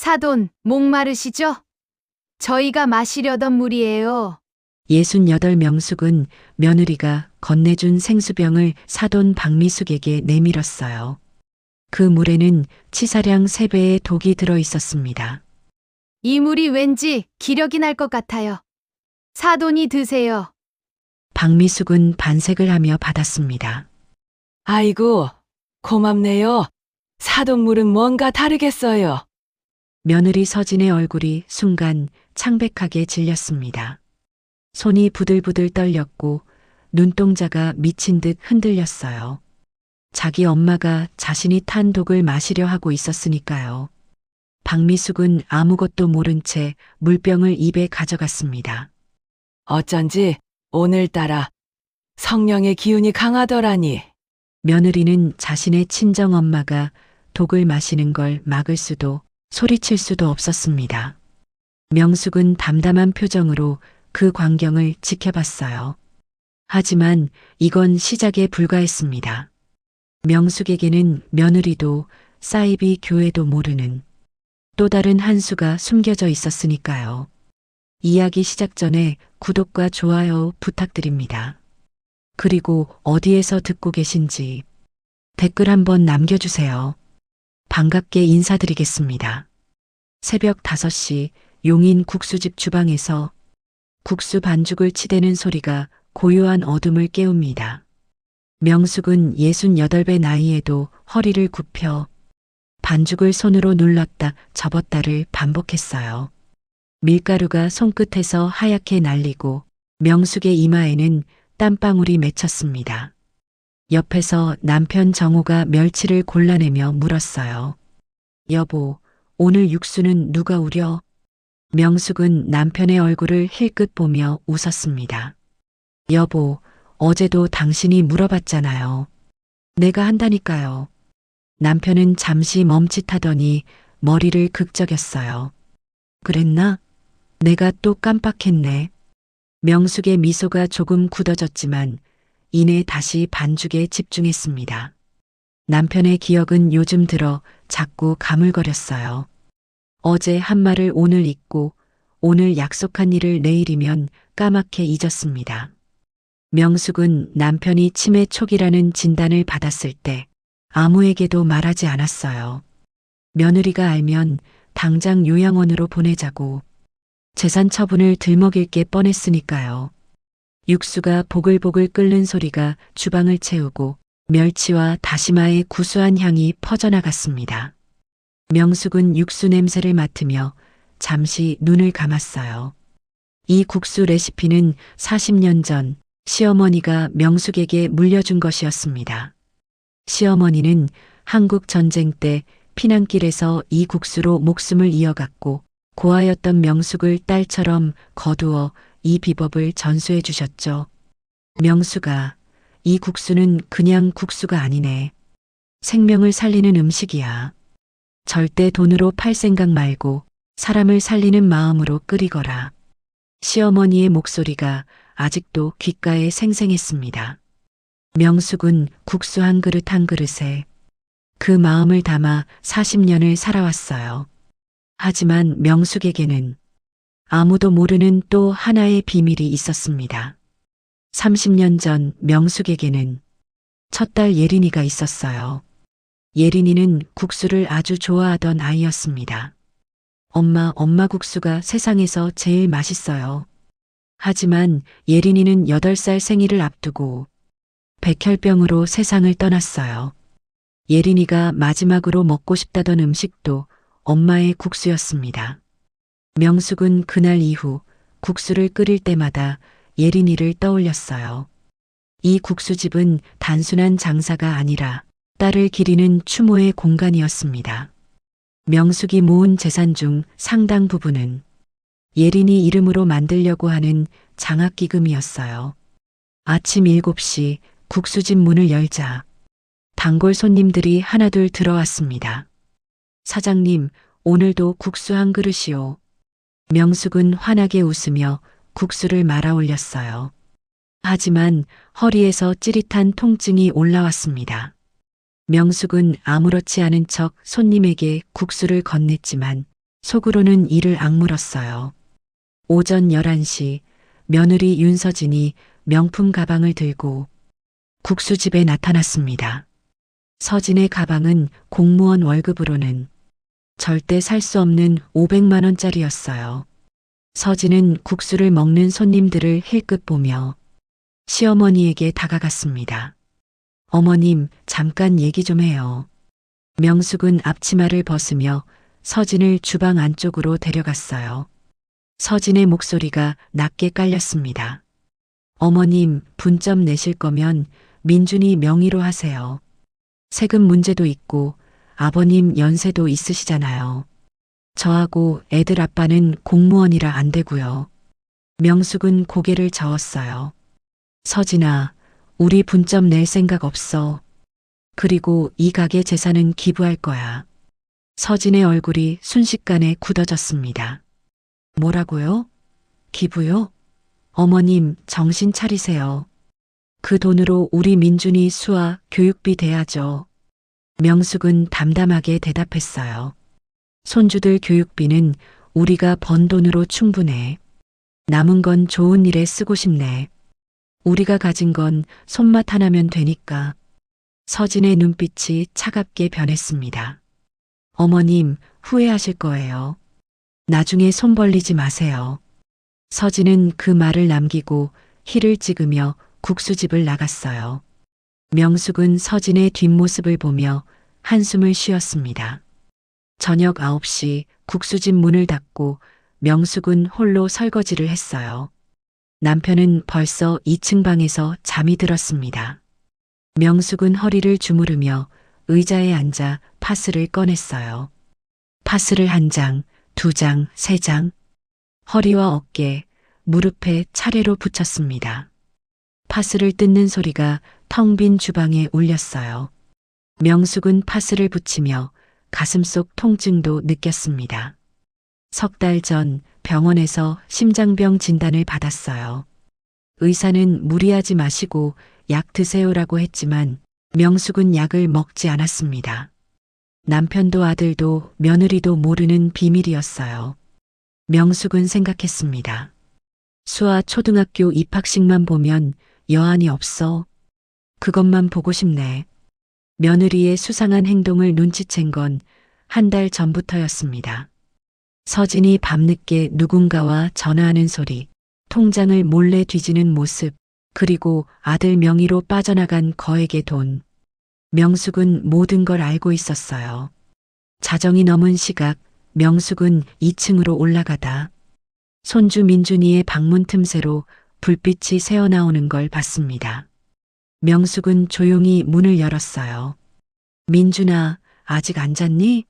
사돈, 목마르시죠? 저희가 마시려던 물이에요. 68 명숙은 며느리가 건네준 생수병을 사돈 박미숙에게 내밀었어요. 그 물에는 치사량 3배의 독이 들어 있었습니다. 이 물이 왠지 기력이 날 것 같아요. 사돈이 드세요. 박미숙은 반색을 하며 받았습니다. 아이고, 고맙네요. 사돈물은 뭔가 다르겠어요. 며느리 서진의 얼굴이 순간 창백하게 질렸습니다. 손이 부들부들 떨렸고 눈동자가 미친 듯 흔들렸어요. 자기 엄마가 자신이 탄 독을 마시려 하고 있었으니까요. 박미숙은 아무것도 모른 채 물병을 입에 가져갔습니다. 어쩐지 오늘따라 성령의 기운이 강하더라니. 며느리는 자신의 친정엄마가 독을 마시는 걸 막을 수도 소리칠 수도 없었습니다. 명숙은 담담한 표정으로 그 광경을 지켜봤어요. 하지만 이건 시작에 불과했습니다. 명숙에게는 며느리도 사이비 교회도 모르는 또 다른 한 수가 숨겨져 있었으니까요. 이야기 시작 전에 구독과 좋아요 부탁드립니다. 그리고 어디에서 듣고 계신지 댓글 한번 남겨주세요. 반갑게 인사드리겠습니다. 새벽 5시 용인 국수집 주방에서 국수 반죽을 치대는 소리가 고요한 어둠을 깨웁니다. 명숙은 68배 나이에도 허리를 굽혀 반죽을 손으로 눌렀다 접었다를 반복했어요. 밀가루가 손끝에서 하얗게 날리고 명숙의 이마에는 땀방울이 맺혔습니다. 옆에서 남편 정호가 멸치를 골라내며 물었어요. 여보, 오늘 육수는 누가 우려? 명숙은 남편의 얼굴을 힐끗 보며 웃었습니다. 여보, 어제도 당신이 물어봤잖아요. 내가 한다니까요. 남편은 잠시 멈칫하더니 머리를 극적였어요. 그랬나? 내가 또 깜빡했네. 명숙의 미소가 조금 굳어졌지만 이내 다시 반죽에 집중했습니다. 남편의 기억은 요즘 들어 자꾸 가물거렸어요. 어제 한 말을 오늘 잊고 오늘 약속한 일을 내일이면 까맣게 잊었습니다. 명숙은 남편이 치매 초기라는 진단을 받았을 때 아무에게도 말하지 않았어요. 며느리가 알면 당장 요양원으로 보내자고 재산 처분을 들먹일 게 뻔했으니까요. 육수가 보글보글 끓는 소리가 주방을 채우고 멸치와 다시마의 구수한 향이 퍼져나갔습니다. 명숙은 육수 냄새를 맡으며 잠시 눈을 감았어요. 이 국수 레시피는 40년 전 시어머니가 명숙에게 물려준 것이었습니다. 시어머니는 한국 전쟁 때 피난길에서 이 국수로 목숨을 이어갔고 고아였던 명숙을 딸처럼 거두어 이 비법을 전수해 주셨죠. 명숙아, 이 국수는 그냥 국수가 아니네. 생명을 살리는 음식이야. 절대 돈으로 팔 생각 말고 사람을 살리는 마음으로 끓이거라. 시어머니의 목소리가 아직도 귓가에 생생했습니다. 명숙은 국수 한 그릇 한 그릇에 그 마음을 담아 40년을 살아왔어요. 하지만 명숙에게는 아무도 모르는 또 하나의 비밀이 있었습니다. 30년 전 명숙에게는 첫딸 예린이가 있었어요. 예린이는 국수를 아주 좋아하던 아이였습니다. 엄마 국수가 세상에서 제일 맛있어요. 하지만 예린이는 8살 생일을 앞두고 백혈병으로 세상을 떠났어요. 예린이가 마지막으로 먹고 싶다던 음식도 엄마의 국수였습니다. 명숙은 그날 이후 국수를 끓일 때마다 예린이를 떠올렸어요. 이 국수집은 단순한 장사가 아니라 딸을 기리는 추모의 공간이었습니다. 명숙이 모은 재산 중 상당 부분은 예린이 이름으로 만들려고 하는 장학기금이었어요. 아침 7시 국수집 문을 열자 단골 손님들이 하나둘 들어왔습니다. 사장님, 오늘도 국수 한 그릇이요. 명숙은 환하게 웃으며 국수를 말아 올렸어요. 하지만 허리에서 찌릿한 통증이 올라왔습니다. 명숙은 아무렇지 않은 척 손님에게 국수를 건넸지만 속으로는 이를 악물었어요. 오전 11시 며느리 윤서진이 명품 가방을 들고 국수집에 나타났습니다. 서진의 가방은 공무원 월급으로는 절대 살 수 없는 500만 원짜리였어요. 서진은 국수를 먹는 손님들을 힐끗 보며 시어머니에게 다가갔습니다. 어머님, 잠깐 얘기 좀 해요. 명숙은 앞치마를 벗으며 서진을 주방 안쪽으로 데려갔어요. 서진의 목소리가 낮게 깔렸습니다. 어머님, 분점 내실 거면 민준이 명의로 하세요. 세금 문제도 있고 아버님 연세도 있으시잖아요. 저하고 애들 아빠는 공무원이라 안 되고요. 명숙은 고개를 저었어요. 서진아, 우리 분점 낼 생각 없어. 그리고 이 가게 재산은 기부할 거야. 서진의 얼굴이 순식간에 굳어졌습니다. 뭐라고요? 기부요? 어머님, 정신 차리세요. 그 돈으로 우리 민준이 수아 교육비 대야죠. 명숙은 담담하게 대답했어요. 손주들 교육비는 우리가 번 돈으로 충분해. 남은 건 좋은 일에 쓰고 싶네. 우리가 가진 건 손맛 하나면 되니까. 서진의 눈빛이 차갑게 변했습니다. 어머님, 후회하실 거예요. 나중에 손 벌리지 마세요. 서진은 그 말을 남기고 힐을 찍으며 국수집을 나갔어요. 명숙은 서진의 뒷모습을 보며 한숨을 쉬었습니다. 저녁 9시 국수집 문을 닫고 명숙은 홀로 설거지를 했어요. 남편은 벌써 2층 방에서 잠이 들었습니다. 명숙은 허리를 주무르며 의자에 앉아 파스를 꺼냈어요. 파스를 1장, 2장, 3장. 허리와 어깨, 무릎에 차례로 붙였습니다. 파스를 뜯는 소리가 텅 빈 주방에 울렸어요. 명숙은 파스를 붙이며 가슴속 통증도 느꼈습니다. 3달 전 병원에서 심장병 진단을 받았어요. 의사는 무리하지 마시고 약 드세요라고 했지만 명숙은 약을 먹지 않았습니다. 남편도 아들도 며느리도 모르는 비밀이었어요. 명숙은 생각했습니다. 수아 초등학교 입학식만 보면 여한이 없어. 그것만 보고 싶네. 며느리의 수상한 행동을 눈치챈 건 1달 전부터였습니다. 서진이 밤늦게 누군가와 전화하는 소리, 통장을 몰래 뒤지는 모습, 그리고 아들 명의로 빠져나간 거액의 돈. 명숙은 모든 걸 알고 있었어요. 자정이 넘은 시각, 명숙은 2층으로 올라가다 손주 민준이의 방문 틈새로 불빛이 새어나오는 걸 봤습니다. 명숙은 조용히 문을 열었어요. 민준아, 아직 안 잤니?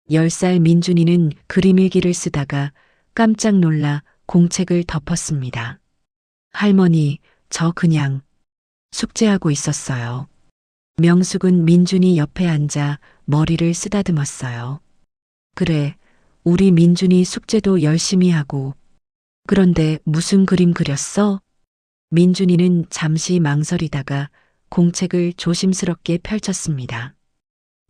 10살 민준이는 그림 일기를 쓰다가 깜짝 놀라 공책을 덮었습니다. 할머니, 저 그냥 숙제하고 있었어요. 명숙은 민준이 옆에 앉아 머리를 쓰다듬었어요. 그래, 우리 민준이 숙제도 열심히 하고. 그런데 무슨 그림 그렸어? 민준이는 잠시 망설이다가 공책을 조심스럽게 펼쳤습니다.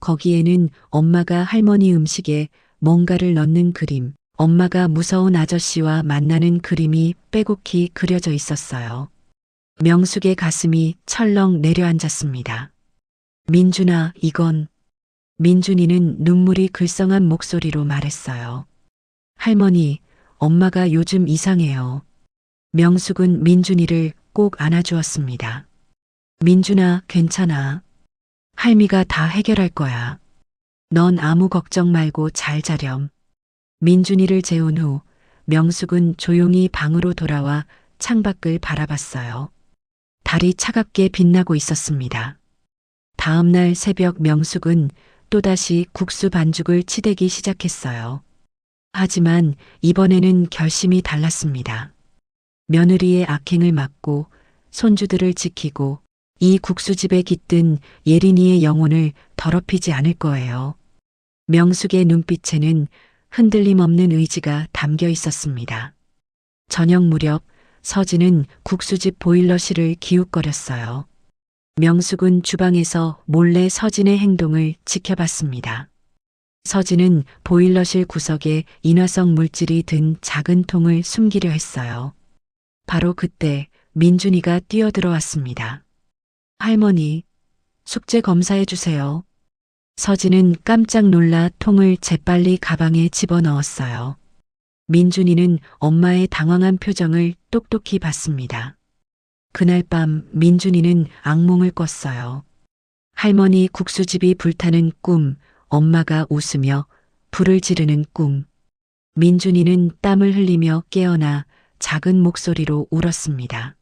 거기에는 엄마가 할머니 음식에 뭔가를 넣는 그림, 엄마가 무서운 아저씨와 만나는 그림이 빼곡히 그려져 있었어요. 명숙의 가슴이 철렁 내려앉았습니다. 민준아, 이건... 민준이는 눈물이 글썽한 목소리로 말했어요. 할머니, 엄마가 요즘 이상해요. 명숙은 민준이를 꼭 안아주었습니다. 민준아, 괜찮아. 할미가 다 해결할 거야. 넌 아무 걱정 말고 잘 자렴. 민준이를 재운 후 명숙은 조용히 방으로 돌아와 창밖을 바라봤어요. 달이 차갑게 빛나고 있었습니다. 다음 날 새벽 명숙은 또다시 국수 반죽을 치대기 시작했어요. 하지만 이번에는 결심이 달랐습니다. 며느리의 악행을 막고 손주들을 지키고 이 국수집에 깃든 예린이의 영혼을 더럽히지 않을 거예요. 명숙의 눈빛에는 흔들림 없는 의지가 담겨 있었습니다. 저녁 무렵 서진은 국수집 보일러실을 기웃거렸어요. 명숙은 주방에서 몰래 서진의 행동을 지켜봤습니다. 서진은 보일러실 구석에 인화성 물질이 든 작은 통을 숨기려 했어요. 바로 그때 민준이가 뛰어들어왔습니다. 할머니, 숙제 검사해 주세요. 서진은 깜짝 놀라 통을 재빨리 가방에 집어넣었어요. 민준이는 엄마의 당황한 표정을 똑똑히 봤습니다. 그날 밤 민준이는 악몽을 꿨어요. 할머니 국수집이 불타는 꿈, 엄마가 웃으며 불을 지르는 꿈. 민준이는 땀을 흘리며 깨어나 작은 목소리로 울었습니다.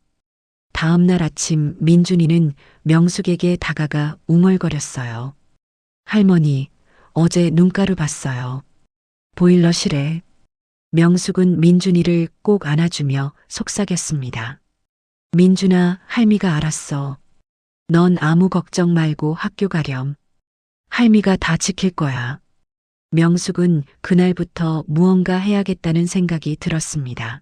다음 날 아침 민준이는 명숙에게 다가가 웅얼거렸어요. 할머니, 어제 눈가루 봤어요. 보일러실에. 명숙은 민준이를 꼭 안아주며 속삭였습니다. 민준아, 할미가 알았어. 넌 아무 걱정 말고 학교 가렴. 할미가 다 지킬 거야. 명숙은 그날부터 무언가 해야겠다는 생각이 들었습니다.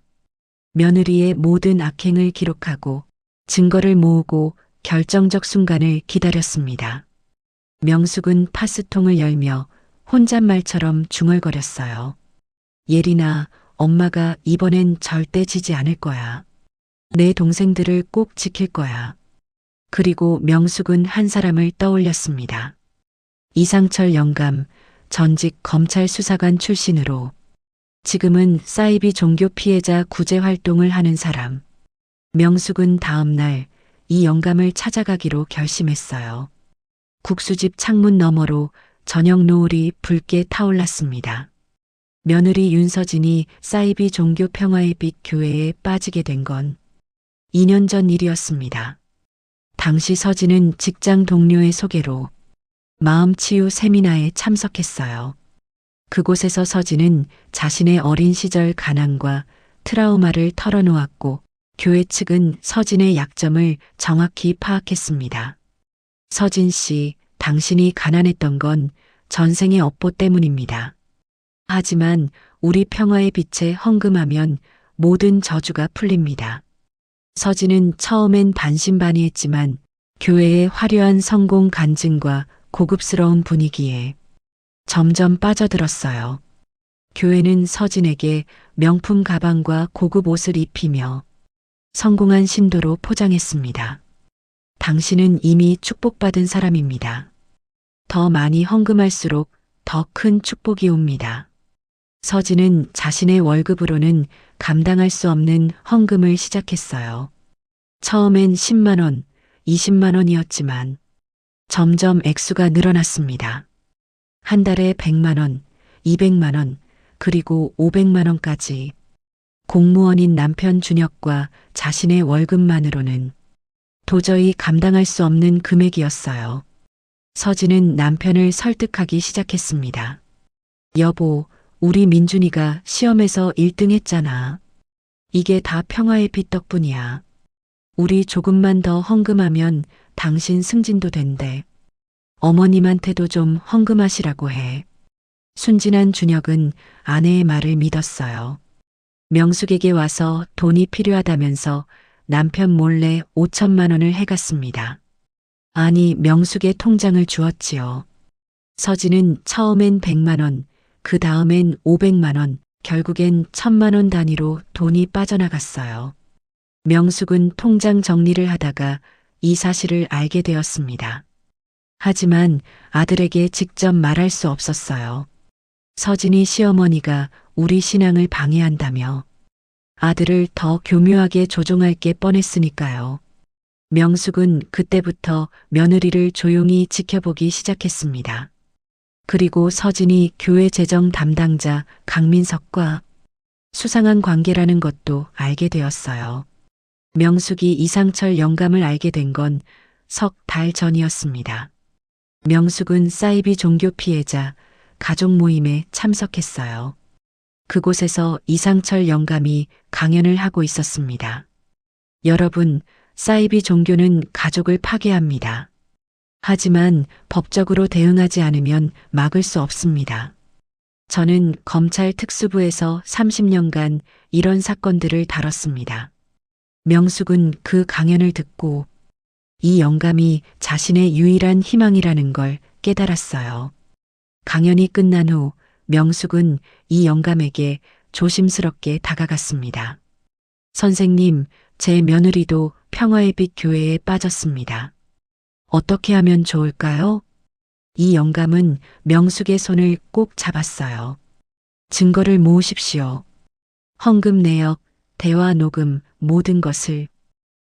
며느리의 모든 악행을 기록하고 증거를 모으고 결정적 순간을 기다렸습니다. 명숙은 파스통을 열며 혼잣말처럼 중얼거렸어요. 예린아, 엄마가 이번엔 절대 지지 않을 거야. 내 동생들을 꼭 지킬 거야. 그리고 명숙은 한 사람을 떠올렸습니다. 이상철 영감, 전직 검찰 수사관 출신으로 지금은 사이비 종교 피해자 구제 활동을 하는 사람. 명숙은 다음 날 이 영감을 찾아가기로 결심했어요. 국수집 창문 너머로 저녁 노을이 붉게 타올랐습니다. 며느리 윤서진이 사이비 종교 평화의 빛 교회에 빠지게 된 건 2년 전 일이었습니다. 당시 서진은 직장 동료의 소개로 마음치유 세미나에 참석했어요. 그곳에서 서진은 자신의 어린 시절 가난과 트라우마를 털어놓았고 교회 측은 서진의 약점을 정확히 파악했습니다. 서진 씨, 당신이 가난했던 건 전생의 업보 때문입니다. 하지만 우리 평화의 빛에 헌금하면 모든 저주가 풀립니다. 서진은 처음엔 반신반의했지만 교회의 화려한 성공 간증과 고급스러운 분위기에 점점 빠져들었어요. 교회는 서진에게 명품 가방과 고급 옷을 입히며 성공한 신도로 포장했습니다. 당신은 이미 축복받은 사람입니다. 더 많이 헌금할수록 더 큰 축복이 옵니다. 서진은 자신의 월급으로는 감당할 수 없는 헌금을 시작했어요. 처음엔 10만 원, 20만 원이었지만 점점 액수가 늘어났습니다. 한 달에 100만 원, 200만 원, 그리고 500만 원까지. 공무원인 남편 준혁과 자신의 월급만으로는 도저히 감당할 수 없는 금액이었어요. 서진은 남편을 설득하기 시작했습니다. 여보, 우리 민준이가 시험에서 1등 했잖아. 이게 다 평화의 빛 덕분이야. 우리 조금만 더 헌금하면 당신 승진도 된대. 어머님한테도 좀 헌금하시라고 해. 순진한 준혁은 아내의 말을 믿었어요. 명숙에게 와서 돈이 필요하다면서 남편 몰래 5천만 원을 해갔습니다. 아니, 명숙의 통장을 주었지요. 서진은 처음엔 100만 원, 그 다음엔 500만 원, 결국엔 1000만 원 단위로 돈이 빠져나갔어요. 명숙은 통장 정리를 하다가 이 사실을 알게 되었습니다. 하지만 아들에게 직접 말할 수 없었어요. 서진이 시어머니가 우리 신앙을 방해한다며 아들을 더 교묘하게 조종할 게 뻔했으니까요. 명숙은 그때부터 며느리를 조용히 지켜보기 시작했습니다. 그리고 서진이 교회 재정 담당자 강민석과 수상한 관계라는 것도 알게 되었어요. 명숙이 이상철 영감을 알게 된 건 석 달 전이었습니다. 명숙은 사이비 종교 피해자 가족 모임에 참석했어요. 그곳에서 이상철 영감이 강연을 하고 있었습니다. 여러분, 사이비 종교는 가족을 파괴합니다. 하지만 법적으로 대응하지 않으면 막을 수 없습니다. 저는 검찰 특수부에서 30년간 이런 사건들을 다뤘습니다. 명숙은 그 강연을 듣고 이 영감이 자신의 유일한 희망이라는 걸 깨달았어요. 강연이 끝난 후 명숙은 이 영감에게 조심스럽게 다가갔습니다. 선생님, 제 며느리도 평화의 빛 교회에 빠졌습니다. 어떻게 하면 좋을까요? 이 영감은 명숙의 손을 꼭 잡았어요. 증거를 모으십시오. 헌금 내역, 대화 녹음, 모든 것을.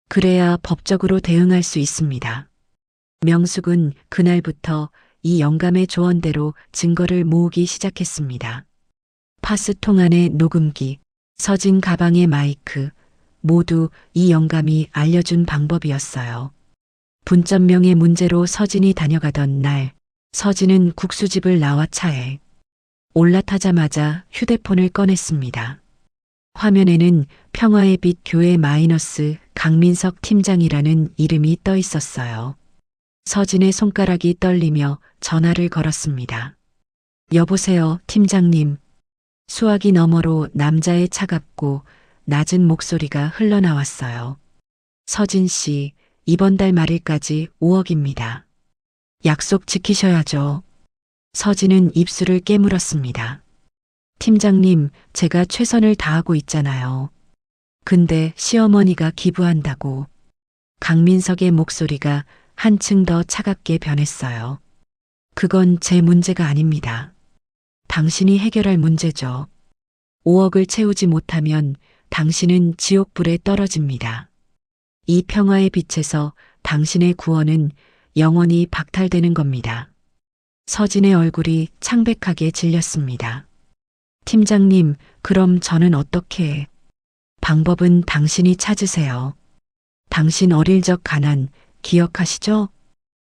그래야 법적으로 대응할 수 있습니다. 명숙은 그날부터 이 영감의 조언대로 증거를 모으기 시작했습니다. 파스통 안에 녹음기, 서진 가방의 마이크, 모두 이 영감이 알려준 방법이었어요. 분점명의 문제로 서진이 다녀가던 날, 서진은 국수집을 나와 차에 올라타자마자 휴대폰을 꺼냈습니다. 화면에는 평화의 빛 교회 마이너스 강민석 팀장이라는 이름이 떠 있었어요. 서진의 손가락이 떨리며 전화를 걸었습니다. 여보세요, 팀장님. 수화기 너머로 남자의 차갑고 낮은 목소리가 흘러나왔어요. 서진 씨, 이번 달 말일까지 5억입니다. 약속 지키셔야죠. 서진은 입술을 깨물었습니다. 팀장님, 제가 최선을 다하고 있잖아요. 근데 시어머니가 기부한다고. 강민석의 목소리가 한층 더 차갑게 변했어요. 그건 제 문제가 아닙니다. 당신이 해결할 문제죠. 5억을 채우지 못하면 당신은 지옥불에 떨어집니다. 이 평화의 빛에서 당신의 구원은 영원히 박탈되는 겁니다. 서진의 얼굴이 창백하게 질렸습니다. 팀장님, 그럼 저는 어떻게? 방법은 당신이 찾으세요. 당신 어릴 적 가난 기억하시죠?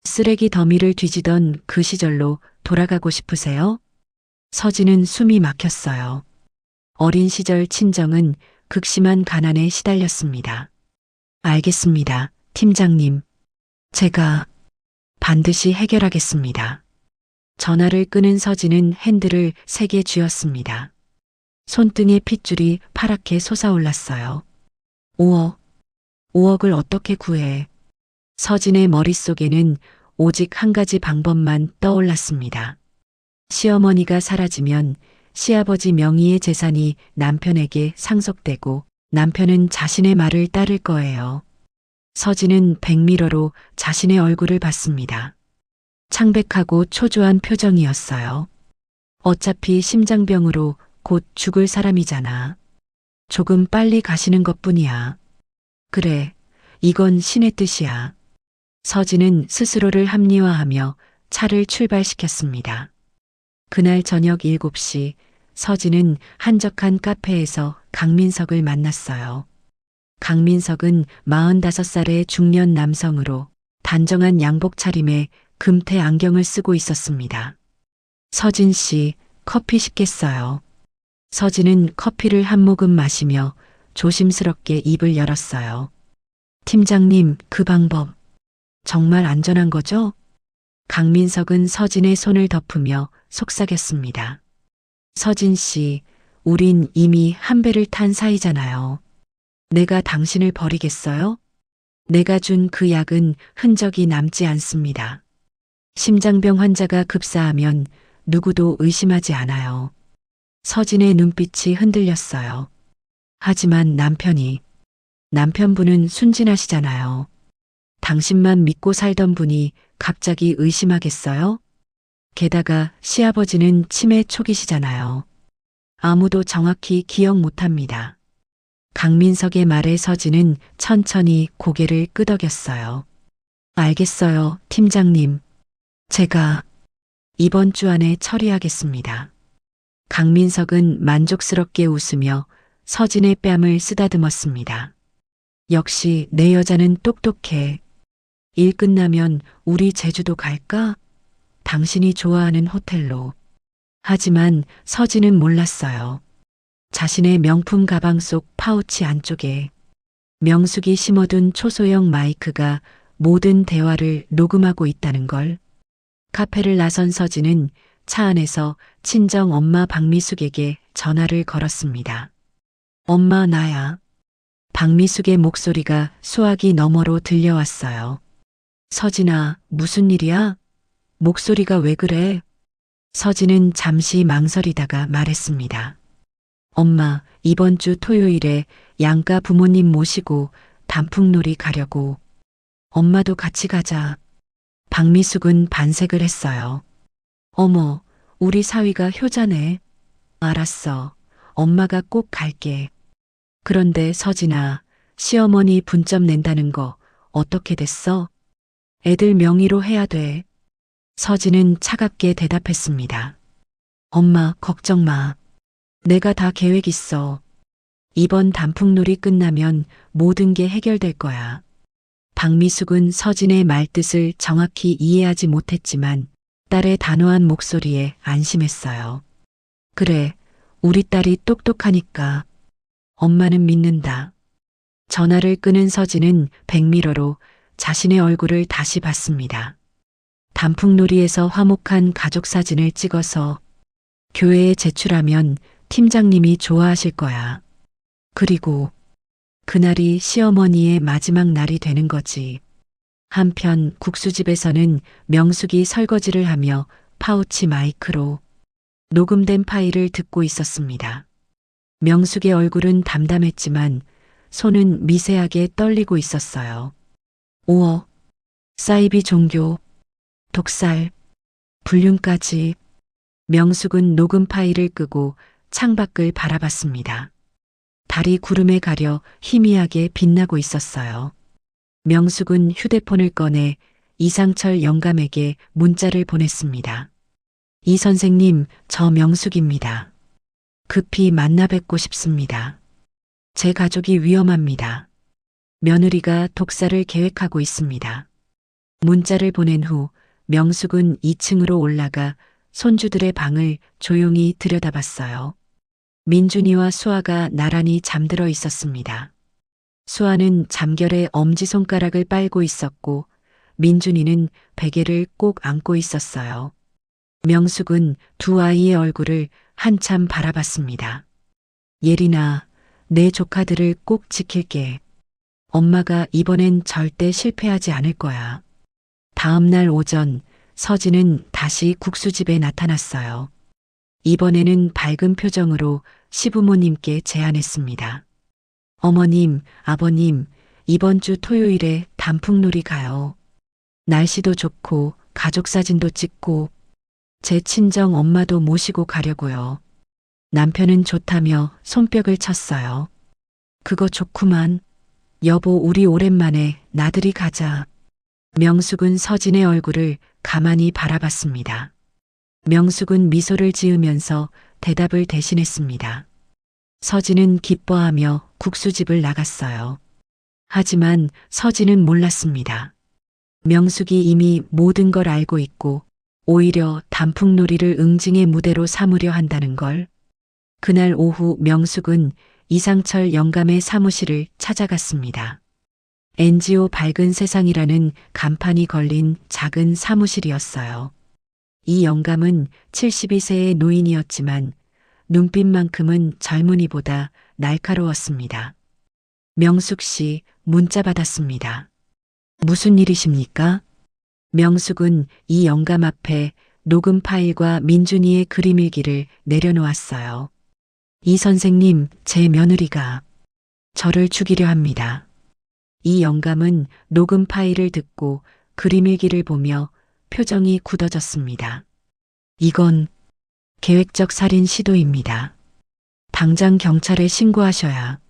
쓰레기 더미를 뒤지던 그 시절로 돌아가고 싶으세요? 서진은 숨이 막혔어요. 어린 시절 친정은 극심한 가난에 시달렸습니다. 알겠습니다, 팀장님. 제가 반드시 해결하겠습니다. 전화를 끄는 서진은 핸들을 세게 쥐었습니다. 손등의 핏줄이 파랗게 솟아올랐어요. 5억을 어떻게 구해? 서진의 머릿속에는 오직 한 가지 방법만 떠올랐습니다. 시어머니가 사라지면 시아버지 명의의 재산이 남편에게 상속되고 남편은 자신의 말을 따를 거예요. 서진은 백미러로 자신의 얼굴을 봤습니다. 창백하고 초조한 표정이었어요. 어차피 심장병으로 곧 죽을 사람이잖아. 조금 빨리 가시는 것뿐이야. 그래, 이건 신의 뜻이야. 서진은 스스로를 합리화하며 차를 출발시켰습니다. 그날 저녁 7시 서진은 한적한 카페에서 강민석을 만났어요. 강민석은 45살의 중년 남성으로 단정한 양복 차림에 금태 안경을 쓰고 있었습니다. 서진 씨, 커피 시켰어요. 서진은 커피를 한 모금 마시며 조심스럽게 입을 열었어요. 팀장님, 그 방법 정말 안전한 거죠? 강민석은 서진의 손을 덮으며 속삭였습니다. 서진 씨, 우린 이미 한 배를 탄 사이잖아요. 내가 당신을 버리겠어요? 내가 준 그 약은 흔적이 남지 않습니다. 심장병 환자가 급사하면 누구도 의심하지 않아요. 서진의 눈빛이 흔들렸어요. 하지만 남편분은 순진하시잖아요. 당신만 믿고 살던 분이 갑자기 의심하겠어요? 게다가 시아버지는 치매 초기시잖아요. 아무도 정확히 기억 못합니다. 강민석의 말에 서진은 천천히 고개를 끄덕였어요. 알겠어요, 팀장님. 제가 이번 주 안에 처리하겠습니다. 강민석은 만족스럽게 웃으며 서진의 뺨을 쓰다듬었습니다. 역시 내 여자는 똑똑해. 일 끝나면 우리 제주도 갈까? 당신이 좋아하는 호텔로. 하지만 서진은 몰랐어요. 자신의 명품 가방 속 파우치 안쪽에 명숙이 심어둔 초소형 마이크가 모든 대화를 녹음하고 있다는 걸. 카페를 나선 서진은 차 안에서 친정 엄마 박미숙에게 전화를 걸었습니다. 엄마, 나야. 박미숙의 목소리가 수화기 너머로 들려왔어요. 서진아, 무슨 일이야? 목소리가 왜 그래? 서진은 잠시 망설이다가 말했습니다. 엄마, 이번 주 토요일에 양가 부모님 모시고 단풍놀이 가려고. 엄마도 같이 가자. 박미숙은 반색을 했어요. 어머, 우리 사위가 효자네. 알았어. 엄마가 꼭 갈게. 그런데 서진아, 시어머니 분점 낸다는 거 어떻게 됐어? 애들 명의로 해야 돼. 서진은 차갑게 대답했습니다. 엄마, 걱정 마. 내가 다 계획 있어. 이번 단풍놀이 끝나면 모든 게 해결될 거야. 박미숙은 서진의 말뜻을 정확히 이해하지 못했지만 딸의 단호한 목소리에 안심했어요. 그래, 우리 딸이 똑똑하니까. 엄마는 믿는다. 전화를 끊은 서진은 백미러로 자신의 얼굴을 다시 봤습니다. 단풍놀이에서 화목한 가족 사진을 찍어서 교회에 제출하면 팀장님이 좋아하실 거야. 그리고 그날이 시어머니의 마지막 날이 되는 거지. 한편 국수집에서는 명숙이 설거지를 하며 파우치 마이크로 녹음된 파일을 듣고 있었습니다. 명숙의 얼굴은 담담했지만 손은 미세하게 떨리고 있었어요. 5억, 사이비 종교, 독살, 불륜까지. 명숙은 녹음 파일을 끄고 창밖을 바라봤습니다. 달이 구름에 가려 희미하게 빛나고 있었어요. 명숙은 휴대폰을 꺼내 이상철 영감에게 문자를 보냈습니다. 이 선생님, 저 명숙입니다. 급히 만나 뵙고 싶습니다. 제 가족이 위험합니다. 며느리가 독살을 계획하고 있습니다. 문자를 보낸 후 명숙은 2층으로 올라가 손주들의 방을 조용히 들여다봤어요. 민준이와 수아가 나란히 잠들어 있었습니다. 수아는 잠결에 엄지손가락을 빨고 있었고 민준이는 베개를 꼭 안고 있었어요. 명숙은 두 아이의 얼굴을 한참 바라봤습니다. 예린아, 내 조카들을 꼭 지킬게. 엄마가 이번엔 절대 실패하지 않을 거야. 다음 날 오전 서진은 다시 국수집에 나타났어요. 이번에는 밝은 표정으로 시부모님께 제안했습니다. 어머님, 아버님, 이번 주 토요일에 단풍놀이 가요. 날씨도 좋고 가족 사진도 찍고 제 친정 엄마도 모시고 가려고요. 남편은 좋다며 손뼉을 쳤어요. 그거 좋구만. 여보, 우리 오랜만에 나들이 가자. 명숙은 서진의 얼굴을 가만히 바라봤습니다. 명숙은 미소를 지으면서 대답을 대신했습니다. 서진은 기뻐하며 국수집을 나갔어요. 하지만 서진은 몰랐습니다. 명숙이 이미 모든 걸 알고 있고 오히려 단풍놀이를 응징의 무대로 삼으려 한다는 걸. 그날 오후 명숙은 이상철 영감의 사무실을 찾아갔습니다. NGO 밝은 세상이라는 간판이 걸린 작은 사무실이었어요. 이 영감은 72세의 노인이었지만 눈빛만큼은 젊은이보다 날카로웠습니다. 명숙 씨, 문자 받았습니다. 무슨 일이십니까? 명숙은 이 영감 앞에 녹음 파일과 민준이의 그림일기를 내려놓았어요. 이 선생님, 제 며느리가 저를 죽이려 합니다. 이 영감은 녹음 파일을 듣고 그림일기를 보며 표정이 굳어졌습니다. 이건 계획적 살인 시도입니다. 당장 경찰에 신고하셔야.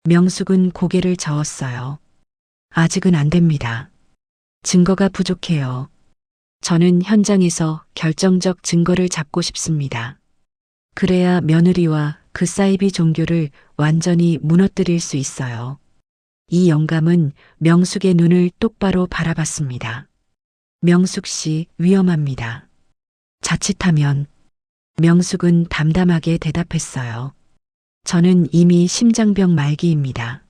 명숙은 고개를 저었어요. 아직은 안 됩니다. 증거가 부족해요. 저는 현장에서 결정적 증거를 잡고 싶습니다. 그래야 며느리와 그 사이비 종교를 완전히 무너뜨릴 수 있어요. 이 영감은 명숙의 눈을 똑바로 바라봤습니다. 명숙 씨, 위험합니다. 자칫하면. 명숙은 담담하게 대답했어요. 저는 이미 심장병 말기입니다.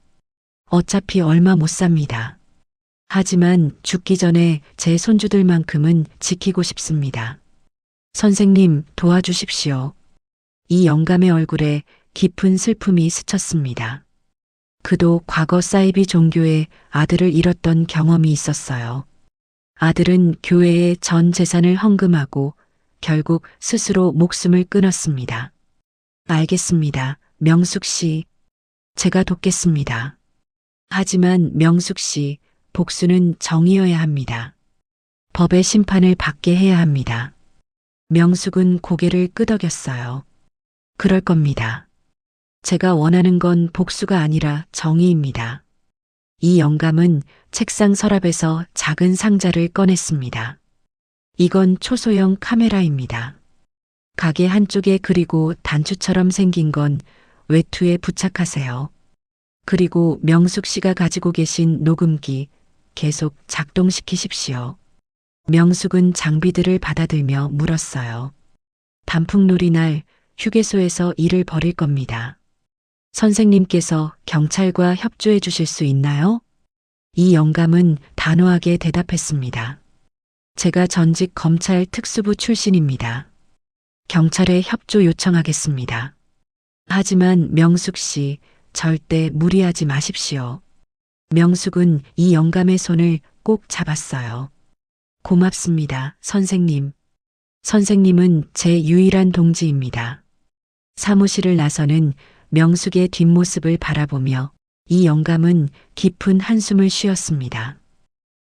어차피 얼마 못 삽니다. 하지만 죽기 전에 제 손주들만큼은 지키고 싶습니다. 선생님, 도와주십시오. 이 영감의 얼굴에 깊은 슬픔이 스쳤습니다. 그도 과거 사이비 종교의 아들을 잃었던 경험이 있었어요. 아들은 교회에 전 재산을 헌금하고 결국 스스로 목숨을 끊었습니다. 알겠습니다. 명숙 씨. 제가 돕겠습니다. 하지만 명숙 씨, 복수는 정의여야 합니다. 법의 심판을 받게 해야 합니다. 명숙은 고개를 끄덕였어요. 그럴 겁니다. 제가 원하는 건 복수가 아니라 정의입니다. 이 영감은 책상 서랍에서 작은 상자를 꺼냈습니다. 이건 초소형 카메라입니다. 가게 한쪽에 그리고 단추처럼 생긴 건 외투에 부착하세요. 그리고 명숙 씨가 가지고 계신 녹음기 계속 작동시키십시오. 명숙은 장비들을 받아들며 물었어요. 단풍놀이 날 휴게소에서 일을 벌일 겁니다. 선생님께서 경찰과 협조해 주실 수 있나요? 이 영감은 단호하게 대답했습니다. 제가 전직 검찰 특수부 출신입니다. 경찰에 협조 요청하겠습니다. 하지만 명숙 씨, 절대 무리하지 마십시오. 명숙은 이 영감의 손을 꼭 잡았어요. 고맙습니다, 선생님. 선생님은 제 유일한 동지입니다. 사무실을 나서는 명숙의 뒷모습을 바라보며 이 영감은 깊은 한숨을 쉬었습니다.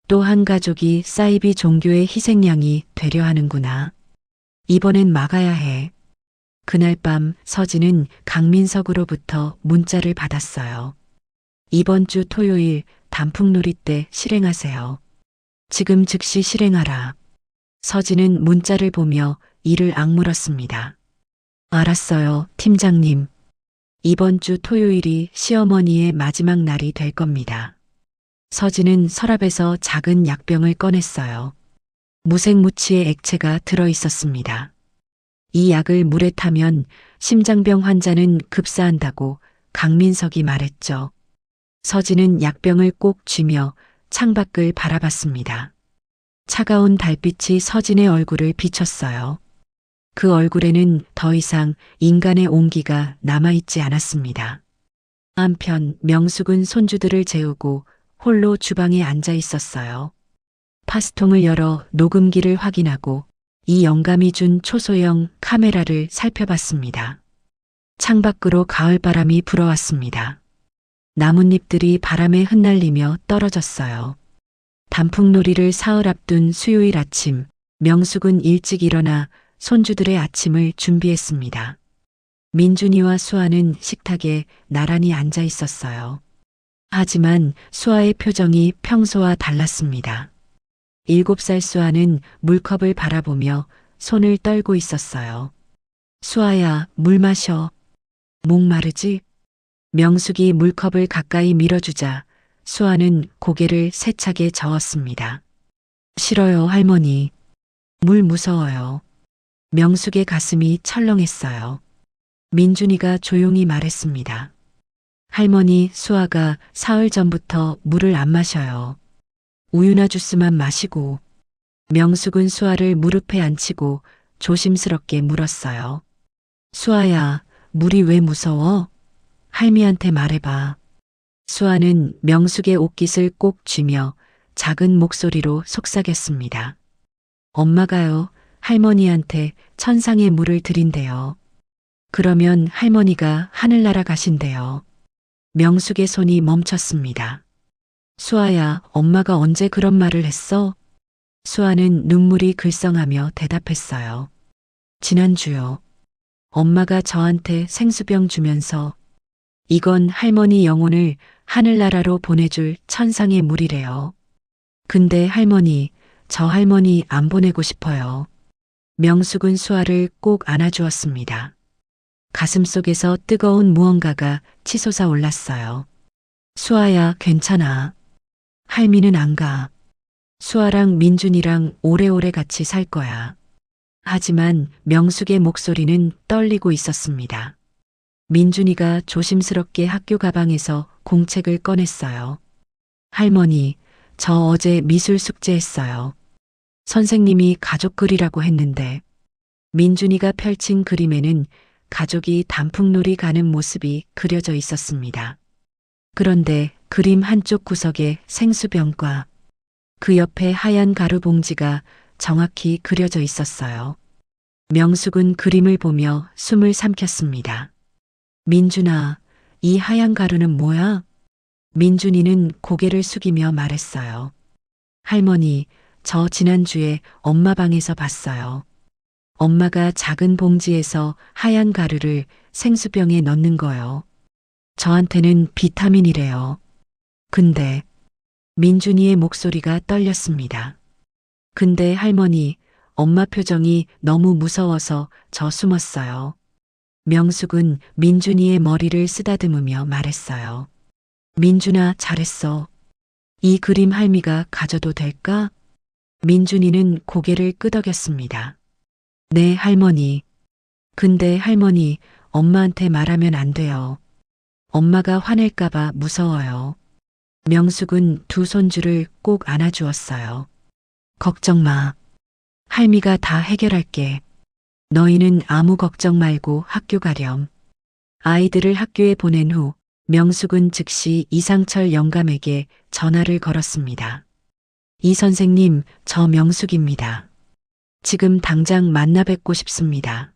또 한 가족이 사이비 종교의 희생양이 되려 하는구나. 이번엔 막아야 해. 그날 밤 서진은 강민석으로부터 문자를 받았어요. 이번 주 토요일 단풍놀이 때 실행하세요. 지금 즉시 실행하라. 서진은 문자를 보며 이를 악물었습니다. 알았어요, 팀장님. 이번 주 토요일이 시어머니의 마지막 날이 될 겁니다. 서진은 서랍에서 작은 약병을 꺼냈어요. 무색무취의 액체가 들어 있었습니다. 이 약을 물에 타면 심장병 환자는 급사한다고 강민석이 말했죠. 서진은 약병을 꼭 쥐며 창밖을 바라봤습니다. 차가운 달빛이 서진의 얼굴을 비췄어요. 그 얼굴에는 더 이상 인간의 온기가 남아있지 않았습니다. 한편 명숙은 손주들을 재우고 홀로 주방에 앉아 있었어요. 파스통을 열어 녹음기를 확인하고 이 영감이 준 초소형 카메라를 살펴봤습니다. 창밖으로 가을바람이 불어왔습니다. 나뭇잎들이 바람에 흩날리며 떨어졌어요. 단풍놀이를 사흘 앞둔 수요일 아침, 명숙은 일찍 일어나 손주들의 아침을 준비했습니다. 민준이와 수아는 식탁에 나란히 앉아 있었어요. 하지만 수아의 표정이 평소와 달랐습니다. 7살 수아는 물컵을 바라보며 손을 떨고 있었어요. 수아야, 물 마셔. 목마르지? 명숙이 물컵을 가까이 밀어주자 수아는 고개를 세차게 저었습니다. 싫어요, 할머니. 물 무서워요. 명숙의 가슴이 철렁했어요. 민준이가 조용히 말했습니다. 할머니, 수아가 사흘 전부터 물을 안 마셔요. 우유나 주스만 마시고. 명숙은 수아를 무릎에 앉히고 조심스럽게 물었어요. 수아야, 물이 왜 무서워? 할미한테 말해봐. 수아는 명숙의 옷깃을 꼭 쥐며 작은 목소리로 속삭였습니다. 엄마가요, 할머니한테 천상의 물을 드린대요. 그러면 할머니가 하늘나라 가신대요. 명숙의 손이 멈췄습니다. 수아야, 엄마가 언제 그런 말을 했어? 수아는 눈물이 글썽하며 대답했어요. 지난주요. 엄마가 저한테 생수병 주면서 이건 할머니 영혼을 하늘나라로 보내줄 천상의 물이래요. 근데 할머니, 저 할머니 안 보내고 싶어요. 명숙은 수아를 꼭 안아주었습니다. 가슴속에서 뜨거운 무언가가 치솟아 올랐어요. 수아야, 괜찮아. 할미는 안 가. 수아랑 민준이랑 오래오래 같이 살 거야. 하지만 명숙의 목소리는 떨리고 있었습니다. 민준이가 조심스럽게 학교 가방에서 공책을 꺼냈어요. 할머니, 저 어제 미술 숙제했어요. 선생님이 가족 글이라고 했는데. 민준이가 펼친 그림에는 가족이 단풍놀이 가는 모습이 그려져 있었습니다. 그런데 그림 한쪽 구석에 생수병과 그 옆에 하얀 가루 봉지가 정확히 그려져 있었어요. 명숙은 그림을 보며 숨을 삼켰습니다. 민준아, 이 하얀 가루는 뭐야? 민준이는 고개를 숙이며 말했어요. 할머니, 저 지난주에 엄마 방에서 봤어요. 엄마가 작은 봉지에서 하얀 가루를 생수병에 넣는 거요. 저한테는 비타민이래요. 근데 민준이의 목소리가 떨렸습니다. 근데 할머니, 엄마 표정이 너무 무서워서 저 숨었어요. 명숙은 민준이의 머리를 쓰다듬으며 말했어요. 민준아, 잘했어. 이 그림 할미가 가져도 될까? 민준이는 고개를 끄덕였습니다. 네, 할머니. 근데 할머니, 엄마한테 말하면 안 돼요. 엄마가 화낼까봐 무서워요. 명숙은 두 손주를 꼭 안아주었어요. 걱정 마. 할미가 다 해결할게. 너희는 아무 걱정 말고 학교 가렴. 아이들을 학교에 보낸 후 명숙은 즉시 이상철 영감에게 전화를 걸었습니다. 이 선생님, 저 명숙입니다. 지금 당장 만나 뵙고 싶습니다.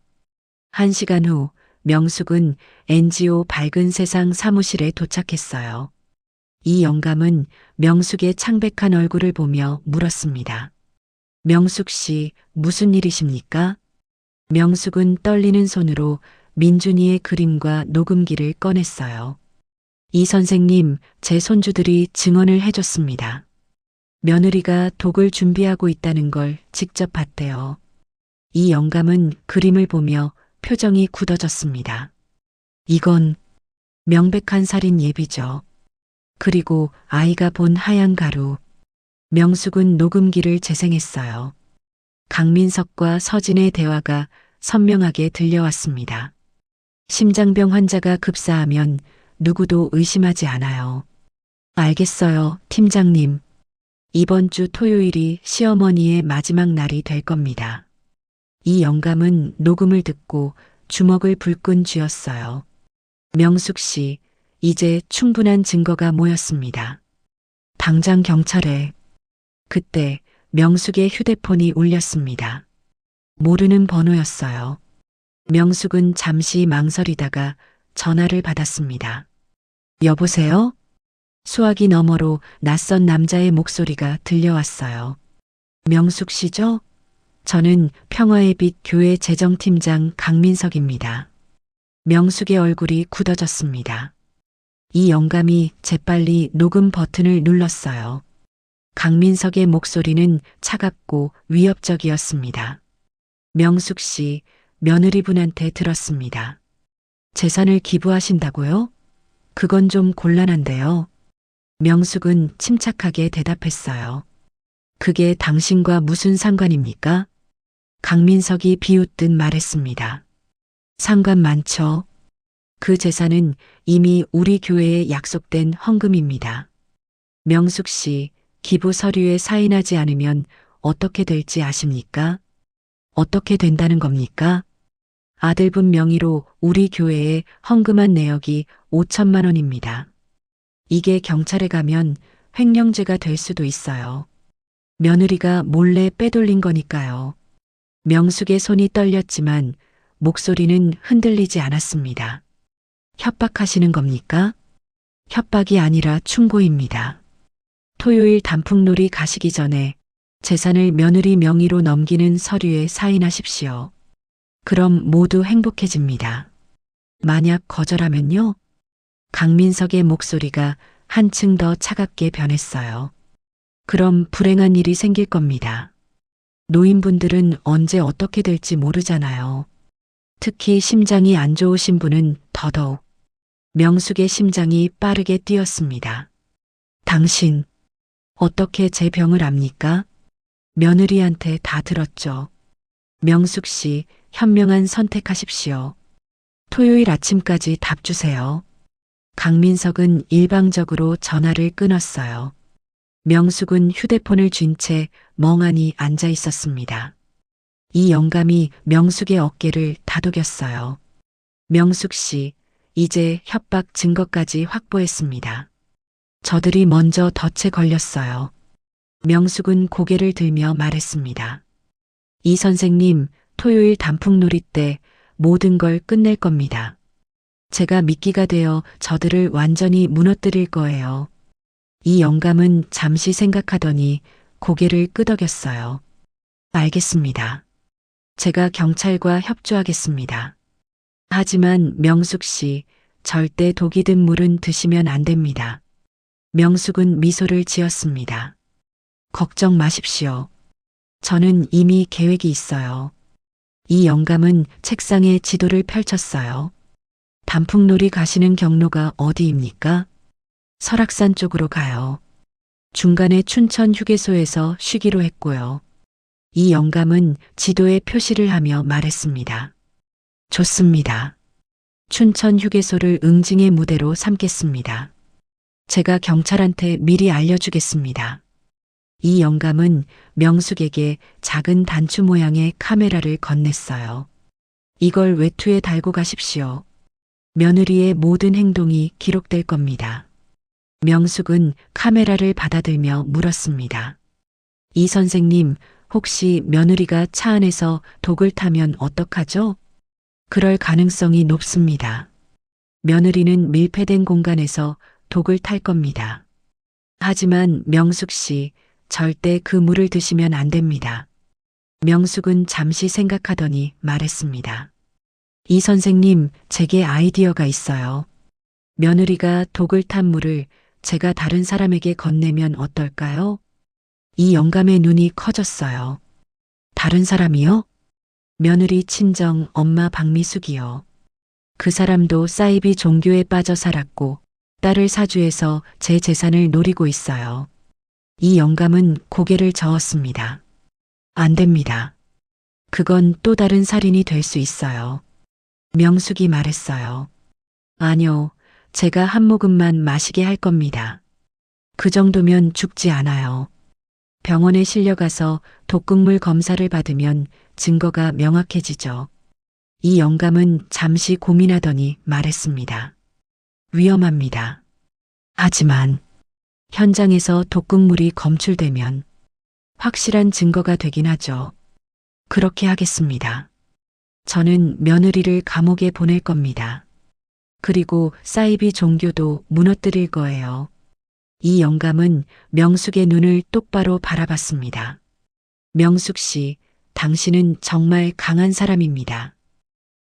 1시간 후 명숙은 NGO 밝은 세상 사무실에 도착했어요. 이 영감은 명숙의 창백한 얼굴을 보며 물었습니다. 명숙 씨, 무슨 일이십니까? 명숙은 떨리는 손으로 민준이의 그림과 녹음기를 꺼냈어요. 이 선생님, 제 손주들이 증언을 해줬습니다. 며느리가 독을 준비하고 있다는 걸 직접 봤대요. 이 영감은 그림을 보며 표정이 굳어졌습니다. 이건 명백한 살인 예비죠. 그리고 아이가 본 하얀 가루. 명숙은 녹음기를 재생했어요. 강민석과 서진의 대화가 선명하게 들려왔습니다. 심장병 환자가 급사하면 누구도 의심하지 않아요. 알겠어요, 팀장님. 이번 주 토요일이 시어머니의 마지막 날이 될 겁니다. 이 영감은 녹음을 듣고 주먹을 불끈 쥐었어요. 명숙 씨, 이제 충분한 증거가 모였습니다. 당장 경찰에. 그때 명숙의 휴대폰이 울렸습니다. 모르는 번호였어요. 명숙은 잠시 망설이다가 전화를 받았습니다. 여보세요? 수화기 너머로 낯선 남자의 목소리가 들려왔어요. 명숙 씨죠? 저는 평화의 빛 교회 재정팀장 강민석입니다. 명숙의 얼굴이 굳어졌습니다. 이 영감이 재빨리 녹음 버튼을 눌렀어요. 강민석의 목소리는 차갑고 위협적이었습니다. 명숙 씨, 며느리분한테 들었습니다. 재산을 기부하신다고요? 그건 좀 곤란한데요. 명숙은 침착하게 대답했어요. 그게 당신과 무슨 상관입니까? 강민석이 비웃듯 말했습니다. 상관 많죠. 그 재산은 이미 우리 교회에 약속된 헌금입니다. 명숙 씨, 기부 서류에 사인하지 않으면 어떻게 될지 아십니까? 어떻게 된다는 겁니까? 아들분 명의로 우리 교회에 헌금한 내역이 5천만 원입니다. 이게 경찰에 가면 횡령죄가 될 수도 있어요. 며느리가 몰래 빼돌린 거니까요. 명숙의 손이 떨렸지만 목소리는 흔들리지 않았습니다. 협박하시는 겁니까? 협박이 아니라 충고입니다. 토요일 단풍놀이 가시기 전에 재산을 며느리 명의로 넘기는 서류에 사인하십시오. 그럼 모두 행복해집니다. 만약 거절하면요? 강민석의 목소리가 한층 더 차갑게 변했어요. 그럼 불행한 일이 생길 겁니다. 노인분들은 언제 어떻게 될지 모르잖아요. 특히 심장이 안 좋으신 분은 더더욱. 명숙의 심장이 빠르게 뛰었습니다. 당신, 어떻게 제 병을 압니까? 며느리한테 다 들었죠. 명숙 씨, 현명한 선택하십시오. 토요일 아침까지 답 주세요. 강민석은 일방적으로 전화를 끊었어요. 명숙은 휴대폰을 쥔 채 멍하니 앉아 있었습니다. 이 영감이 명숙의 어깨를 다독였어요. 명숙 씨, 이제 협박 증거까지 확보했습니다. 저들이 먼저 덫에 걸렸어요. 명숙은 고개를 들며 말했습니다. 이 선생님, 토요일 단풍놀이 때 모든 걸 끝낼 겁니다. 제가 미끼가 되어 저들을 완전히 무너뜨릴 거예요. 이 영감은 잠시 생각하더니 고개를 끄덕였어요. 알겠습니다. 제가 경찰과 협조하겠습니다. 하지만 명숙 씨, 절대 독이 든 물은 드시면 안 됩니다. 명숙은 미소를 지었습니다. 걱정 마십시오. 저는 이미 계획이 있어요. 이 영감은 책상에 지도를 펼쳤어요. 단풍놀이 가시는 경로가 어디입니까? 설악산 쪽으로 가요. 중간에 춘천 휴게소에서 쉬기로 했고요. 이 영감은 지도에 표시를 하며 말했습니다. 좋습니다. 춘천 휴게소를 응징의 무대로 삼겠습니다. 제가 경찰한테 미리 알려주겠습니다. 이 영감은 명숙에게 작은 단추 모양의 카메라를 건넸어요. 이걸 외투에 달고 가십시오. 며느리의 모든 행동이 기록될 겁니다. 명숙은 카메라를 받아들며 물었습니다. 이 선생님, 혹시 며느리가 차 안에서 독을 타면 어떡하죠? 그럴 가능성이 높습니다. 며느리는 밀폐된 공간에서 독을 탈 겁니다. 하지만 명숙 씨, 절대 그 물을 드시면 안 됩니다. 명숙은 잠시 생각하더니 말했습니다. 이 선생님, 제게 아이디어가 있어요. 며느리가 독을 탄 물을 제가 다른 사람에게 건네면 어떨까요? 이 영감의 눈이 커졌어요. 다른 사람이요? 며느리 친정 엄마 박미숙이요. 그 사람도 사이비 종교에 빠져 살았고 딸을 사주해서 제 재산을 노리고 있어요. 이 영감은 고개를 저었습니다. 안 됩니다. 그건 또 다른 살인이 될 수 있어요. 명숙이 말했어요. 아니요, 제가 한 모금만 마시게 할 겁니다. 그 정도면 죽지 않아요. 병원에 실려가서 독극물 검사를 받으면 증거가 명확해지죠. 이 영감은 잠시 고민하더니 말했습니다. 위험합니다. 하지만 현장에서 독극물이 검출되면 확실한 증거가 되긴 하죠. 그렇게 하겠습니다. 저는 며느리를 감옥에 보낼 겁니다. 그리고 사이비 종교도 무너뜨릴 거예요. 이 영감은 명숙의 눈을 똑바로 바라봤습니다. 명숙 씨, 당신은 정말 강한 사람입니다.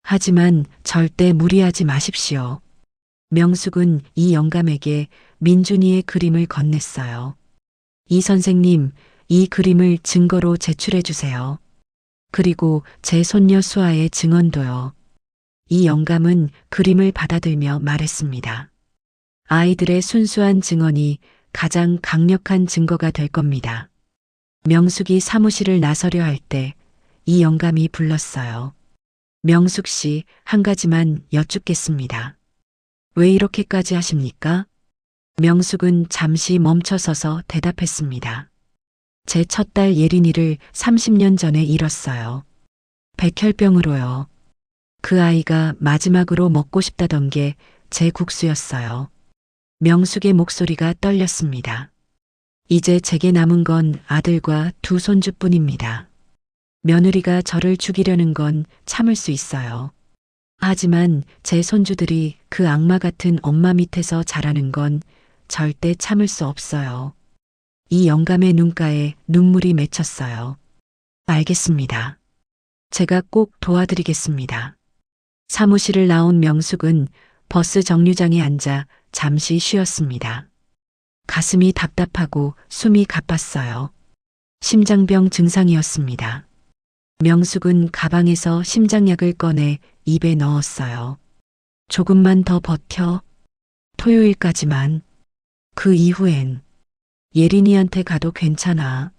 하지만 절대 무리하지 마십시오. 명숙은 이 영감에게 민준이의 그림을 건넸어요. 이 선생님, 이 그림을 증거로 제출해 주세요. 그리고 제 손녀 수아의 증언도요. 이 영감은 그림을 받아들며 말했습니다. 아이들의 순수한 증언이 가장 강력한 증거가 될 겁니다. 명숙이 사무실을 나서려 할 때 이 영감이 불렀어요. 명숙 씨, 한 가지만 여쭙겠습니다. 왜 이렇게까지 하십니까? 명숙은 잠시 멈춰서서 대답했습니다. 제 첫 딸 예린이를 30년 전에 잃었어요. 백혈병으로요. 그 아이가 마지막으로 먹고 싶다던 게 제 국수였어요. 명숙의 목소리가 떨렸습니다. 이제 제게 남은 건 아들과 두 손주뿐입니다. 며느리가 저를 죽이려는 건 참을 수 있어요. 하지만 제 손주들이 그 악마 같은 엄마 밑에서 자라는 건 절대 참을 수 없어요. 이 영감의 눈가에 눈물이 맺혔어요. 알겠습니다. 제가 꼭 도와드리겠습니다. 사무실을 나온 명숙은 버스 정류장에 앉아 잠시 쉬었습니다. 가슴이 답답하고 숨이 가빴어요. 심장병 증상이었습니다. 명숙은 가방에서 심장약을 꺼내 입에 넣었어요. 조금만 더 버텨. 토요일까지만. 그 이후엔 예린이한테 가도 괜찮아.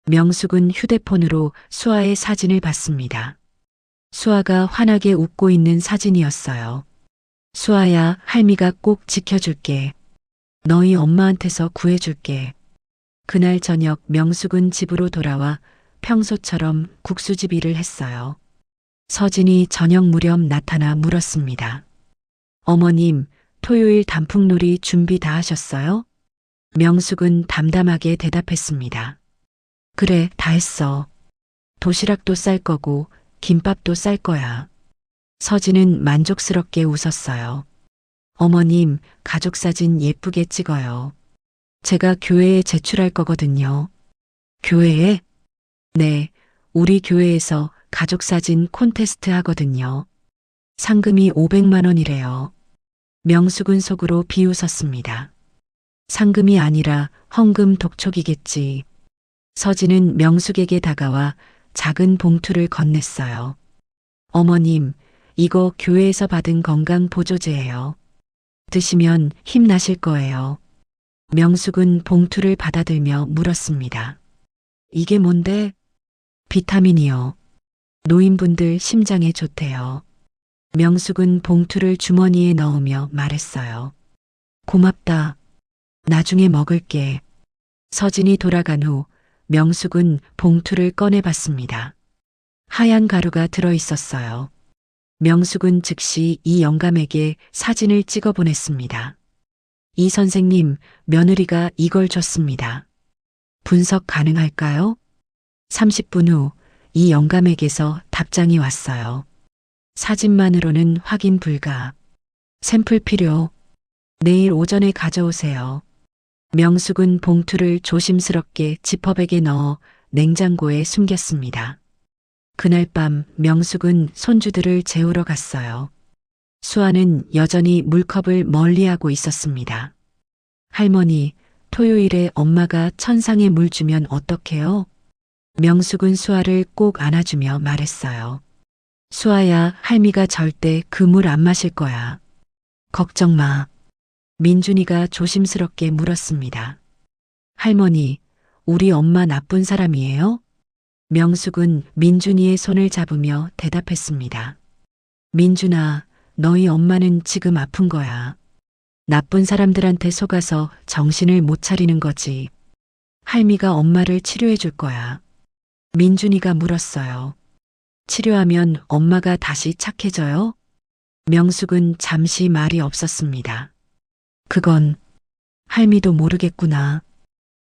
명숙은 휴대폰으로 수아의 사진을 봤습니다. 수아가 환하게 웃고 있는 사진이었어요. 수아야, 할미가 꼭 지켜줄게. 너희 엄마한테서 구해줄게. 그날 저녁 명숙은 집으로 돌아와 평소처럼 국수집 일을 했어요. 서진이 저녁 무렵 나타나 물었습니다. 어머님, 토요일 단풍놀이 준비 다 하셨어요? 명숙은 담담하게 대답했습니다. 그래, 다 했어. 도시락도 쌀 거고 김밥도 쌀 거야. 서진은 만족스럽게 웃었어요. 어머님, 가족사진 예쁘게 찍어요. 제가 교회에 제출할 거거든요. 교회에? 네, 우리 교회에서 가족사진 콘테스트 하거든요. 상금이 500만 원이래요. 명숙은 속으로 비웃었습니다. 상금이 아니라 헌금 독촉이겠지. 서진은 명숙에게 다가와 작은 봉투를 건넸어요. 어머님, 이거 교회에서 받은 건강 보조제예요. 드시면 힘나실 거예요. 명숙은 봉투를 받아들며 물었습니다. 이게 뭔데? 비타민이요. 노인분들 심장에 좋대요. 명숙은 봉투를 주머니에 넣으며 말했어요. 고맙다. 나중에 먹을게. 서진이 돌아간 후 명숙은 봉투를 꺼내봤습니다. 하얀 가루가 들어있었어요. 명숙은 즉시 이 영감에게 사진을 찍어 보냈습니다. 이 선생님, 며느리가 이걸 줬습니다. 분석 가능할까요? 30분 후 이 영감에게서 답장이 왔어요. 사진만으로는 확인 불가. 샘플 필요. 내일 오전에 가져오세요. 명숙은 봉투를 조심스럽게 지퍼백에 넣어 냉장고에 숨겼습니다. 그날 밤 명숙은 손주들을 재우러 갔어요. 수아는 여전히 물컵을 멀리하고 있었습니다. 할머니, 토요일에 엄마가 천상에 물 주면 어떡해요? 명숙은 수아를 꼭 안아주며 말했어요. 수아야, 할미가 절대 그 물 안 마실 거야. 걱정 마. 민준이가 조심스럽게 물었습니다. 할머니, 우리 엄마 나쁜 사람이에요? 명숙은 민준이의 손을 잡으며 대답했습니다. 민준아, 너희 엄마는 지금 아픈 거야. 나쁜 사람들한테 속아서 정신을 못 차리는 거지. 할미가 엄마를 치료해 줄 거야. 민준이가 물었어요. 치료하면 엄마가 다시 착해져요? 명숙은 잠시 말이 없었습니다. 그건 할미도 모르겠구나.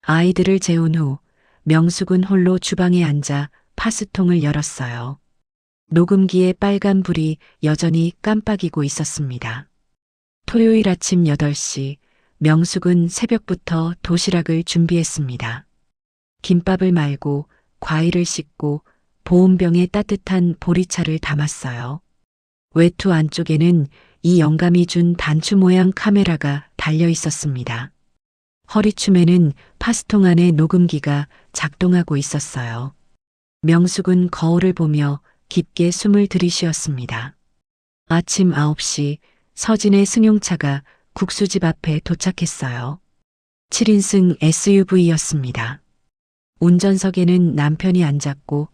아이들을 재운 후 명숙은 홀로 주방에 앉아 파스통을 열었어요. 녹음기의 빨간 불이 여전히 깜빡이고 있었습니다. 토요일 아침 8시 명숙은 새벽부터 도시락을 준비했습니다. 김밥을 말고 과일을 씻고 보온병에 따뜻한 보리차를 담았어요. 외투 안쪽에는 이 영감이 준 단추 모양 카메라가 달려 있었습니다. 허리춤에는 파스통 안에 녹음기가 작동하고 있었어요. 명숙은 거울을 보며 깊게 숨을 들이쉬었습니다. 아침 9시 서진의 승용차가 국수집 앞에 도착했어요. 7인승 SUV였습니다. 운전석에는 남편이 앉았고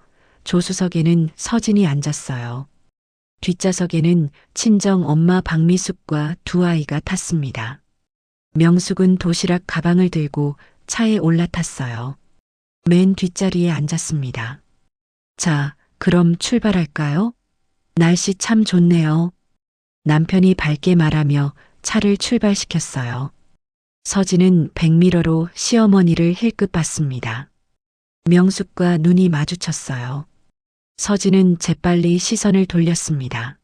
조수석에는 서진이 앉았어요. 뒷좌석에는 친정 엄마 박미숙과 두 아이가 탔습니다. 명숙은 도시락 가방을 들고 차에 올라탔어요. 맨 뒷자리에 앉았습니다. 자, 그럼 출발할까요? 날씨 참 좋네요. 남편이 밝게 말하며 차를 출발시켰어요. 서진은 백미러로 시어머니를 힐끗 봤습니다. 명숙과 눈이 마주쳤어요. 서진은 재빨리 시선을 돌렸습니다.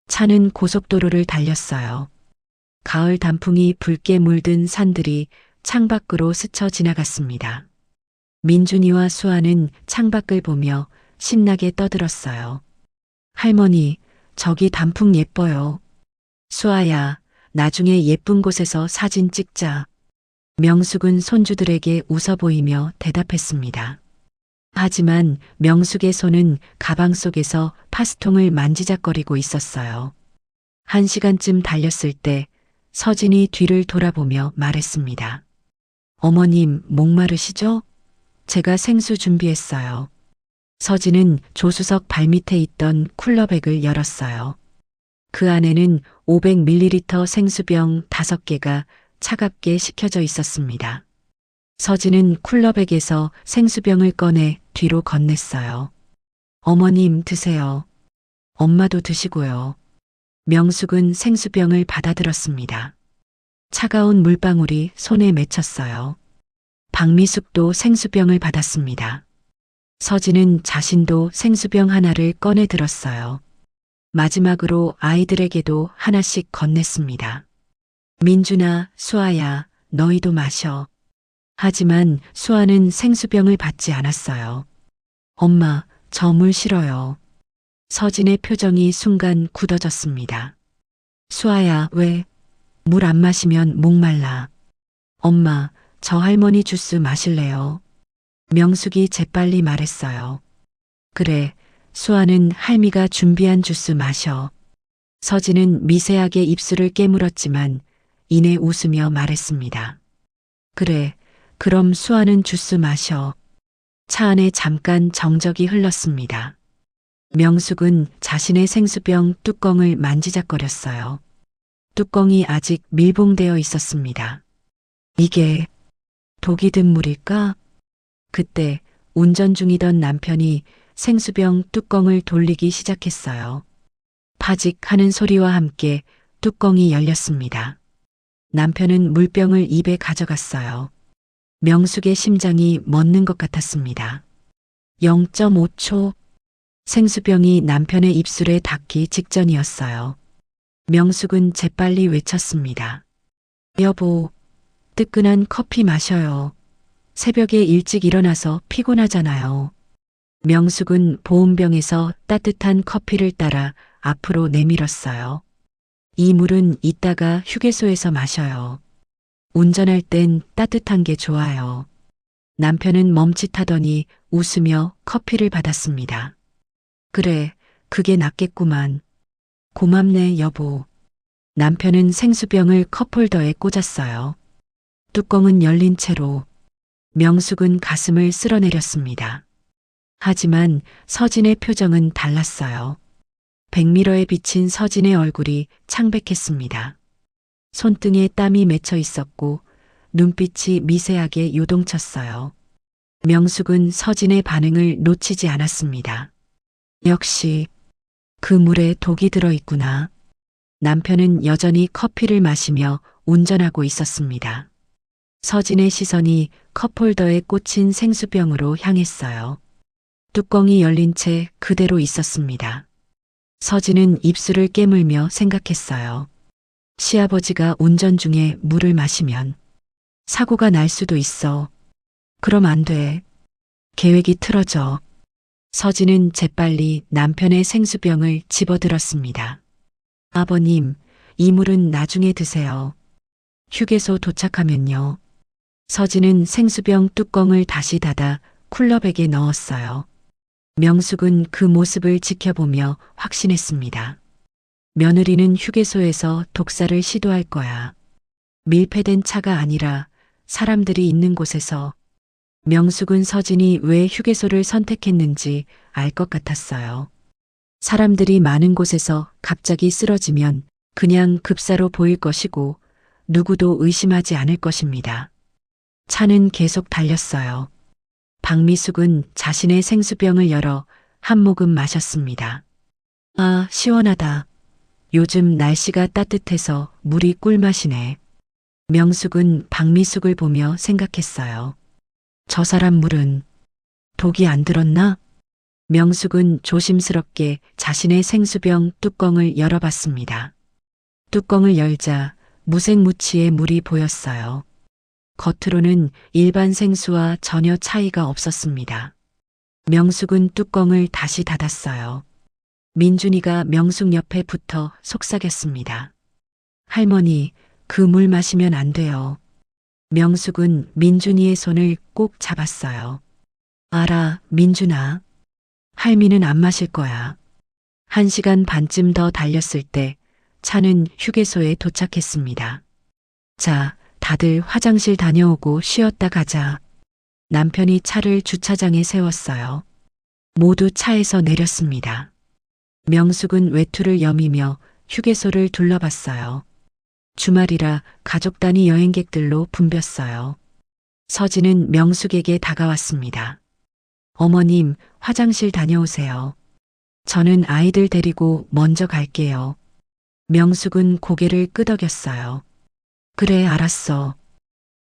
차는 고속도로를 달렸어요. 가을 단풍이 붉게 물든 산들이 창밖으로 스쳐 지나갔습니다. 민준이와 수아는 창밖을 보며 신나게 떠들었어요. 할머니, 저기 단풍 예뻐요. 수아야, 나중에 예쁜 곳에서 사진 찍자. 명숙은 손주들에게 웃어 보이며 대답했습니다. 하지만 명숙의 손은 가방 속에서 파스통을 만지작거리고 있었어요. 1시간쯤 달렸을 때 서진이 뒤를 돌아보며 말했습니다. 어머님, 목마르시죠? 제가 생수 준비했어요. 서진은 조수석 발밑에 있던 쿨러백을 열었어요. 그 안에는 500ml 생수병 5개가 차갑게 식혀져 있었습니다. 서진은 쿨러백에서 생수병을 꺼내 뒤로 건넸어요. 어머님 드세요. 엄마도 드시고요. 명숙은 생수병을 받아들었습니다. 차가운 물방울이 손에 맺혔어요. 박미숙도 생수병을 받았습니다. 서진은 자신도 생수병 하나를 꺼내 들었어요. 마지막으로 아이들에게도 하나씩 건넸습니다. 민준아, 수아야, 너희도 마셔. 하지만 수아는 생수병을 받지 않았어요. 엄마, 저 물 싫어요. 서진의 표정이 순간 굳어졌습니다. 수아야, 왜? 물 안 마시면 목말라. 엄마, 저 할머니 주스 마실래요? 명숙이 재빨리 말했어요. 그래, 수아는 할미가 준비한 주스 마셔. 서진은 미세하게 입술을 깨물었지만 이내 웃으며 말했습니다. 그래, 그럼 수아는 주스 마셔. 차 안에 잠깐 정적이 흘렀습니다. 명숙은 자신의 생수병 뚜껑을 만지작거렸어요. 뚜껑이 아직 밀봉되어 있었습니다. 이게 독이 든 물일까? 그때 운전 중이던 남편이 생수병 뚜껑을 돌리기 시작했어요. 파직 하는 소리와 함께 뚜껑이 열렸습니다. 남편은 물병을 입에 가져갔어요. 명숙의 심장이 멎는 것 같았습니다. 0.5초. 생수병이 남편의 입술에 닿기 직전이었어요. 명숙은 재빨리 외쳤습니다. 여보, 뜨끈한 커피 마셔요. 새벽에 일찍 일어나서 피곤하잖아요. 명숙은 보온병에서 따뜻한 커피를 따라 앞으로 내밀었어요. 이 물은 이따가 휴게소에서 마셔요. 운전할 땐 따뜻한 게 좋아요. 남편은 멈칫하더니 웃으며 커피를 받았습니다. 그래, 그게 낫겠구만. 고맙네, 여보. 남편은 생수병을 컵홀더에 꽂았어요. 뚜껑은 열린 채로 명숙은 가슴을 쓸어내렸습니다. 하지만 서진의 표정은 달랐어요. 백미러에 비친 서진의 얼굴이 창백했습니다. 손등에 땀이 맺혀 있었고 눈빛이 미세하게 요동쳤어요. 명숙은 서진의 반응을 놓치지 않았습니다. 역시 그 물에 독이 들어있구나. 남편은 여전히 커피를 마시며 운전하고 있었습니다. 서진의 시선이 컵홀더에 꽂힌 생수병으로 향했어요. 뚜껑이 열린 채 그대로 있었습니다. 서진은 입술을 깨물며 생각했어요. 시아버지가 운전 중에 물을 마시면 사고가 날 수도 있어. 그럼 안 돼. 계획이 틀어져. 서진은 재빨리 남편의 생수병을 집어들었습니다. 아버님, 이 물은 나중에 드세요. 휴게소 도착하면요. 서진은 생수병 뚜껑을 다시 닫아 쿨러백에 넣었어요. 명숙은 그 모습을 지켜보며 확신했습니다. 며느리는 휴게소에서 독사를 시도할 거야. 밀폐된 차가 아니라 사람들이 있는 곳에서. 명숙은 서진이 왜 휴게소를 선택했는지 알 것 같았어요. 사람들이 많은 곳에서 갑자기 쓰러지면 그냥 급사로 보일 것이고 누구도 의심하지 않을 것입니다. 차는 계속 달렸어요. 박미숙은 자신의 생수병을 열어 한 모금 마셨습니다. 아, 시원하다. 요즘 날씨가 따뜻해서 물이 꿀맛이네. 명숙은 박미숙을 보며 생각했어요. 저 사람 물은 독이 안 들었나? 명숙은 조심스럽게 자신의 생수병 뚜껑을 열어봤습니다. 뚜껑을 열자 무색무취의 물이 보였어요. 겉으로는 일반 생수와 전혀 차이가 없었습니다. 명숙은 뚜껑을 다시 닫았어요. 민준이가 명숙 옆에 붙어 속삭였습니다. 할머니, 그 물 마시면 안 돼요. 명숙은 민준이의 손을 꼭 잡았어요. 알아, 민준아. 할미는 안 마실 거야. 1시간 반쯤 더 달렸을 때 차는 휴게소에 도착했습니다. 자, 다들 화장실 다녀오고 쉬었다 가자. 남편이 차를 주차장에 세웠어요. 모두 차에서 내렸습니다. 명숙은 외투를 여미며 휴게소를 둘러봤어요. 주말이라 가족 단위 여행객들로 붐볐어요. 서진은 명숙에게 다가왔습니다. 어머님, 화장실 다녀오세요. 저는 아이들 데리고 먼저 갈게요. 명숙은 고개를 끄덕였어요. 그래, 알았어.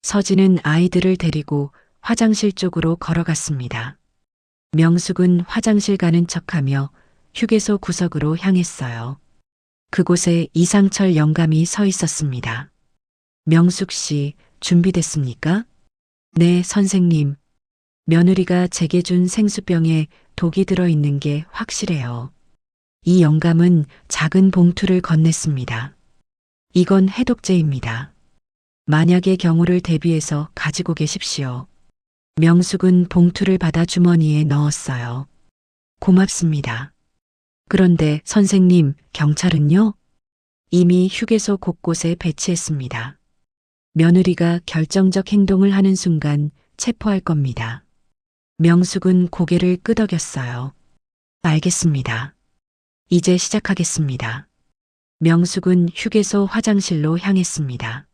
서진은 아이들을 데리고 화장실 쪽으로 걸어갔습니다. 명숙은 화장실 가는 척하며 휴게소 구석으로 향했어요. 그곳에 이상철 영감이 서 있었습니다. 명숙 씨, 준비됐습니까? 네, 선생님. 며느리가 제게 준 생수병에 독이 들어있는 게 확실해요. 이 영감은 작은 봉투를 건넸습니다. 이건 해독제입니다. 만약의 경우를 대비해서 가지고 계십시오. 명숙은 봉투를 받아 주머니에 넣었어요. 고맙습니다. 그런데 선생님, 경찰은요? 이미 휴게소 곳곳에 배치했습니다. 며느리가 결정적 행동을 하는 순간 체포할 겁니다. 명숙은 고개를 끄덕였어요. 알겠습니다. 이제 시작하겠습니다. 명숙은 휴게소 화장실로 향했습니다.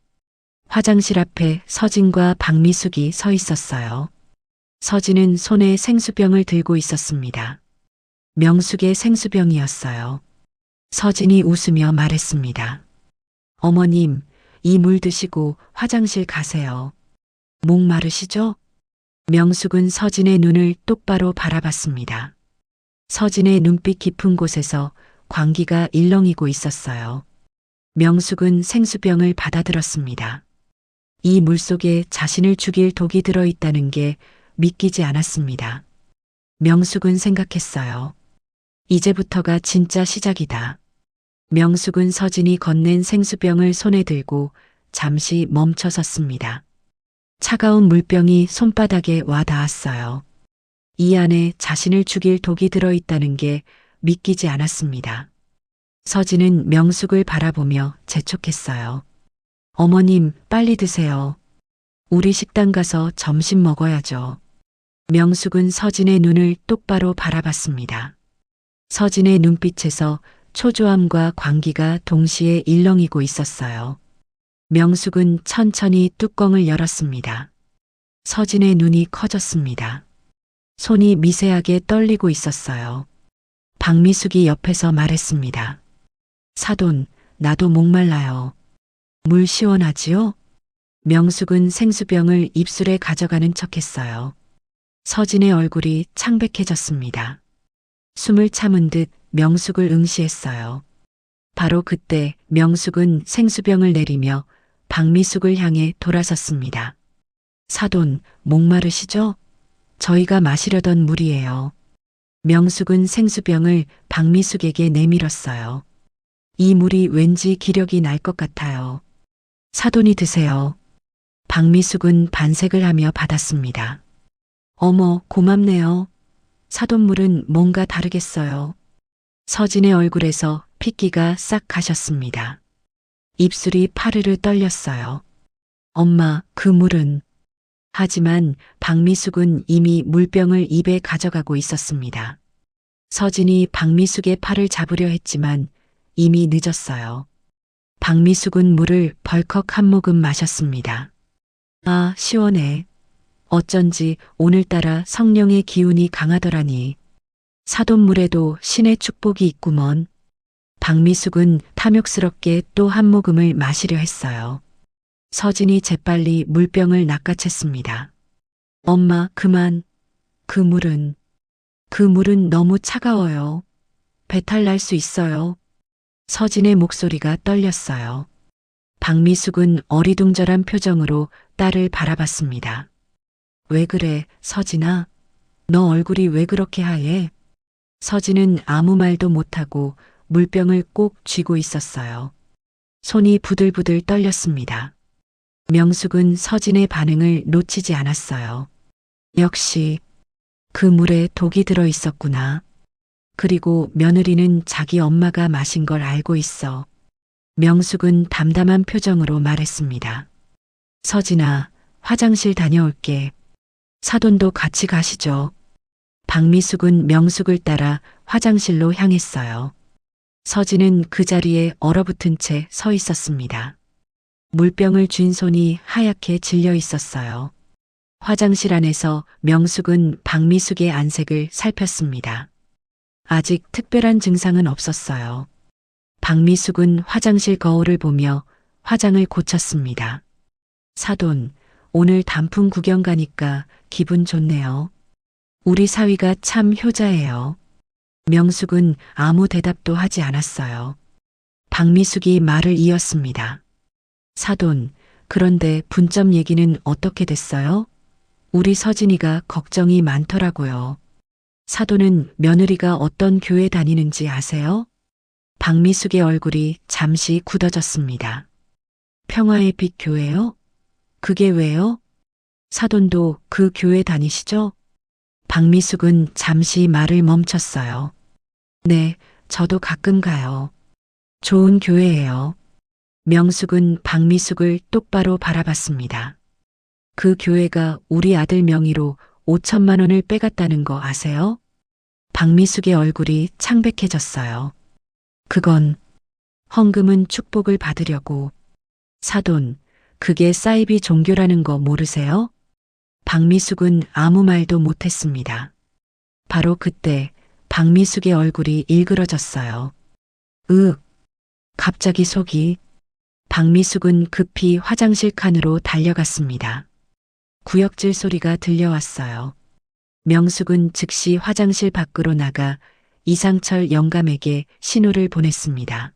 화장실 앞에 서진과 박미숙이 서 있었어요. 서진은 손에 생수병을 들고 있었습니다. 명숙의 생수병이었어요. 서진이 웃으며 말했습니다. 어머님, 이 물 드시고 화장실 가세요. 목 마르시죠? 명숙은 서진의 눈을 똑바로 바라봤습니다. 서진의 눈빛 깊은 곳에서 광기가 일렁이고 있었어요. 명숙은 생수병을 받아들었습니다. 이 물속에 자신을 죽일 독이 들어있다는 게 믿기지 않았습니다. 명숙은 생각했어요. 이제부터가 진짜 시작이다. 명숙은 서진이 건넨 생수병을 손에 들고 잠시 멈춰 섰습니다. 차가운 물병이 손바닥에 와 닿았어요. 이 안에 자신을 죽일 독이 들어있다는 게 믿기지 않았습니다. 서진은 명숙을 바라보며 재촉했어요. 어머님, 빨리 드세요. 우리 식당 가서 점심 먹어야죠. 명숙은 서진의 눈을 똑바로 바라봤습니다. 서진의 눈빛에서 초조함과 광기가 동시에 일렁이고 있었어요. 명숙은 천천히 뚜껑을 열었습니다. 서진의 눈이 커졌습니다. 손이 미세하게 떨리고 있었어요. 박미숙이 옆에서 말했습니다. 사돈, 나도 목말라요. 물 시원하지요? 명숙은 생수병을 입술에 가져가는 척했어요. 서진의 얼굴이 창백해졌습니다. 숨을 참은 듯 명숙을 응시했어요. 바로 그때 명숙은 생수병을 내리며 박미숙을 향해 돌아섰습니다. 사돈, 목마르시죠? 저희가 마시려던 물이에요. 명숙은 생수병을 박미숙에게 내밀었어요. 이 물이 왠지 기력이 날 것 같아요. 사돈이 드세요. 박미숙은 반색을 하며 받았습니다. 어머, 고맙네요. 사돈물은 뭔가 다르겠어요. 서진의 얼굴에서 핏기가 싹 가셨습니다. 입술이 파르르 떨렸어요. 엄마, 그 물은... 하지만 박미숙은 이미 물병을 입에 가져가고 있었습니다. 서진이 박미숙의 팔을 잡으려 했지만 이미 늦었어요. 박미숙은 물을 벌컥 한 모금 마셨습니다. 아, 시원해. 어쩐지 오늘따라 성령의 기운이 강하더라니. 사돈물에도 신의 축복이 있구먼. 박미숙은 탐욕스럽게 또 한 모금을 마시려 했어요. 서진이 재빨리 물병을 낚아챘습니다. 엄마, 그만. 그 물은 너무 차가워요. 배탈 날 수 있어요. 서진의 목소리가 떨렸어요. 박미숙은 어리둥절한 표정으로 딸을 바라봤습니다. 왜 그래, 서진아? 너 얼굴이 왜 그렇게 하얘? 서진은 아무 말도 못하고 물병을 꼭 쥐고 있었어요. 손이 부들부들 떨렸습니다. 명숙은 서진의 반응을 놓치지 않았어요. 역시 그 물에 독이 들어 있었구나. 그리고 며느리는 자기 엄마가 마신 걸 알고 있어. 명숙은 담담한 표정으로 말했습니다. 서진아, 화장실 다녀올게. 사돈도 같이 가시죠. 박미숙은 명숙을 따라 화장실로 향했어요. 서진은 그 자리에 얼어붙은 채 서 있었습니다. 물병을 쥔 손이 하얗게 질려 있었어요. 화장실 안에서 명숙은 박미숙의 안색을 살폈습니다. 아직 특별한 증상은 없었어요. 박미숙은 화장실 거울을 보며 화장을 고쳤습니다. 사돈, 오늘 단풍 구경 가니까 기분 좋네요. 우리 사위가 참 효자예요. 명숙은 아무 대답도 하지 않았어요. 박미숙이 말을 이었습니다. 사돈, 그런데 분점 얘기는 어떻게 됐어요? 우리 서진이가 걱정이 많더라고요. 사돈은 며느리가 어떤 교회 다니는지 아세요? 박미숙의 얼굴이 잠시 굳어졌습니다. 평화의 빛 교회요? 그게 왜요? 사돈도 그 교회 다니시죠? 박미숙은 잠시 말을 멈췄어요. 네, 저도 가끔 가요. 좋은 교회예요. 명숙은 박미숙을 똑바로 바라봤습니다. 그 교회가 우리 아들 명의로 5천만 원을 빼갔다는 거 아세요? 박미숙의 얼굴이 창백해졌어요. 그건 헌금은 축복을 받으려고. 사돈, 그게 사이비 종교라는 거 모르세요? 박미숙은 아무 말도 못했습니다. 바로 그때 박미숙의 얼굴이 일그러졌어요. 갑자기 속이. 박미숙은 급히 화장실 칸으로 달려갔습니다. 구역질 소리가 들려왔어요. 명숙은 즉시 화장실 밖으로 나가 이상철 영감에게 신호를 보냈습니다.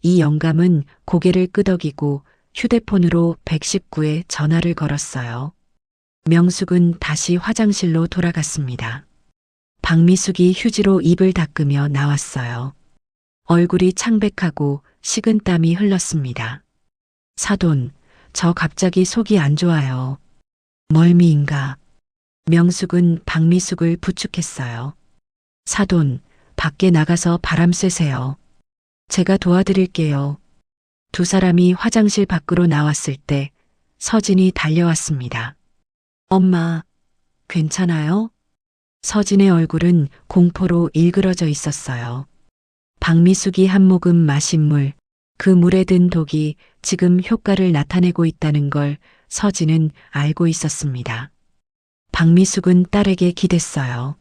이 영감은 고개를 끄덕이고 휴대폰으로 119에 전화를 걸었어요. 명숙은 다시 화장실로 돌아갔습니다. 박미숙이 휴지로 입을 닦으며 나왔어요. 얼굴이 창백하고 식은땀이 흘렀습니다. 사돈, 저 갑자기 속이 안 좋아요. 멀미인가? 명숙은 박미숙을 부축했어요. 사돈, 밖에 나가서 바람 쐬세요. 제가 도와드릴게요. 두 사람이 화장실 밖으로 나왔을 때 서진이 달려왔습니다. 엄마, 괜찮아요? 서진의 얼굴은 공포로 일그러져 있었어요. 박미숙이 한 모금 마신 물, 그 물에 든 독이 지금 효과를 나타내고 있다는 걸 서진은 알고 있었습니다. 박미숙은 딸에게 기댔어요.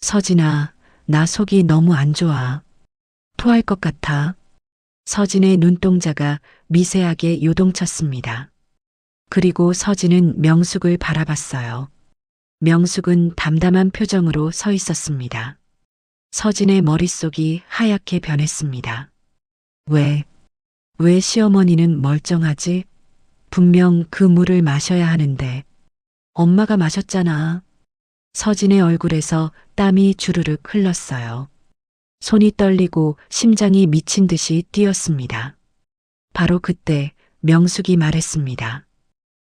서진아, 나 속이 너무 안 좋아. 토할 것 같아. 서진의 눈동자가 미세하게 요동쳤습니다. 그리고 서진은 명숙을 바라봤어요. 명숙은 담담한 표정으로 서 있었습니다. 서진의 머릿속이 하얗게 변했습니다. 왜 시어머니는 멀쩡하지? 분명 그 물을 마셔야 하는데. 엄마가 마셨잖아. 서진의 얼굴에서 땀이 주르륵 흘렀어요. 손이 떨리고 심장이 미친 듯이 뛰었습니다. 바로 그때 명숙이 말했습니다.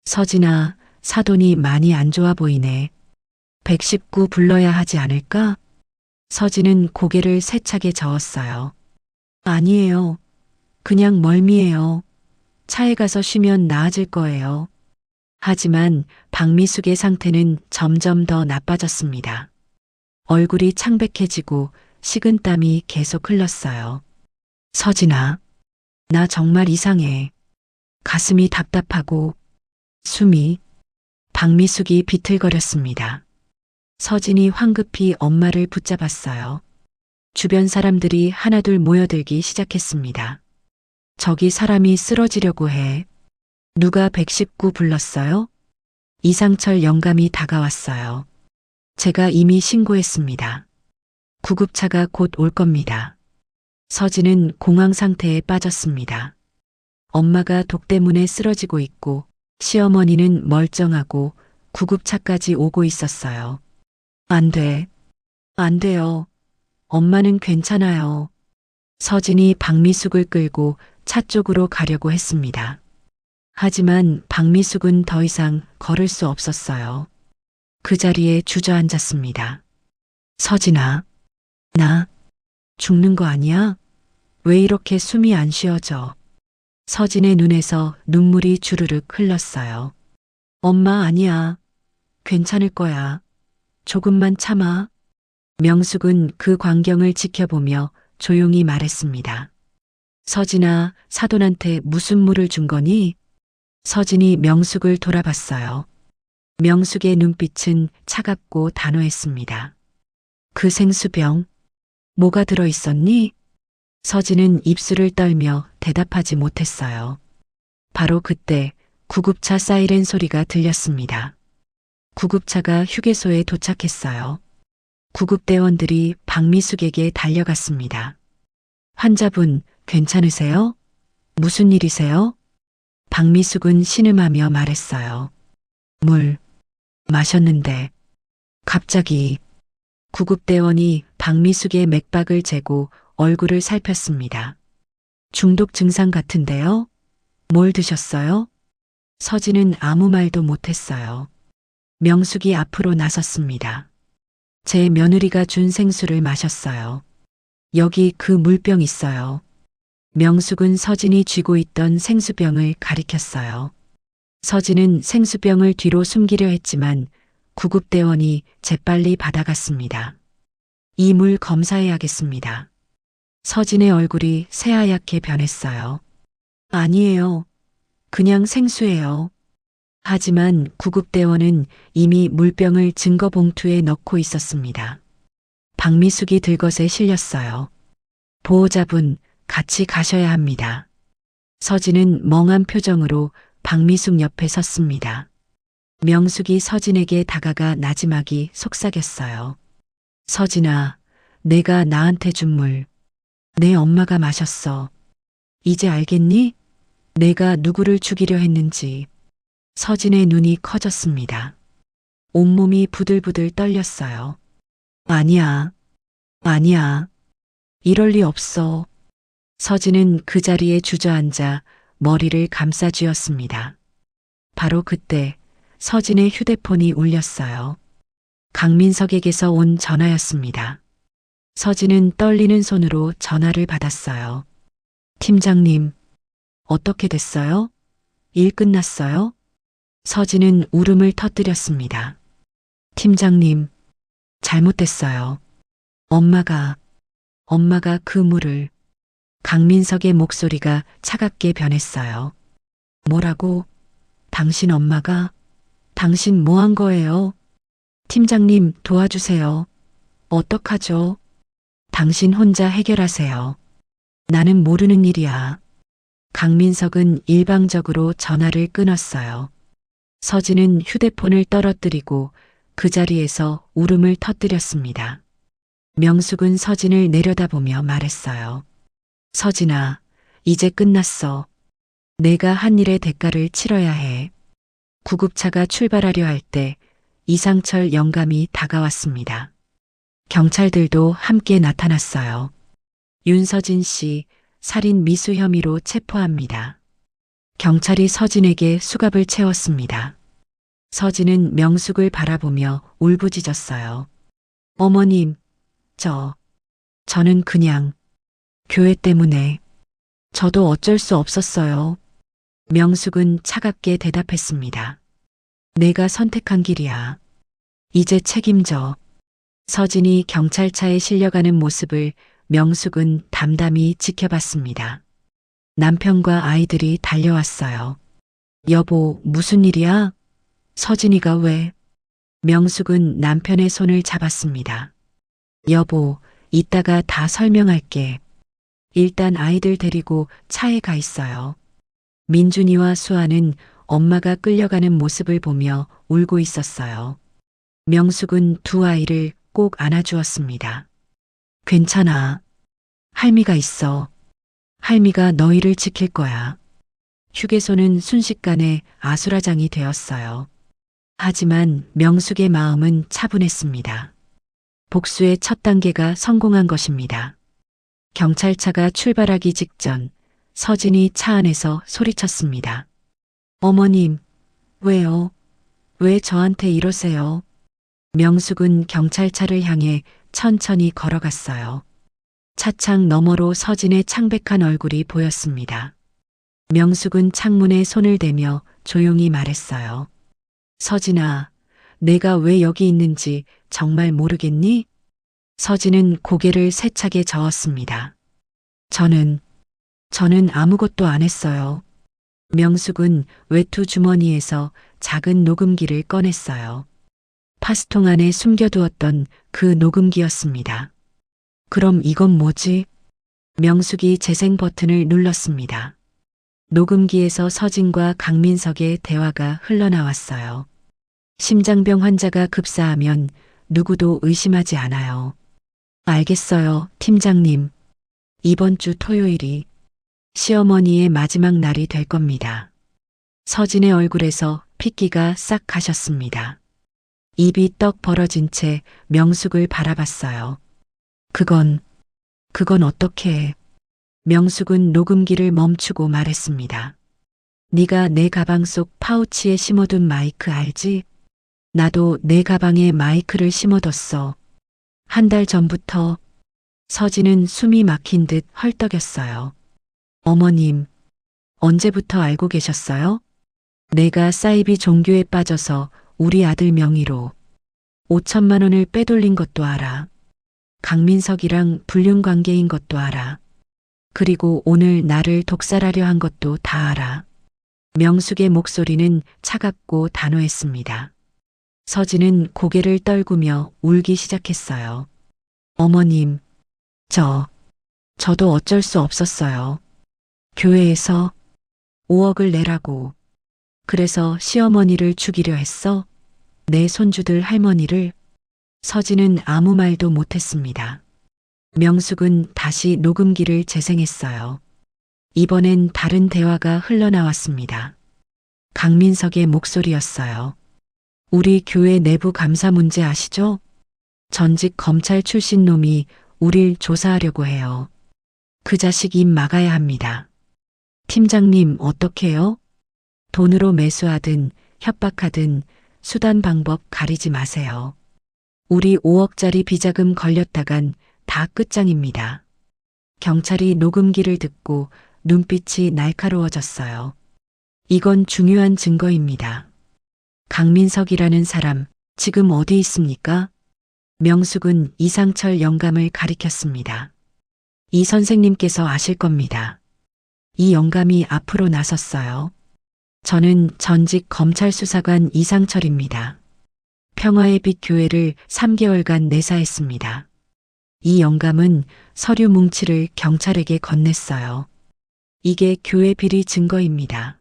서진아, 사돈이 많이 안 좋아 보이네. 119 불러야 하지 않을까? 서진은 고개를 세차게 저었어요. 아니에요. 그냥 멀미예요. 차에 가서 쉬면 나아질 거예요. 하지만 박미숙의 상태는 점점 더 나빠졌습니다. 얼굴이 창백해지고 식은땀이 계속 흘렀어요. 서진아, 나 정말 이상해. 가슴이 답답하고 숨이. 박미숙이 비틀거렸습니다. 서진이 황급히 엄마를 붙잡았어요. 주변 사람들이 하나둘 모여들기 시작했습니다. 저기 사람이 쓰러지려고 해. 누가 119 불렀어요? 이상철 영감이 다가왔어요. 제가 이미 신고했습니다. 구급차가 곧 올 겁니다. 서진은 공황 상태에 빠졌습니다. 엄마가 독 때문에 쓰러지고 있고 시어머니는 멀쩡하고 구급차까지 오고 있었어요. 안 돼. 안 돼요. 엄마는 괜찮아요. 서진이 박미숙을 끌고 차 쪽으로 가려고 했습니다. 하지만 박미숙은 더 이상 걸을 수 없었어요. 그 자리에 주저앉았습니다. 서진아, 나 죽는 거 아니야? 왜 이렇게 숨이 안 쉬어져? 서진의 눈에서 눈물이 주르륵 흘렀어요. 엄마 아니야. 괜찮을 거야. 조금만 참아. 명숙은 그 광경을 지켜보며 조용히 말했습니다. 서진아, 사돈한테 무슨 물을 준 거니? 서진이 명숙을 돌아봤어요. 명숙의 눈빛은 차갑고 단호했습니다. 그 생수병, 뭐가 들어있었니? 서진은 입술을 떨며 대답하지 못했어요. 바로 그때 구급차 사이렌 소리가 들렸습니다. 구급차가 휴게소에 도착했어요. 구급대원들이 박미숙에게 달려갔습니다. 환자분, 괜찮으세요? 무슨 일이세요? 박미숙은 신음하며 말했어요. 물 마셨는데 갑자기. 구급대원이 박미숙의 맥박을 재고 얼굴을 살폈습니다. 중독 증상 같은데요? 뭘 드셨어요? 서진은 아무 말도 못했어요. 명숙이 앞으로 나섰습니다. 제 며느리가 준 생수를 마셨어요. 여기 그 물병 있어요. 명숙은 서진이 쥐고 있던 생수병을 가리켰어요. 서진은 생수병을 뒤로 숨기려 했지만 구급대원이 재빨리 받아갔습니다. 이 물 검사해야겠습니다. 서진의 얼굴이 새하얗게 변했어요. 아니에요. 그냥 생수예요. 하지만 구급대원은 이미 물병을 증거봉투에 넣고 있었습니다. 박미숙이 들것에 실렸어요. 보호자분, 같이 가셔야 합니다. 서진은 멍한 표정으로 박미숙 옆에 섰습니다. 명숙이 서진에게 다가가 나지막이 속삭였어요. 서진아, 내가 나한테 준 물, 내 엄마가 마셨어. 이제 알겠니? 내가 누구를 죽이려 했는지. 서진의 눈이 커졌습니다. 온몸이 부들부들 떨렸어요. 아니야, 아니야. 이럴 리 없어. 서진은 그 자리에 주저앉아 머리를 감싸쥐었습니다. 바로 그때 서진의 휴대폰이 울렸어요. 강민석에게서 온 전화였습니다. 서진은 떨리는 손으로 전화를 받았어요. 팀장님, 어떻게 됐어요? 일 끝났어요? 서진은 울음을 터뜨렸습니다. 팀장님, 잘못됐어요. 엄마가 그 물을. 강민석의 목소리가 차갑게 변했어요. 뭐라고? 당신 엄마가? 당신 뭐 한 거예요? 팀장님, 도와주세요. 어떡하죠? 당신 혼자 해결하세요. 나는 모르는 일이야. 강민석은 일방적으로 전화를 끊었어요. 서진은 휴대폰을 떨어뜨리고 그 자리에서 울음을 터뜨렸습니다. 명숙은 서진을 내려다보며 말했어요. 서진아, 이제 끝났어. 내가 한 일의 대가를 치러야 해. 구급차가 출발하려 할 때 이상철 영감이 다가왔습니다. 경찰들도 함께 나타났어요. 윤서진 씨, 살인 미수 혐의로 체포합니다. 경찰이 서진에게 수갑을 채웠습니다. 서진은 명숙을 바라보며 울부짖었어요. 어머님, 저는 그냥 교회 때문에. 저도 어쩔 수 없었어요. 명숙은 차갑게 대답했습니다. 내가 선택한 길이야. 이제 책임져. 서진이 경찰차에 실려가는 모습을 명숙은 담담히 지켜봤습니다. 남편과 아이들이 달려왔어요. 여보, 무슨 일이야? 서진이가 왜? 명숙은 남편의 손을 잡았습니다. 여보, 이따가 다 설명할게. 일단 아이들 데리고 차에 가 있어요. 민준이와 수아는 엄마가 끌려가는 모습을 보며 울고 있었어요. 명숙은 두 아이를 꼭 안아주었습니다. 괜찮아. 할미가 있어. 할미가 너희를 지킬 거야. 휴게소는 순식간에 아수라장이 되었어요. 하지만 명숙의 마음은 차분했습니다. 복수의 첫 단계가 성공한 것입니다. 경찰차가 출발하기 직전 서진이 차 안에서 소리쳤습니다. 어머님, 왜요? 왜 저한테 이러세요? 명숙은 경찰차를 향해 천천히 걸어갔어요. 차창 너머로 서진의 창백한 얼굴이 보였습니다. 명숙은 창문에 손을 대며 조용히 말했어요. 서진아, 내가 왜 여기 있는지 정말 모르겠니? 서진은 고개를 세차게 저었습니다. 저는 아무것도 안 했어요. 명숙은 외투 주머니에서 작은 녹음기를 꺼냈어요. 파스통 안에 숨겨두었던 그 녹음기였습니다. 그럼 이건 뭐지? 명숙이 재생 버튼을 눌렀습니다. 녹음기에서 서진과 강민석의 대화가 흘러나왔어요. 심장병 환자가 급사하면 누구도 의심하지 않아요. 알겠어요, 팀장님. 이번 주 토요일이 시어머니의 마지막 날이 될 겁니다. 서진의 얼굴에서 핏기가 싹 가셨습니다. 입이 떡 벌어진 채 명숙을 바라봤어요. 그건 어떻게 해? 명숙은 녹음기를 멈추고 말했습니다. 네가 내 가방 속 파우치에 심어둔 마이크 알지? 나도 내 가방에 마이크를 심어뒀어. 한 달 전부터. 서진은 숨이 막힌 듯 헐떡였어요. 어머님, 언제부터 알고 계셨어요? 내가 사이비 종교에 빠져서 우리 아들 명의로 5천만 원을 빼돌린 것도 알아. 강민석이랑 불륜 관계인 것도 알아. 그리고 오늘 나를 독살하려 한 것도 다 알아. 명숙의 목소리는 차갑고 단호했습니다. 서진은 고개를 떨구며 울기 시작했어요. 어머님, 저도 어쩔 수 없었어요. 교회에서 5억을 내라고. 그래서 시어머니를 죽이려 했어? 내 손주들 할머니를? 서진은 아무 말도 못했습니다. 명숙은 다시 녹음기를 재생했어요. 이번엔 다른 대화가 흘러나왔습니다. 강민석의 목소리였어요. 우리 교회 내부 감사 문제 아시죠? 전직 검찰 출신 놈이 우릴 조사하려고 해요. 그 자식 입 막아야 합니다. 팀장님 어떡해요? 돈으로 매수하든 협박하든 수단 방법 가리지 마세요. 우리 5억짜리 비자금 걸렸다간 다 끝장입니다. 경찰이 녹음기를 듣고 눈빛이 날카로워졌어요. 이건 중요한 증거입니다. 강민석이라는 사람 지금 어디 있습니까? 명숙은 이상철 영감을 가리켰습니다. 이 선생님께서 아실 겁니다. 이 영감이 앞으로 나섰어요. 저는 전직 검찰 수사관 이상철입니다. 평화의 빛 교회를 3개월간 내사했습니다. 이 영감은 서류 뭉치를 경찰에게 건넸어요. 이게 교회 비리 증거입니다.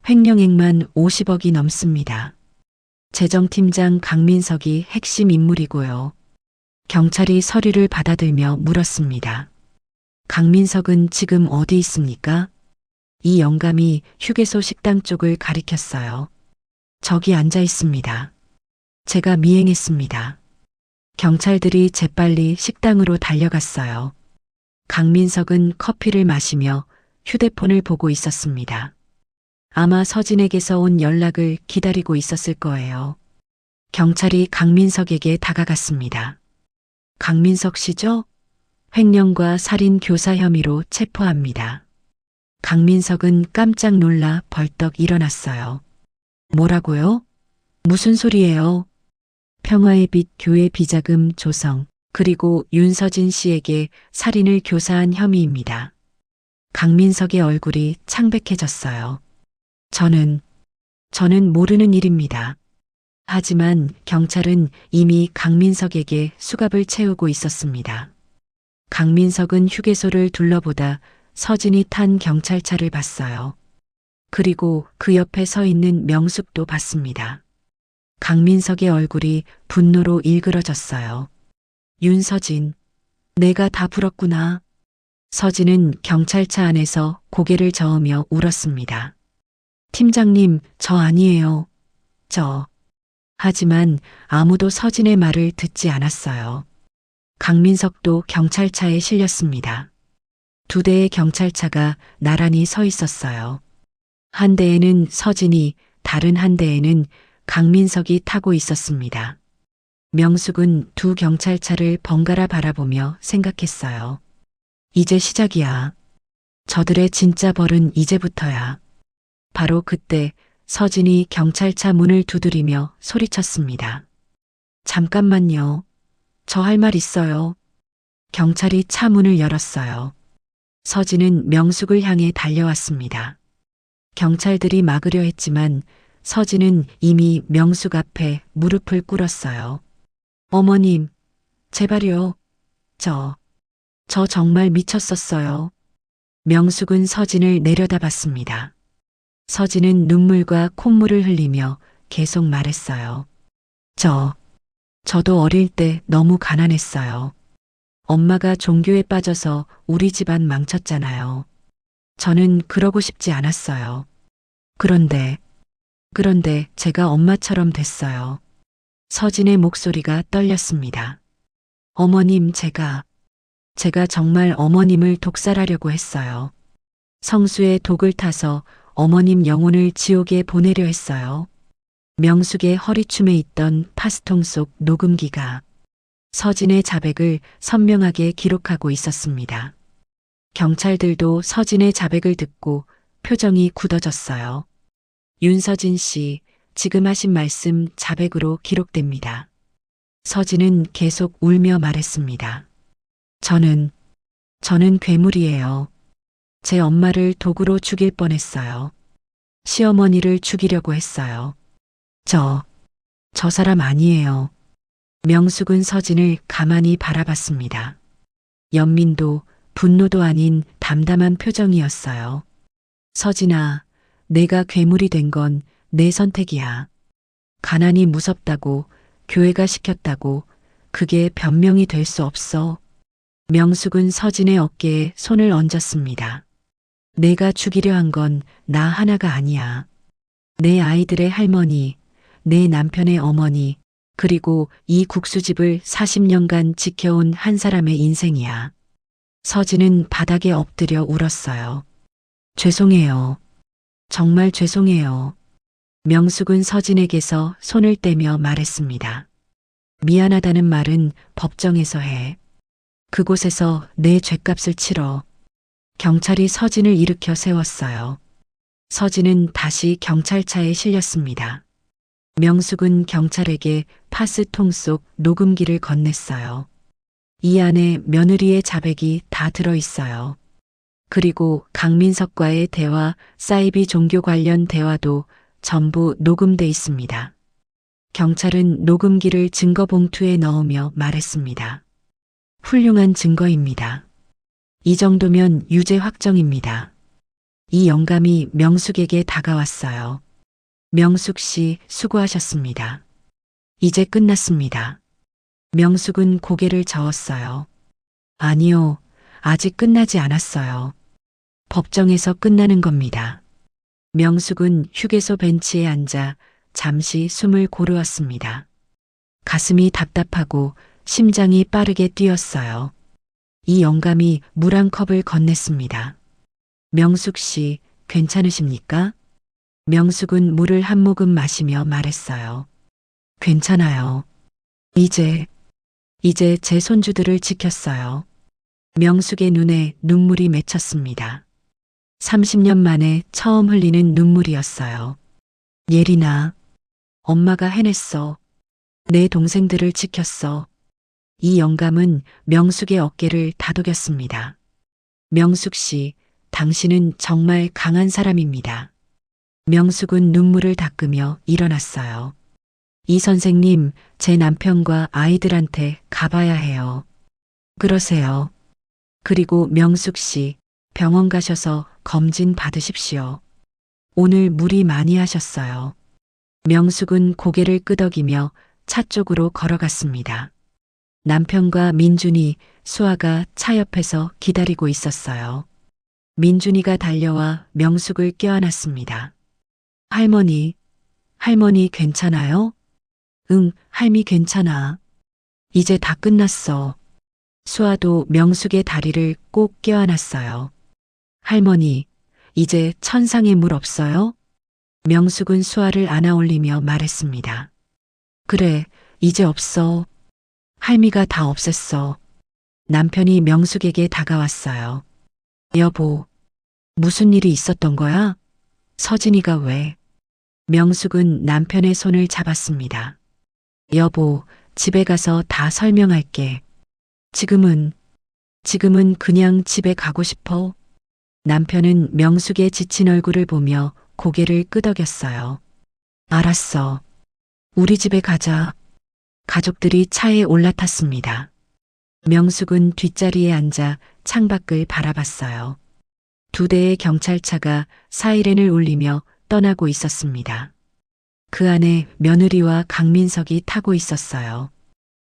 횡령액만 50억이 넘습니다. 재정팀장 강민석이 핵심 인물이고요. 경찰이 서류를 받아들며 물었습니다. 강민석은 지금 어디 있습니까? 이 영감이 휴게소 식당 쪽을 가리켰어요. 저기 앉아 있습니다. 제가 미행했습니다. 경찰들이 재빨리 식당으로 달려갔어요. 강민석은 커피를 마시며 휴대폰을 보고 있었습니다. 아마 서진에게서 온 연락을 기다리고 있었을 거예요. 경찰이 강민석에게 다가갔습니다. 강민석 씨죠? 횡령과 살인 교사 혐의로 체포합니다. 강민석은 깜짝 놀라 벌떡 일어났어요. 뭐라고요? 무슨 소리예요? 평화의 빛 교회 비자금 조성, 그리고 윤서진 씨에게 살인을 교사한 혐의입니다. 강민석의 얼굴이 창백해졌어요. 저는 모르는 일입니다. 하지만 경찰은 이미 강민석에게 수갑을 채우고 있었습니다. 강민석은 휴게소를 둘러보다 서진이 탄 경찰차를 봤어요. 그리고 그 옆에 서 있는 명숙도 봤습니다. 강민석의 얼굴이 분노로 일그러졌어요. 윤서진, 내가 다 불었구나. 서진은 경찰차 안에서 고개를 저으며 울었습니다. 팀장님, 저 아니에요. 하지만 아무도 서진의 말을 듣지 않았어요. 강민석도 경찰차에 실렸습니다. 2대의 경찰차가 나란히 서 있었어요. 한 대에는 서진이, 다른 한 대에는 강민석이 타고 있었습니다. 명숙은 2 경찰차를 번갈아 바라보며 생각했어요. 이제 시작이야. 저들의 진짜 벌은 이제부터야. 바로 그때 서진이 경찰차 문을 두드리며 소리쳤습니다. 잠깐만요. 저 할 말 있어요. 경찰이 차 문을 열었어요. 서진은 명숙을 향해 달려왔습니다. 경찰들이 막으려 했지만 서진은 이미 명숙 앞에 무릎을 꿇었어요. 어머님, 제발요. 저 정말 미쳤었어요. 명숙은 서진을 내려다봤습니다. 서진은 눈물과 콧물을 흘리며 계속 말했어요. 저도 어릴 때 너무 가난했어요. 엄마가 종교에 빠져서 우리 집안 망쳤잖아요. 저는 그러고 싶지 않았어요. 그런데 제가 엄마처럼 됐어요. 서진의 목소리가 떨렸습니다. 어머님, 제가 정말 어머님을 독살하려고 했어요. 성수에 독을 타서 어머님 영혼을 지옥에 보내려 했어요. 명숙의 허리춤에 있던 파스통 속 녹음기가 서진의 자백을 선명하게 기록하고 있었습니다. 경찰들도 서진의 자백을 듣고 표정이 굳어졌어요. 윤서진 씨, 지금 하신 말씀 자백으로 기록됩니다. 서진은 계속 울며 말했습니다. 저는 괴물이에요. 제 엄마를 도구로 죽일 뻔했어요. 시어머니를 죽이려고 했어요. 저 사람 아니에요. 명숙은 서진을 가만히 바라봤습니다. 연민도 분노도 아닌 담담한 표정이었어요. 서진아, 내가 괴물이 된 건 내 선택이야. 가난이 무섭다고, 교회가 시켰다고, 그게 변명이 될 수 없어. 명숙은 서진의 어깨에 손을 얹었습니다. 내가 죽이려 한 건 나 하나가 아니야. 내 아이들의 할머니, 내 남편의 어머니, 그리고 이 국수집을 40년간 지켜온 한 사람의 인생이야. 서진은 바닥에 엎드려 울었어요. 죄송해요. 정말 죄송해요. 명숙은 서진에게서 손을 떼며 말했습니다. 미안하다는 말은 법정에서 해. 그곳에서 내 죗값을 치러. 경찰이 서진을 일으켜 세웠어요. 서진은 다시 경찰차에 실렸습니다. 명숙은 경찰에게 파스통 속 녹음기를 건넸어요. 이 안에 며느리의 자백이 다 들어있어요. 그리고 강민석과의 대화, 사이비 종교 관련 대화도 전부 녹음돼 있습니다. 경찰은 녹음기를 증거 봉투에 넣으며 말했습니다. 훌륭한 증거입니다. 이 정도면 유죄 확정입니다. 이 영감이 명숙에게 다가왔어요. 명숙 씨, 수고하셨습니다. 이제 끝났습니다. 명숙은 고개를 저었어요. 아니요, 아직 끝나지 않았어요. 법정에서 끝나는 겁니다. 명숙은 휴게소 벤치에 앉아 잠시 숨을 고르었습니다. 가슴이 답답하고 심장이 빠르게 뛰었어요. 이 영감이 물 한 컵을 건넸습니다. 명숙 씨, 괜찮으십니까? 명숙은 물을 한 모금 마시며 말했어요. 괜찮아요. 이제 제 손주들을 지켰어요. 명숙의 눈에 눈물이 맺혔습니다. 30년 만에 처음 흘리는 눈물이었어요. 예린아, 엄마가 해냈어. 내 동생들을 지켰어. 이 영감은 명숙의 어깨를 다독였습니다. 명숙 씨, 당신은 정말 강한 사람입니다. 명숙은 눈물을 닦으며 일어났어요. 이 선생님, 제 남편과 아이들한테 가봐야 해요. 그러세요. 그리고 명숙 씨, 병원 가셔서 검진 받으십시오. 오늘 무리 많이 하셨어요. 명숙은 고개를 끄덕이며 차 쪽으로 걸어갔습니다. 남편과 민준이, 수아가 차 옆에서 기다리고 있었어요. 민준이가 달려와 명숙을 껴안았습니다. 할머니 괜찮아요? 응, 할미 괜찮아. 이제 다 끝났어. 수아도 명숙의 다리를 꼭 껴안았어요. 할머니, 이제 천상에 물 없어요? 명숙은 수아를 안아올리며 말했습니다. 그래, 이제 없어. 할미가 다 없앴어. 남편이 명숙에게 다가왔어요. 여보, 무슨 일이 있었던 거야? 서진이가 왜? 명숙은 남편의 손을 잡았습니다. 여보, 집에 가서 다 설명할게. 지금은 그냥 집에 가고 싶어. 남편은 명숙의 지친 얼굴을 보며 고개를 끄덕였어요. 알았어. 우리 집에 가자. 가족들이 차에 올라탔습니다. 명숙은 뒷자리에 앉아 창밖을 바라봤어요. 2대의 경찰차가 사이렌을 울리며 떠나고 있었습니다. 그 안에 며느리와 강민석이 타고 있었어요.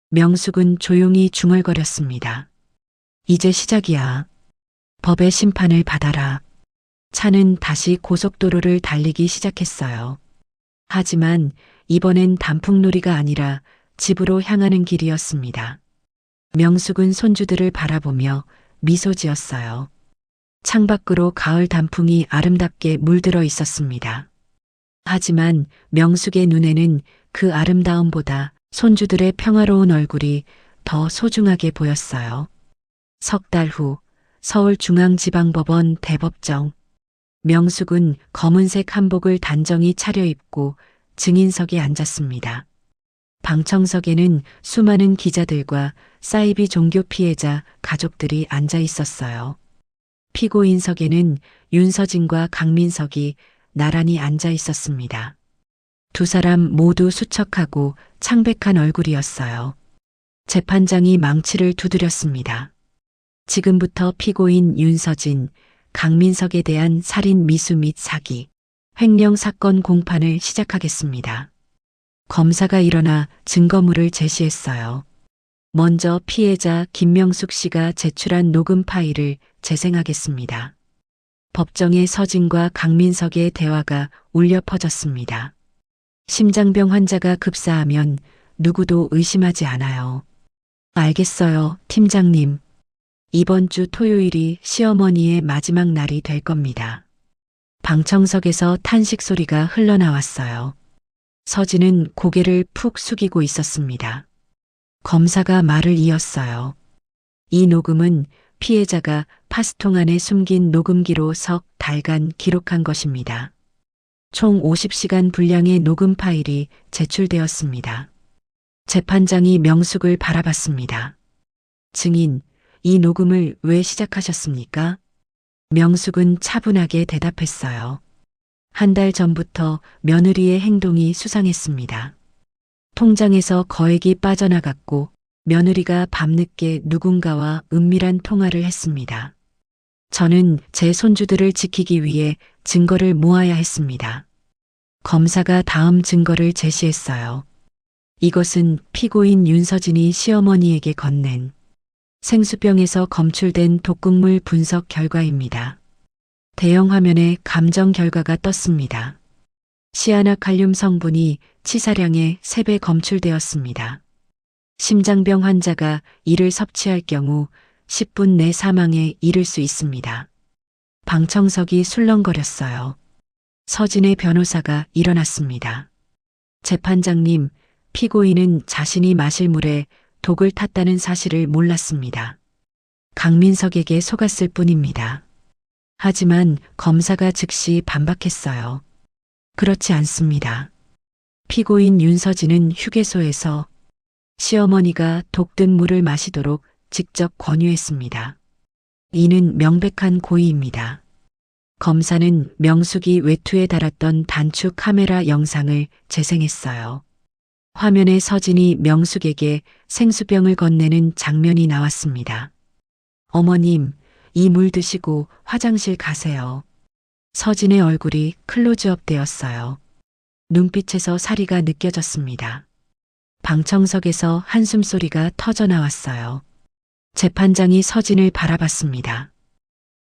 명숙은 조용히 중얼거렸습니다. 이제 시작이야. 법의 심판을 받아라. 차는 다시 고속도로를 달리기 시작했어요. 하지만 이번엔 단풍놀이가 아니라 집으로 향하는 길이었습니다. 명숙은 손주들을 바라보며 미소 지었어요. 창밖으로 가을 단풍이 아름답게 물들어 있었습니다. 하지만 명숙의 눈에는 그 아름다움보다 손주들의 평화로운 얼굴이 더 소중하게 보였어요. 석 달 후 서울중앙지방법원 대법정. 명숙은 검은색 한복을 단정히 차려입고 증인석에 앉았습니다. 방청석에는 수많은 기자들과 사이비 종교 피해자 가족들이 앉아 있었어요. 피고인석에는 윤서진과 강민석이 나란히 앉아 있었습니다. 두 사람 모두 수척하고 창백한 얼굴이었어요. 재판장이 망치를 두드렸습니다. 지금부터 피고인 윤서진, 강민석에 대한 살인 미수 및 사기, 횡령 사건 공판을 시작하겠습니다. 검사가 일어나 증거물을 제시했어요. 먼저 피해자 김명숙 씨가 제출한 녹음 파일을 재생하겠습니다. 법정에 서진과 강민석의 대화가 울려 퍼졌습니다. 심장병 환자가 급사하면 누구도 의심하지 않아요. 알겠어요, 팀장님. 이번 주 토요일이 시어머니의 마지막 날이 될 겁니다. 방청석에서 탄식 소리가 흘러나왔어요. 서진은 고개를 푹 숙이고 있었습니다. 검사가 말을 이었어요. 이 녹음은 피해자가 파스통 안에 숨긴 녹음기로 석 달간 기록한 것입니다. 총 50시간 분량의 녹음 파일이 제출되었습니다. 재판장이 명숙을 바라봤습니다. 증인, 이 녹음을 왜 시작하셨습니까? 명숙은 차분하게 대답했어요. 한 달 전부터 며느리의 행동이 수상했습니다. 통장에서 거액이 빠져나갔고 며느리가 밤늦게 누군가와 은밀한 통화를 했습니다. 저는 제 손주들을 지키기 위해 증거를 모아야 했습니다. 검사가 다음 증거를 제시했어요. 이것은 피고인 윤서진이 시어머니에게 건넨 생수병에서 검출된 독극물 분석 결과입니다. 대형 화면에 감정 결과가 떴습니다. 시아나칼륨 성분이 치사량의 3배 검출되었습니다. 심장병 환자가 이를 섭취할 경우 10분 내 사망에 이를 수 있습니다. 방청석이 술렁거렸어요. 서진의 변호사가 일어났습니다. 재판장님, 피고인은 자신이 마실 물에 독을 탔다는 사실을 몰랐습니다. 강민석에게 속았을 뿐입니다. 하지만 검사가 즉시 반박했어요. 그렇지 않습니다. 피고인 윤서진은 휴게소에서 시어머니가 독든 물을 마시도록 직접 권유했습니다. 이는 명백한 고의입니다. 검사는 명숙이 외투에 달았던 단축 카메라 영상을 재생했어요. 화면에 서진이 명숙에게 생수병을 건네는 장면이 나왔습니다. 어머님, 이 물 드시고 화장실 가세요. 서진의 얼굴이 클로즈업 되었어요. 눈빛에서 사리가 느껴졌습니다. 방청석에서 한숨소리가 터져 나왔어요. 재판장이 서진을 바라봤습니다.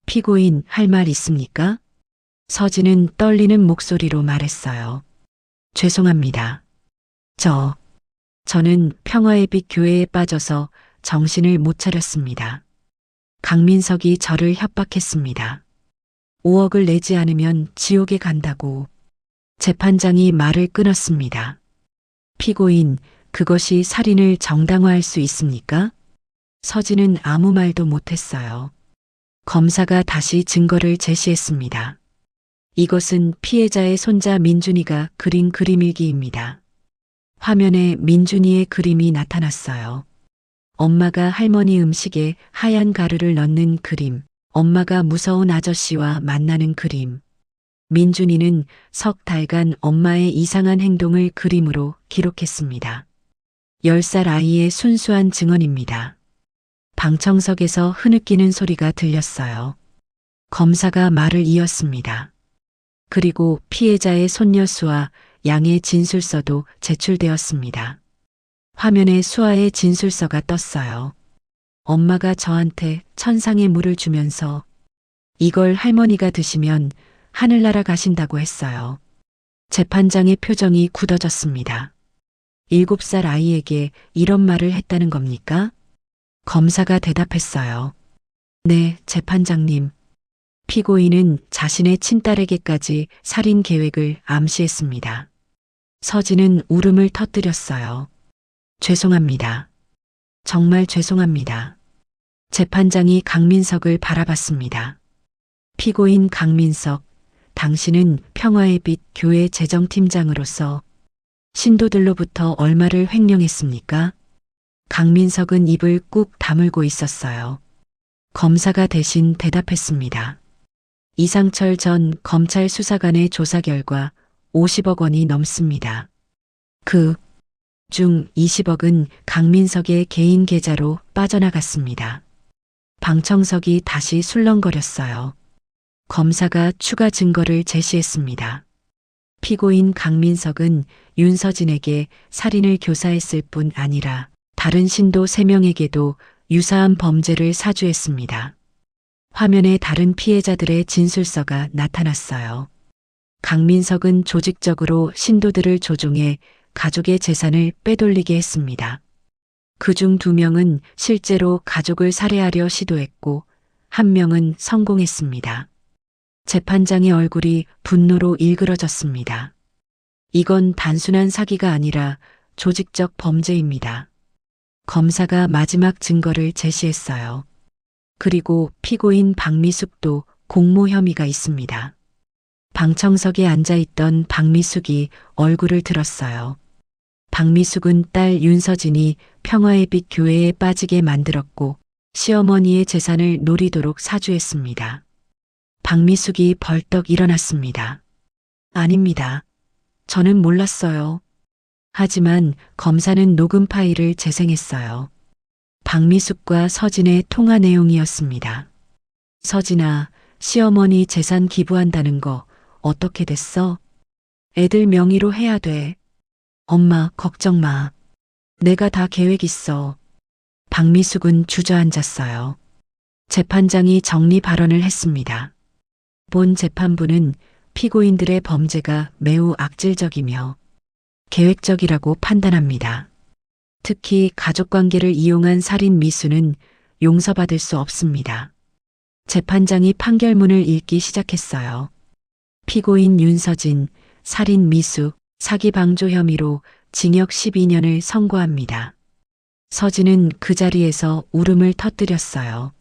피고인 할 말 있습니까? 서진은 떨리는 목소리로 말했어요. 죄송합니다. 저는 평화의 빛 교회에 빠져서 정신을 못 차렸습니다. 강민석이 저를 협박했습니다. 5억을 내지 않으면 지옥에 간다고. 재판장이 말을 끊었습니다. 피고인, 그것이 살인을 정당화할 수 있습니까? 서진은 아무 말도 못했어요. 검사가 다시 증거를 제시했습니다. 이것은 피해자의 손자 민준이가 그린 그림일기입니다. 화면에 민준이의 그림이 나타났어요. 엄마가 할머니 음식에 하얀 가루를 넣는 그림, 엄마가 무서운 아저씨와 만나는 그림. 민준이는 석 달간 엄마의 이상한 행동을 그림으로 기록했습니다. 10살 아이의 순수한 증언입니다. 방청석에서 흐느끼는 소리가 들렸어요. 검사가 말을 이었습니다. 그리고 피해자의 손녀수와 양의 진술서도 제출되었습니다. 화면에 수아의 진술서가 떴어요. 엄마가 저한테 천상의 물을 주면서 이걸 할머니가 드시면 하늘나라 가신다고 했어요. 재판장의 표정이 굳어졌습니다. 7살 아이에게 이런 말을 했다는 겁니까? 검사가 대답했어요. 네, 재판장님. 피고인은 자신의 친딸에게까지 살인 계획을 암시했습니다. 서진은 울음을 터뜨렸어요. 죄송합니다. 정말 죄송합니다. 재판장이 강민석을 바라봤습니다. 피고인 강민석, 당신은 평화의 빛 교회 재정팀장으로서 신도들로부터 얼마를 횡령했습니까? 강민석은 입을 꾹 다물고 있었어요. 검사가 대신 대답했습니다. 이상철 전 검찰 수사관의 조사 결과 50억 원이 넘습니다. 그 중 20억은 강민석의 개인 계좌로 빠져나갔습니다. 방청석이 다시 술렁거렸어요. 검사가 추가 증거를 제시했습니다. 피고인 강민석은 윤서진에게 살인을 교사했을 뿐 아니라 다른 신도 3명에게도 유사한 범죄를 사주했습니다. 화면에 다른 피해자들의 진술서가 나타났어요. 강민석은 조직적으로 신도들을 조종해 가족의 재산을 빼돌리게 했습니다. 그중 2명은 실제로 가족을 살해하려 시도했고 1명은 성공했습니다. 재판장의 얼굴이 분노로 일그러졌습니다. 이건 단순한 사기가 아니라 조직적 범죄입니다. 검사가 마지막 증거를 제시했어요. 그리고 피고인 박미숙도 공모 혐의가 있습니다. 방청석에 앉아있던 박미숙이 얼굴을 들었어요. 박미숙은 딸 윤서진이 평화의 빛 교회에 빠지게 만들었고 시어머니의 재산을 노리도록 사주했습니다. 박미숙이 벌떡 일어났습니다. 아닙니다. 저는 몰랐어요. 하지만 검사는 녹음 파일을 재생했어요. 박미숙과 서진의 통화 내용이었습니다. 서진아, 시어머니 재산 기부한다는 거 어떻게 됐어? 애들 명의로 해야 돼. 엄마, 걱정 마. 내가 다 계획 있어. 박미숙은 주저앉았어요. 재판장이 정리 발언을 했습니다. 본 재판부는 피고인들의 범죄가 매우 악질적이며 계획적이라고 판단합니다. 특히 가족관계를 이용한 살인 미수는 용서받을 수 없습니다. 재판장이 판결문을 읽기 시작했어요. 피고인 윤서진, 살인 미수, 사기 방조 혐의로 징역 12년을 선고합니다. 서진은 그 자리에서 울음을 터뜨렸어요.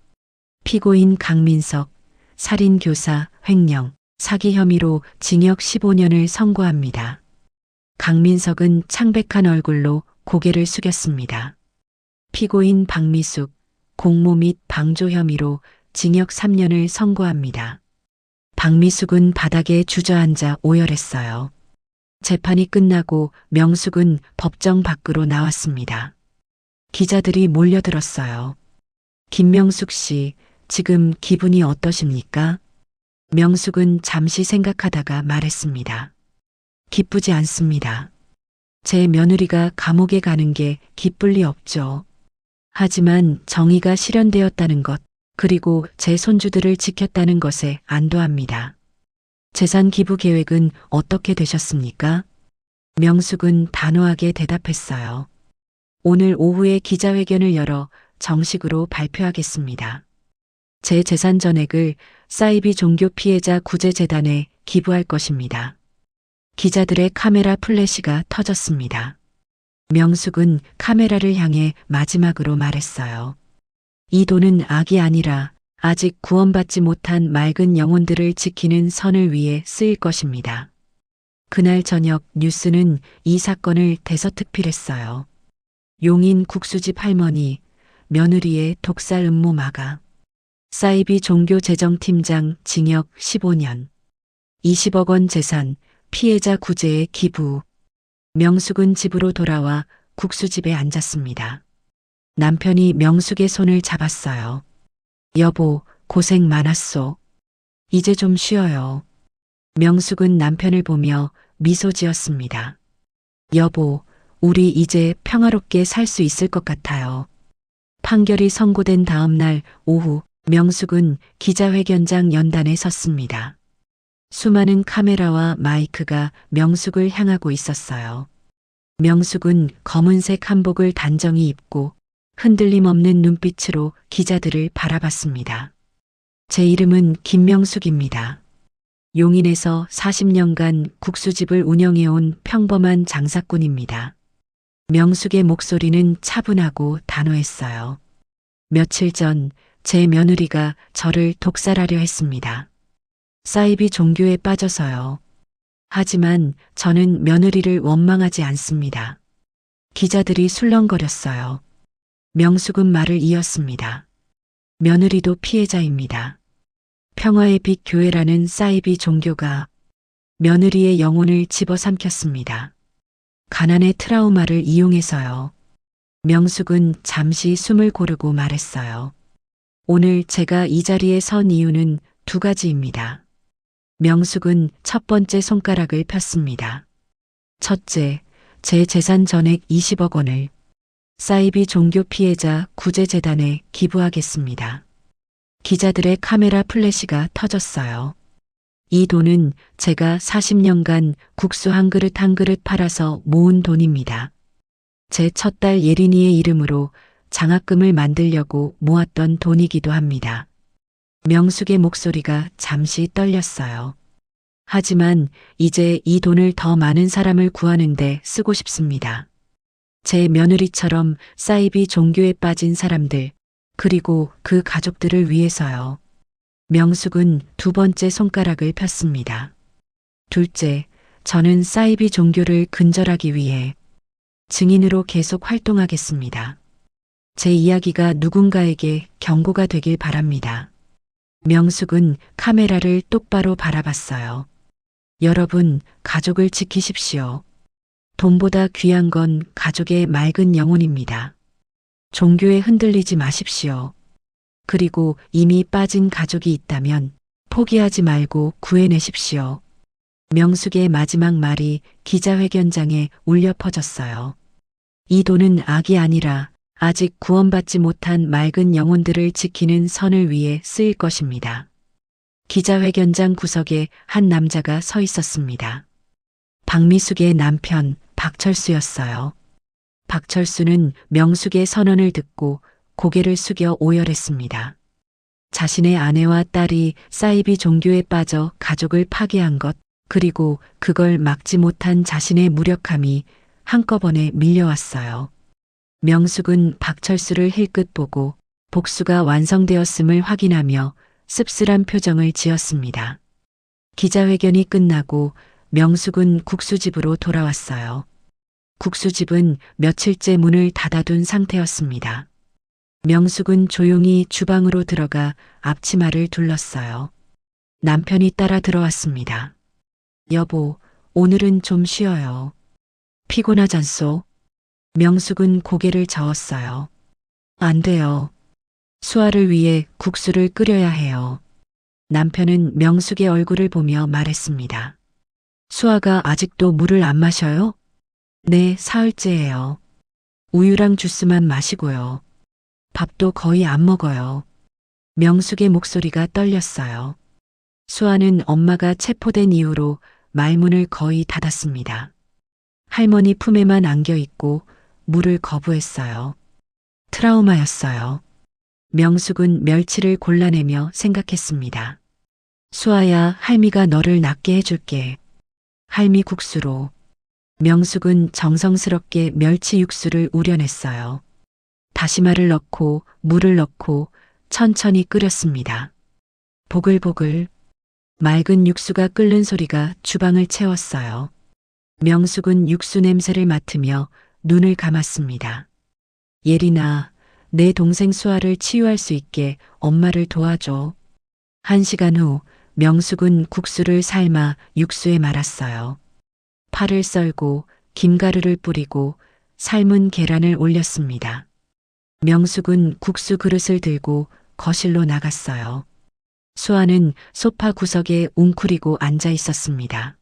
피고인 강민석, 살인 교사, 횡령, 사기 혐의로 징역 15년을 선고합니다. 강민석은 창백한 얼굴로 고개를 숙였습니다. 피고인 박미숙, 공모 및 방조 혐의로 징역 3년을 선고합니다. 박미숙은 바닥에 주저앉아 오열했어요. 재판이 끝나고 명숙은 법정 밖으로 나왔습니다. 기자들이 몰려들었어요. 김명숙 씨, 지금 기분이 어떠십니까? 명숙은 잠시 생각하다가 말했습니다. 기쁘지 않습니다. 제 며느리가 감옥에 가는 게 기쁠 리 없죠. 하지만 정의가 실현되었다는 것, 그리고 제 손주들을 지켰다는 것에 안도합니다. 재산 기부 계획은 어떻게 되셨습니까? 명숙은 단호하게 대답했어요. 오늘 오후에 기자회견을 열어 정식으로 발표하겠습니다. 제 재산 전액을 사이비 종교 피해자 구제재단에 기부할 것입니다. 기자들의 카메라 플래시가 터졌습니다. 명숙은 카메라를 향해 마지막으로 말했어요. 이 돈은 악이 아니라 아직 구원받지 못한 맑은 영혼들을 지키는 선을 위해 쓰일 것입니다. 그날 저녁 뉴스는 이 사건을 대서특필했어요. 용인 국수집 할머니, 며느리의 독살 음모 마가, 사이비 종교재정팀장 징역 15년, 20억 원 재산, 피해자 구제에 기부. 명숙은 집으로 돌아와 국수집에 앉았습니다. 남편이 명숙의 손을 잡았어요. 여보, 고생 많았소. 이제 좀 쉬어요. 명숙은 남편을 보며 미소 지었습니다. 여보, 우리 이제 평화롭게 살 수 있을 것 같아요. 판결이 선고된 다음 날 오후 명숙은 기자회견장 연단에 섰습니다. 수많은 카메라와 마이크가 명숙을 향하고 있었어요. 명숙은 검은색 한복을 단정히 입고 흔들림 없는 눈빛으로 기자들을 바라봤습니다. 제 이름은 김명숙입니다. 용인에서 40년간 국수집을 운영해온 평범한 장사꾼입니다. 명숙의 목소리는 차분하고 단호했어요. 며칠 전 제 며느리가 저를 독살하려 했습니다. 사이비 종교에 빠져서요. 하지만 저는 며느리를 원망하지 않습니다. 기자들이 술렁거렸어요. 명숙은 말을 이었습니다. 며느리도 피해자입니다. 평화의 빛 교회라는 사이비 종교가 며느리의 영혼을 집어삼켰습니다. 가난의 트라우마를 이용해서요. 명숙은 잠시 숨을 고르고 말했어요. 오늘 제가 이 자리에 선 이유는 두 가지입니다. 명숙은 첫 번째 손가락을 폈습니다. 첫째, 제 재산 전액 20억 원을 사이비 종교 피해자 구제재단에 기부하겠습니다. 기자들의 카메라 플래시가 터졌어요. 이 돈은 제가 40년간 국수 한 그릇 한 그릇 팔아서 모은 돈입니다. 제 첫 딸 예린이의 이름으로 장학금을 만들려고 모았던 돈이기도 합니다. 명숙의 목소리가 잠시 떨렸어요. 하지만 이제 이 돈을 더 많은 사람을 구하는데 쓰고 싶습니다. 제 며느리처럼 사이비 종교에 빠진 사람들, 그리고 그 가족들을 위해서요. 명숙은 두 번째 손가락을 폈습니다. 둘째, 저는 사이비 종교를 근절하기 위해 증인으로 계속 활동하겠습니다. 제 이야기가 누군가에게 경고가 되길 바랍니다. 명숙은 카메라를 똑바로 바라봤어요. 여러분, 가족을 지키십시오. 돈보다 귀한 건 가족의 맑은 영혼입니다. 종교에 흔들리지 마십시오. 그리고 이미 빠진 가족이 있다면 포기하지 말고 구해내십시오. 명숙의 마지막 말이 기자회견장에 울려 퍼졌어요. 이 돈은 악이 아니라 아직 구원받지 못한 맑은 영혼들을 지키는 선을 위해 쓰일 것입니다. 기자회견장 구석에 한 남자가 서 있었습니다. 박미숙의 남편 박철수였어요. 박철수는 명숙의 선언을 듣고 고개를 숙여 오열했습니다. 자신의 아내와 딸이 사이비 종교에 빠져 가족을 파괴한 것, 그리고 그걸 막지 못한 자신의 무력함이 한꺼번에 밀려왔어요. 명숙은 박철수를 힐끗 보고 복수가 완성되었음을 확인하며 씁쓸한 표정을 지었습니다. 기자회견이 끝나고 명숙은 국수집으로 돌아왔어요. 국수집은 며칠째 문을 닫아둔 상태였습니다. 명숙은 조용히 주방으로 들어가 앞치마를 둘렀어요. 남편이 따라 들어왔습니다. 여보, 오늘은 좀 쉬어요. 피곤하잖소? 명숙은 고개를 저었어요. 안 돼요. 수아를 위해 국수를 끓여야 해요. 남편은 명숙의 얼굴을 보며 말했습니다. 수아가 아직도 물을 안 마셔요? 네, 사흘째예요. 우유랑 주스만 마시고요. 밥도 거의 안 먹어요. 명숙의 목소리가 떨렸어요. 수아는 엄마가 체포된 이후로 말문을 거의 닫았습니다. 할머니 품에만 안겨 있고 물을 거부했어요. 트라우마였어요. 명숙은 멸치를 골라내며 생각했습니다. 수아야, 할미가 너를 낫게 해줄게. 할미 국수로. 명숙은 정성스럽게 멸치 육수를 우려냈어요. 다시마를 넣고 물을 넣고 천천히 끓였습니다. 보글보글 맑은 육수가 끓는 소리가 주방을 채웠어요. 명숙은 육수 냄새를 맡으며 눈을 감았습니다. 예린아, 내 동생 수아를 치유할 수 있게 엄마를 도와줘. 1시간 후 명숙은 국수를 삶아 육수에 말았어요. 파를 썰고 김가루를 뿌리고 삶은 계란을 올렸습니다. 명숙은 국수 그릇을 들고 거실로 나갔어요. 수아는 소파 구석에 웅크리고 앉아 있었습니다.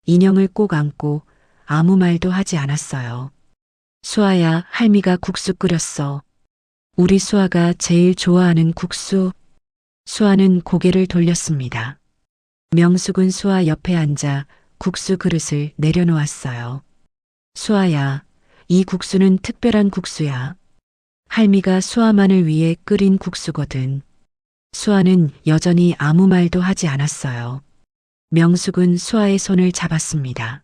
인형을 꼭 안고 아무 말도 하지 않았어요. 수아야, 할미가 국수 끓였어. 우리 수아가 제일 좋아하는 국수. 수아는 고개를 돌렸습니다. 명숙은 수아 옆에 앉아 국수 그릇을 내려놓았어요. 수아야, 이 국수는 특별한 국수야. 할미가 수아만을 위해 끓인 국수거든. 수아는 여전히 아무 말도 하지 않았어요. 명숙은 수아의 손을 잡았습니다.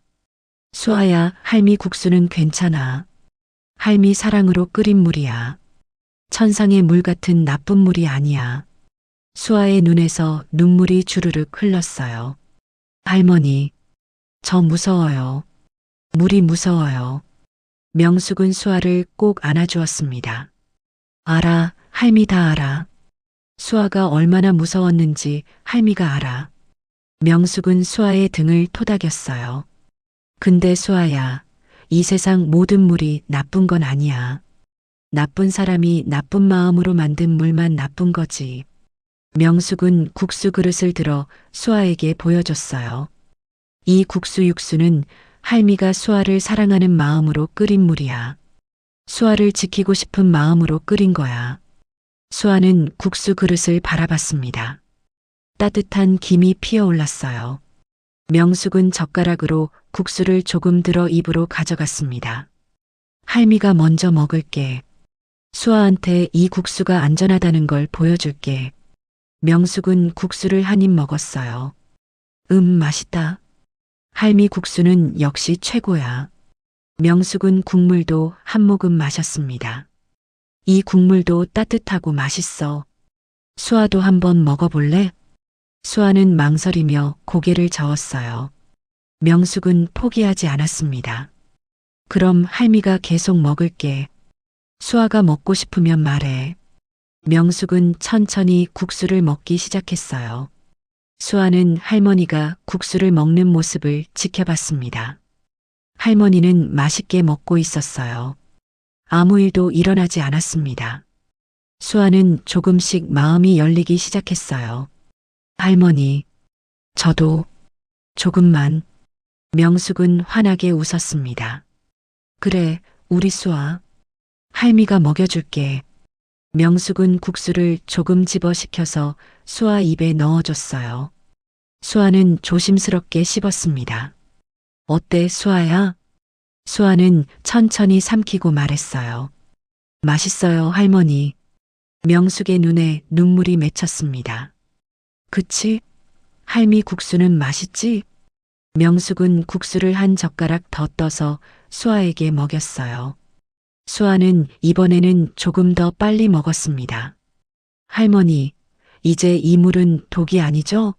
수아야, 할미 국수는 괜찮아. 할미 사랑으로 끓인 물이야. 천상의 물 같은 나쁜 물이 아니야. 수아의 눈에서 눈물이 주르륵 흘렀어요. 할머니, 저 무서워요. 물이 무서워요. 명숙은 수아를 꼭 안아주었습니다. 알아, 할미 다 알아. 수아가 얼마나 무서웠는지 할미가 알아. 명숙은 수아의 등을 토닥였어요. 근데 수아야, 이 세상 모든 물이 나쁜 건 아니야. 나쁜 사람이 나쁜 마음으로 만든 물만 나쁜 거지. 명숙은 국수 그릇을 들어 수아에게 보여줬어요. 이 국수 육수는 할미가 수아를 사랑하는 마음으로 끓인 물이야. 수아를 지키고 싶은 마음으로 끓인 거야. 수아는 국수 그릇을 바라봤습니다. 따뜻한 김이 피어올랐어요. 명숙은 젓가락으로 국수를 조금 들어 입으로 가져갔습니다. 할미가 먼저 먹을게. 수아한테 이 국수가 안전하다는 걸 보여줄게. 명숙은 국수를 한 입 먹었어요. 맛있다. 할미 국수는 역시 최고야. 명숙은 국물도 한 모금 마셨습니다. 이 국물도 따뜻하고 맛있어. 수아도 한번 먹어볼래? 수아는 망설이며 고개를 저었어요. 명숙은 포기하지 않았습니다. 그럼 할미가 계속 먹을게. 수아가 먹고 싶으면 말해. 명숙은 천천히 국수를 먹기 시작했어요. 수아는 할머니가 국수를 먹는 모습을 지켜봤습니다. 할머니는 맛있게 먹고 있었어요. 아무 일도 일어나지 않았습니다. 수아는 조금씩 마음이 열리기 시작했어요. 할머니, 저도 조금만. 명숙은 환하게 웃었습니다. 그래, 우리 수아. 할미가 먹여줄게. 명숙은 국수를 조금 집어식혀서 수아 입에 넣어줬어요. 수아는 조심스럽게 씹었습니다. 어때, 수아야? 수아는 천천히 삼키고 말했어요. 맛있어요, 할머니. 명숙의 눈에 눈물이 맺혔습니다. 그치? 할미 국수는 맛있지? 명숙은 국수를 한 젓가락 더 떠서 수아에게 먹였어요. 수아는 이번에는 조금 더 빨리 먹었습니다. 할머니, 이제 이 물은 독이 아니죠?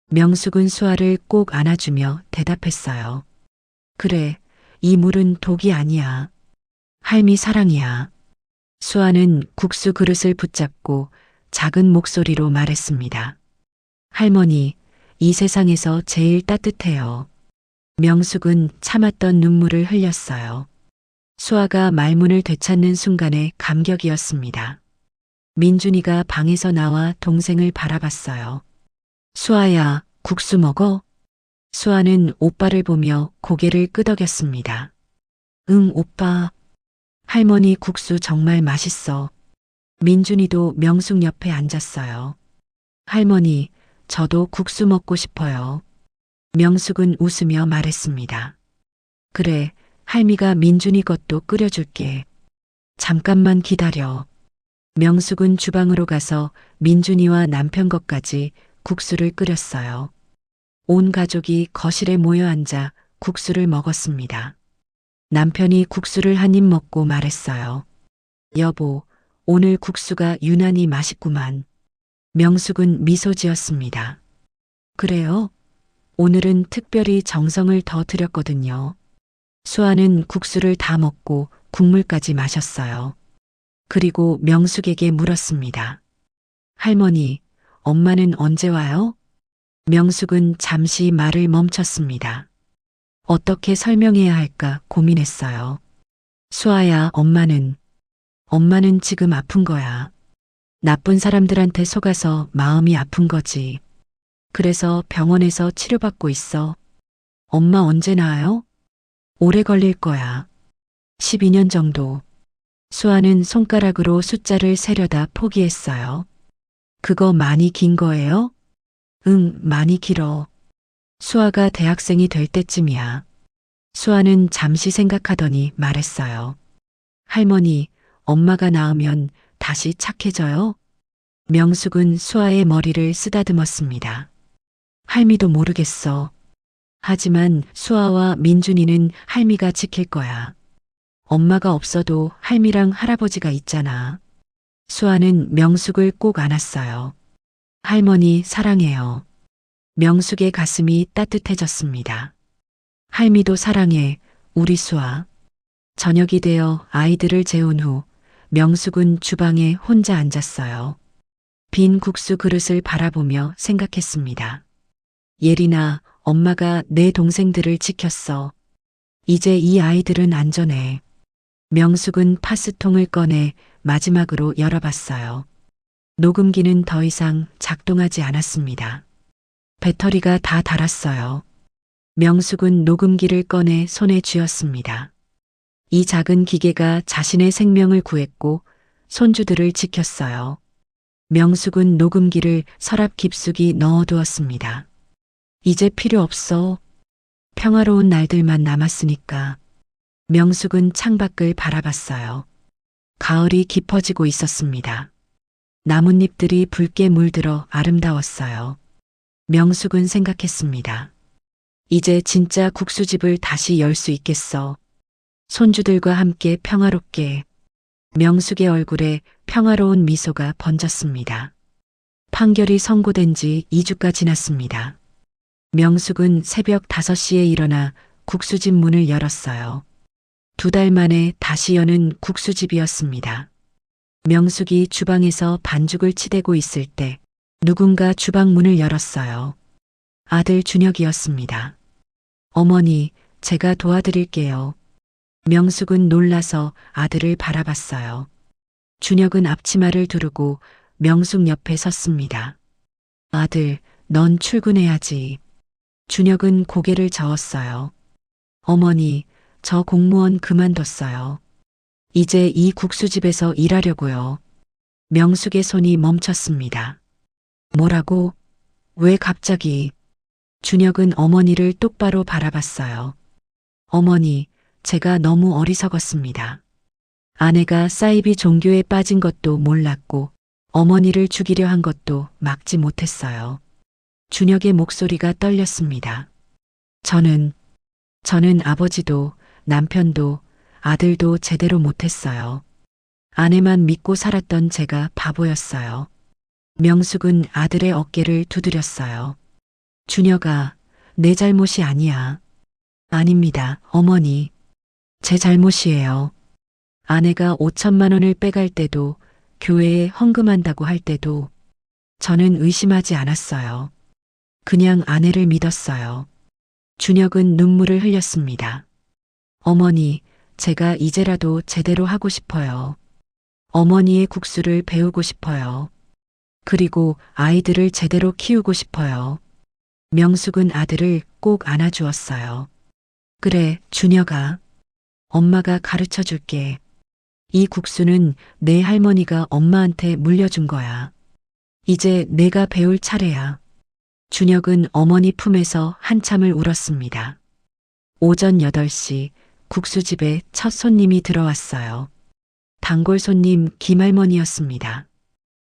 명숙은 수아를 꼭 안아주며 대답했어요. 그래, 이 물은 독이 아니야. 할미 사랑이야. 수아는 국수 그릇을 붙잡고 작은 목소리로 말했습니다. 할머니, 이 세상에서 제일 따뜻해요. 명숙은 참았던 눈물을 흘렸어요. 수아가 말문을 되찾는 순간에 감격이었습니다. 민준이가 방에서 나와 동생을 바라봤어요. 수아야, 국수 먹어? 수아는 오빠를 보며 고개를 끄덕였습니다. 응, 오빠. 할머니 국수 정말 맛있어. 민준이도 명숙 옆에 앉았어요. 할머니, 저도 국수 먹고 싶어요. 명숙은 웃으며 말했습니다. 그래, 할미가 민준이 것도 끓여줄게. 잠깐만 기다려. 명숙은 주방으로 가서 민준이와 남편 것까지 국수를 끓였어요. 온 가족이 거실에 모여 앉아 국수를 먹었습니다. 남편이 국수를 한 입 먹고 말했어요. 여보, 오늘 국수가 유난히 맛있구만. 명숙은 미소 지었습니다. 그래요? 오늘은 특별히 정성을 더 들였거든요. 수아는 국수를 다 먹고 국물까지 마셨어요. 그리고 명숙에게 물었습니다. 할머니, 엄마는 언제 와요? 명숙은 잠시 말을 멈췄습니다. 어떻게 설명해야 할까 고민했어요. 수아야, 엄마는 지금 아픈 거야. 나쁜 사람들한테 속아서 마음이 아픈 거지. 그래서 병원에서 치료받고 있어. 엄마 언제 나와요? 오래 걸릴 거야. 12년 정도. 수아는 손가락으로 숫자를 세려다 포기했어요. 그거 많이 긴 거예요? 응, 많이 길어. 수아가 대학생이 될 때쯤이야. 수아는 잠시 생각하더니 말했어요. 할머니, 엄마가 나으면 다시 착해져요? 명숙은 수아의 머리를 쓰다듬었습니다. 할미도 모르겠어. 하지만 수아와 민준이는 할미가 지킬 거야. 엄마가 없어도 할미랑 할아버지가 있잖아. 수아는 명숙을 꼭 안았어요. 할머니 사랑해요. 명숙의 가슴이 따뜻해졌습니다. 할미도 사랑해, 우리 수아. 저녁이 되어 아이들을 재운 후 명숙은 주방에 혼자 앉았어요. 빈 국수 그릇을 바라보며 생각했습니다. 예린아, 엄마가 내 동생들을 지켰어. 이제 이 아이들은 안전해. 명숙은 파스통을 꺼내 마지막으로 열어봤어요. 녹음기는 더 이상 작동하지 않았습니다. 배터리가 다 닳았어요. 명숙은 녹음기를 꺼내 손에 쥐었습니다. 이 작은 기계가 자신의 생명을 구했고 손주들을 지켰어요. 명숙은 녹음기를 서랍 깊숙이 넣어두었습니다. 이제 필요 없어. 평화로운 날들만 남았으니까. 명숙은 창밖을 바라봤어요. 가을이 깊어지고 있었습니다. 나뭇잎들이 붉게 물들어 아름다웠어요. 명숙은 생각했습니다. 이제 진짜 국수집을 다시 열 수 있겠어. 손주들과 함께 평화롭게. 명숙의 얼굴에 평화로운 미소가 번졌습니다. 판결이 선고된 지 2주가 지났습니다. 명숙은 새벽 5시에 일어나 국수집 문을 열었어요. 2달 만에 다시 여는 국수집이었습니다. 명숙이 주방에서 반죽을 치대고 있을 때 누군가 주방 문을 열었어요. 아들 준혁이었습니다. 어머니, 제가 도와드릴게요. 명숙은 놀라서 아들을 바라봤어요. 준혁은 앞치마를 두르고 명숙 옆에 섰습니다. 아들, 넌 출근해야지. 준혁은 고개를 저었어요. 어머니, 저 공무원 그만뒀어요. 이제 이 국수집에서 일하려고요. 명숙의 손이 멈췄습니다. 뭐라고? 왜 갑자기? 준혁은 어머니를 똑바로 바라봤어요. 어머니, 제가 너무 어리석었습니다. 아내가 사이비 종교에 빠진 것도 몰랐고 어머니를 죽이려 한 것도 막지 못했어요. 준혁의 목소리가 떨렸습니다. 저는 아버지도 남편도 아들도 제대로 못했어요. 아내만 믿고 살았던 제가 바보였어요. 명숙은 아들의 어깨를 두드렸어요. 준혁아, 내 잘못이 아니야. 아닙니다, 어머니. 제 잘못이에요. 아내가 5천만 원을 빼갈 때도 교회에 헌금한다고 할 때도 저는 의심하지 않았어요. 그냥 아내를 믿었어요. 준혁은 눈물을 흘렸습니다. 어머니, 제가 이제라도 제대로 하고 싶어요. 어머니의 국수를 배우고 싶어요. 그리고 아이들을 제대로 키우고 싶어요. 명숙은 아들을 꼭 안아주었어요. 그래, 준혁아. 엄마가 가르쳐 줄게. 이 국수는 내 할머니가 엄마한테 물려준 거야. 이제 내가 배울 차례야. 준혁은 어머니 품에서 한참을 울었습니다. 오전 8시 국수집에 첫 손님이 들어왔어요. 단골 손님 김할머니였습니다.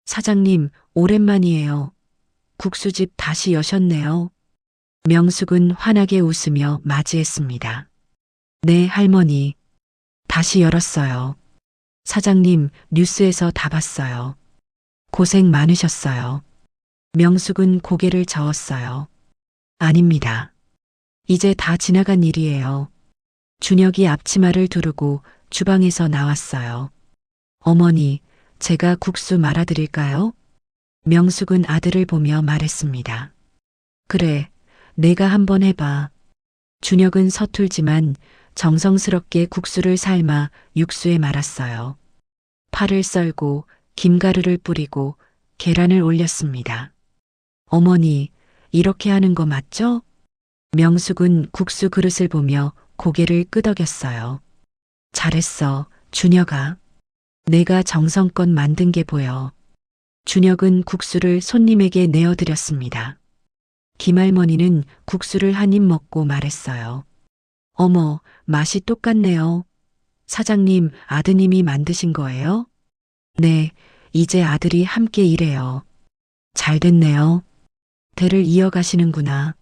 사장님, 오랜만이에요. 국수집 다시 여셨네요. 명숙은 환하게 웃으며 맞이했습니다. 네, 할머니. 다시 열었어요. 사장님, 뉴스에서 다 봤어요. 고생 많으셨어요. 명숙은 고개를 저었어요. 아닙니다. 이제 다 지나간 일이에요. 준혁이 앞치마를 두르고 주방에서 나왔어요. 어머니, 제가 국수 말아드릴까요? 명숙은 아들을 보며 말했습니다. 그래, 내가 한번 해봐. 준혁은 서툴지만 정성스럽게 국수를 삶아 육수에 말았어요. 파를 썰고 김가루를 뿌리고 계란을 올렸습니다. 어머니, 이렇게 하는 거 맞죠? 명숙은 국수 그릇을 보며 고개를 끄덕였어요. 잘했어, 준혁아. 내가 정성껏 만든 게 보여. 준혁은 국수를 손님에게 내어드렸습니다. 김할머니는 국수를 한 입 먹고 말했어요. 어머, 맛이 똑같네요. 사장님, 아드님이 만드신 거예요? 네, 이제 아들이 함께 일해요. 잘 됐네요. 대를 이어가시는구나.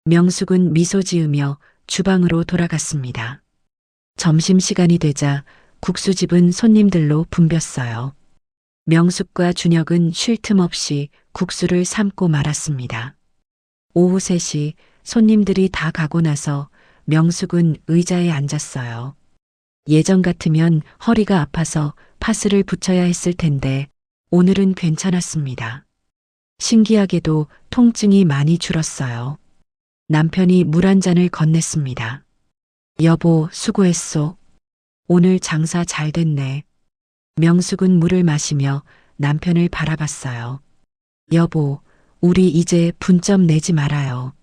명숙은 미소 지으며 주방으로 돌아갔습니다. 점심시간이 되자 국수집은 손님들로 붐볐어요. 명숙과 준혁은 쉴 틈 없이 국수를 삶고 말았습니다. 오후 3시 손님들이 다 가고 나서 명숙은 의자에 앉았어요. 예전 같으면 허리가 아파서 파스를 붙여야 했을 텐데 오늘은 괜찮았습니다. 신기하게도 통증이 많이 줄었어요. 남편이 물 한 잔을 건넸습니다. 여보, 수고했소. 오늘 장사 잘 됐네. 명숙은 물을 마시며 남편을 바라봤어요. 여보, 우리 이제 분점 내지 말아요.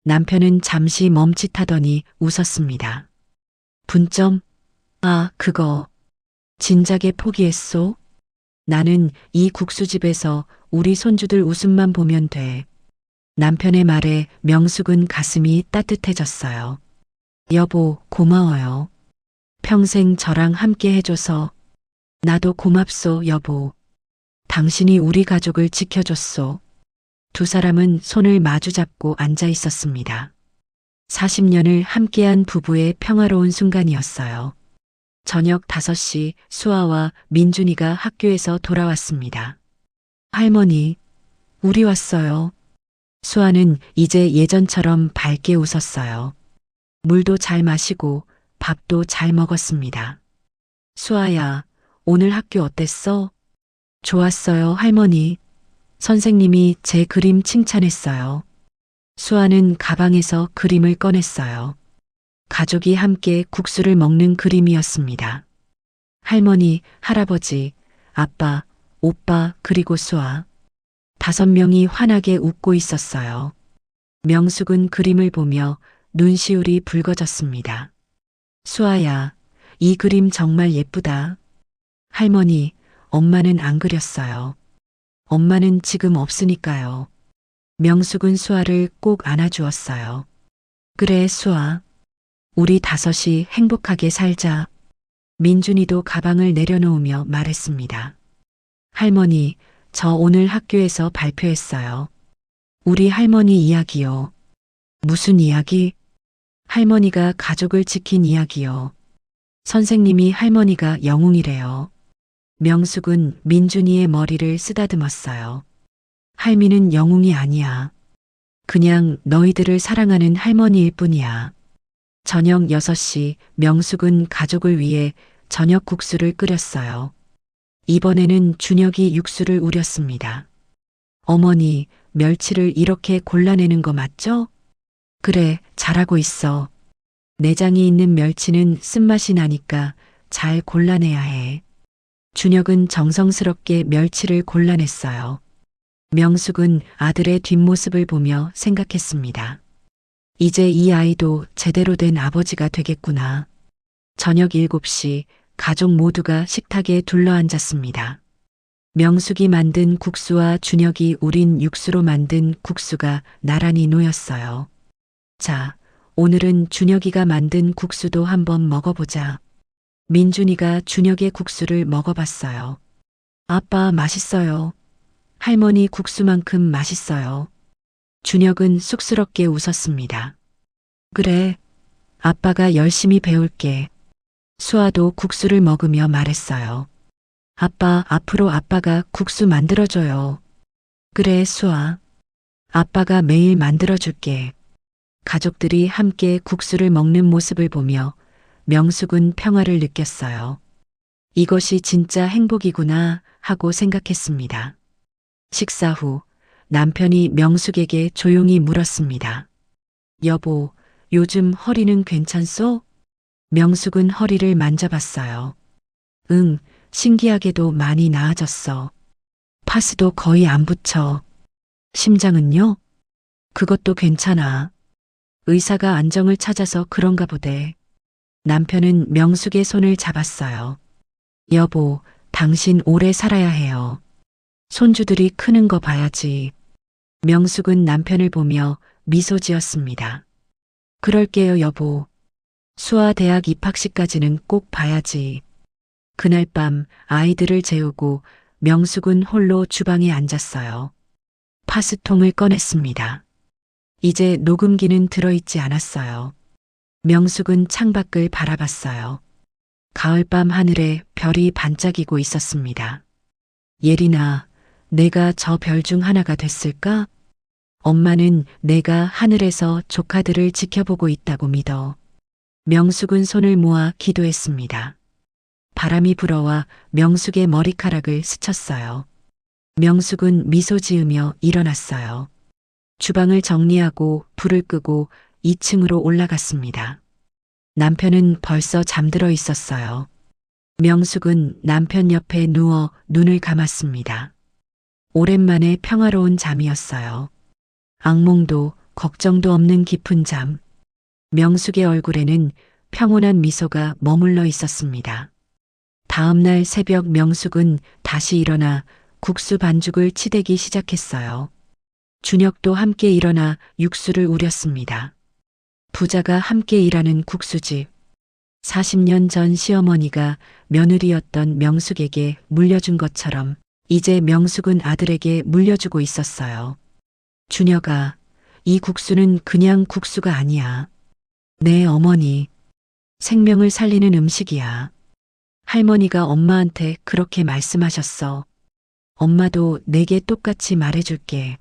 남편은 잠시 멈칫하더니 웃었습니다. 분점? 아, 그거. 진작에 포기했소? 나는 이 국수집에서 우리 손주들 웃음만 보면 돼. 남편의 말에 명숙은 가슴이 따뜻해졌어요. 여보, 고마워요. 평생 저랑 함께 해줘서. 나도 고맙소, 여보. 당신이 우리 가족을 지켜줬소. 두 사람은 손을 마주잡고 앉아 있었습니다. 40년을 함께한 부부의 평화로운 순간이었어요. 저녁 5시 수아와 민준이가 학교에서 돌아왔습니다. 할머니, 우리 왔어요. 수아는 이제 예전처럼 밝게 웃었어요. 물도 잘 마시고 밥도 잘 먹었습니다. 수아야, 오늘 학교 어땠어? 좋았어요, 할머니. 선생님이 제 그림 칭찬했어요. 수아는 가방에서 그림을 꺼냈어요. 가족이 함께 국수를 먹는 그림이었습니다. 할머니, 할아버지, 아빠, 오빠, 그리고 수아. 5명이 환하게 웃고 있었어요. 명숙은 그림을 보며 눈시울이 붉어졌습니다. 수아야, 이 그림 정말 예쁘다. 할머니, 엄마는 안 그렸어요. 엄마는 지금 없으니까요. 명숙은 수아를 꼭 안아주었어요. 그래, 수아. 우리 5이 행복하게 살자. 민준이도 가방을 내려놓으며 말했습니다. 할머니, 저 오늘 학교에서 발표했어요. 우리 할머니 이야기요. 무슨 이야기? 할머니가 가족을 지킨 이야기요. 선생님이 할머니가 영웅이래요. 명숙은 민준이의 머리를 쓰다듬었어요. 할미는 영웅이 아니야. 그냥 너희들을 사랑하는 할머니일 뿐이야. 저녁 6시 명숙은 가족을 위해 저녁 국수를 끓였어요. 이번에는 준혁이 육수를 우렸습니다. 어머니, 멸치를 이렇게 골라내는 거 맞죠? 그래, 잘하고 있어. 내장이 있는 멸치는 쓴맛이 나니까 잘 골라내야 해. 준혁은 정성스럽게 멸치를 골라냈어요. 명숙은 아들의 뒷모습을 보며 생각했습니다. 이제 이 아이도 제대로 된 아버지가 되겠구나. 저녁 7시 가족 모두가 식탁에 둘러앉았습니다. 명숙이 만든 국수와 준혁이 우린 육수로 만든 국수가 나란히 놓였어요. 자, 오늘은 준혁이가 만든 국수도 한번 먹어보자. 민준이가 준혁의 국수를 먹어봤어요. 아빠, 맛있어요. 할머니 국수만큼 맛있어요. 준혁은 쑥스럽게 웃었습니다. 그래, 아빠가 열심히 배울게. 수아도 국수를 먹으며 말했어요. 아빠, 앞으로 아빠가 국수 만들어줘요. 그래, 수아. 아빠가 매일 만들어줄게. 가족들이 함께 국수를 먹는 모습을 보며 명숙은 평화를 느꼈어요. 이것이 진짜 행복이구나 하고 생각했습니다. 식사 후 남편이 명숙에게 조용히 물었습니다. 여보, 요즘 허리는 괜찮소? 명숙은 허리를 만져봤어요. 응, 신기하게도 많이 나아졌어. 파스도 거의 안 붙여. 심장은요? 그것도 괜찮아. 의사가 안정을 찾아서 그런가 보대. 남편은 명숙의 손을 잡았어요. 여보, 당신 오래 살아야 해요. 손주들이 크는 거 봐야지. 명숙은 남편을 보며 미소 지었습니다. 그럴게요, 여보. 수아 대학 입학식까지는 꼭 봐야지. 그날 밤 아이들을 재우고 명숙은 홀로 주방에 앉았어요. 파스통을 꺼냈습니다. 이제 녹음기는 들어있지 않았어요. 명숙은 창밖을 바라봤어요. 가을밤 하늘에 별이 반짝이고 있었습니다. 예린아, 내가 저 별 중 하나가 됐을까? 엄마는 내가 하늘에서 조카들을 지켜보고 있다고 믿어. 명숙은 손을 모아 기도했습니다. 바람이 불어와 명숙의 머리카락을 스쳤어요. 명숙은 미소 지으며 일어났어요. 주방을 정리하고 불을 끄고 2층으로 올라갔습니다. 남편은 벌써 잠들어 있었어요. 명숙은 남편 옆에 누워 눈을 감았습니다. 오랜만에 평화로운 잠이었어요. 악몽도 걱정도 없는 깊은 잠. 명숙의 얼굴에는 평온한 미소가 머물러 있었습니다. 다음 날 새벽 명숙은 다시 일어나 국수 반죽을 치대기 시작했어요. 준혁도 함께 일어나 육수를 우렸습니다. 부자가 함께 일하는 국수집. 40년 전 시어머니가 며느리였던 명숙에게 물려준 것처럼 이제 명숙은 아들에게 물려주고 있었어요. 준혁아, 이 국수는 그냥 국수가 아니야. 내 어머니, 생명을 살리는 음식이야. 할머니가 엄마한테 그렇게 말씀하셨어. 엄마도 내게 똑같이 말해줄게.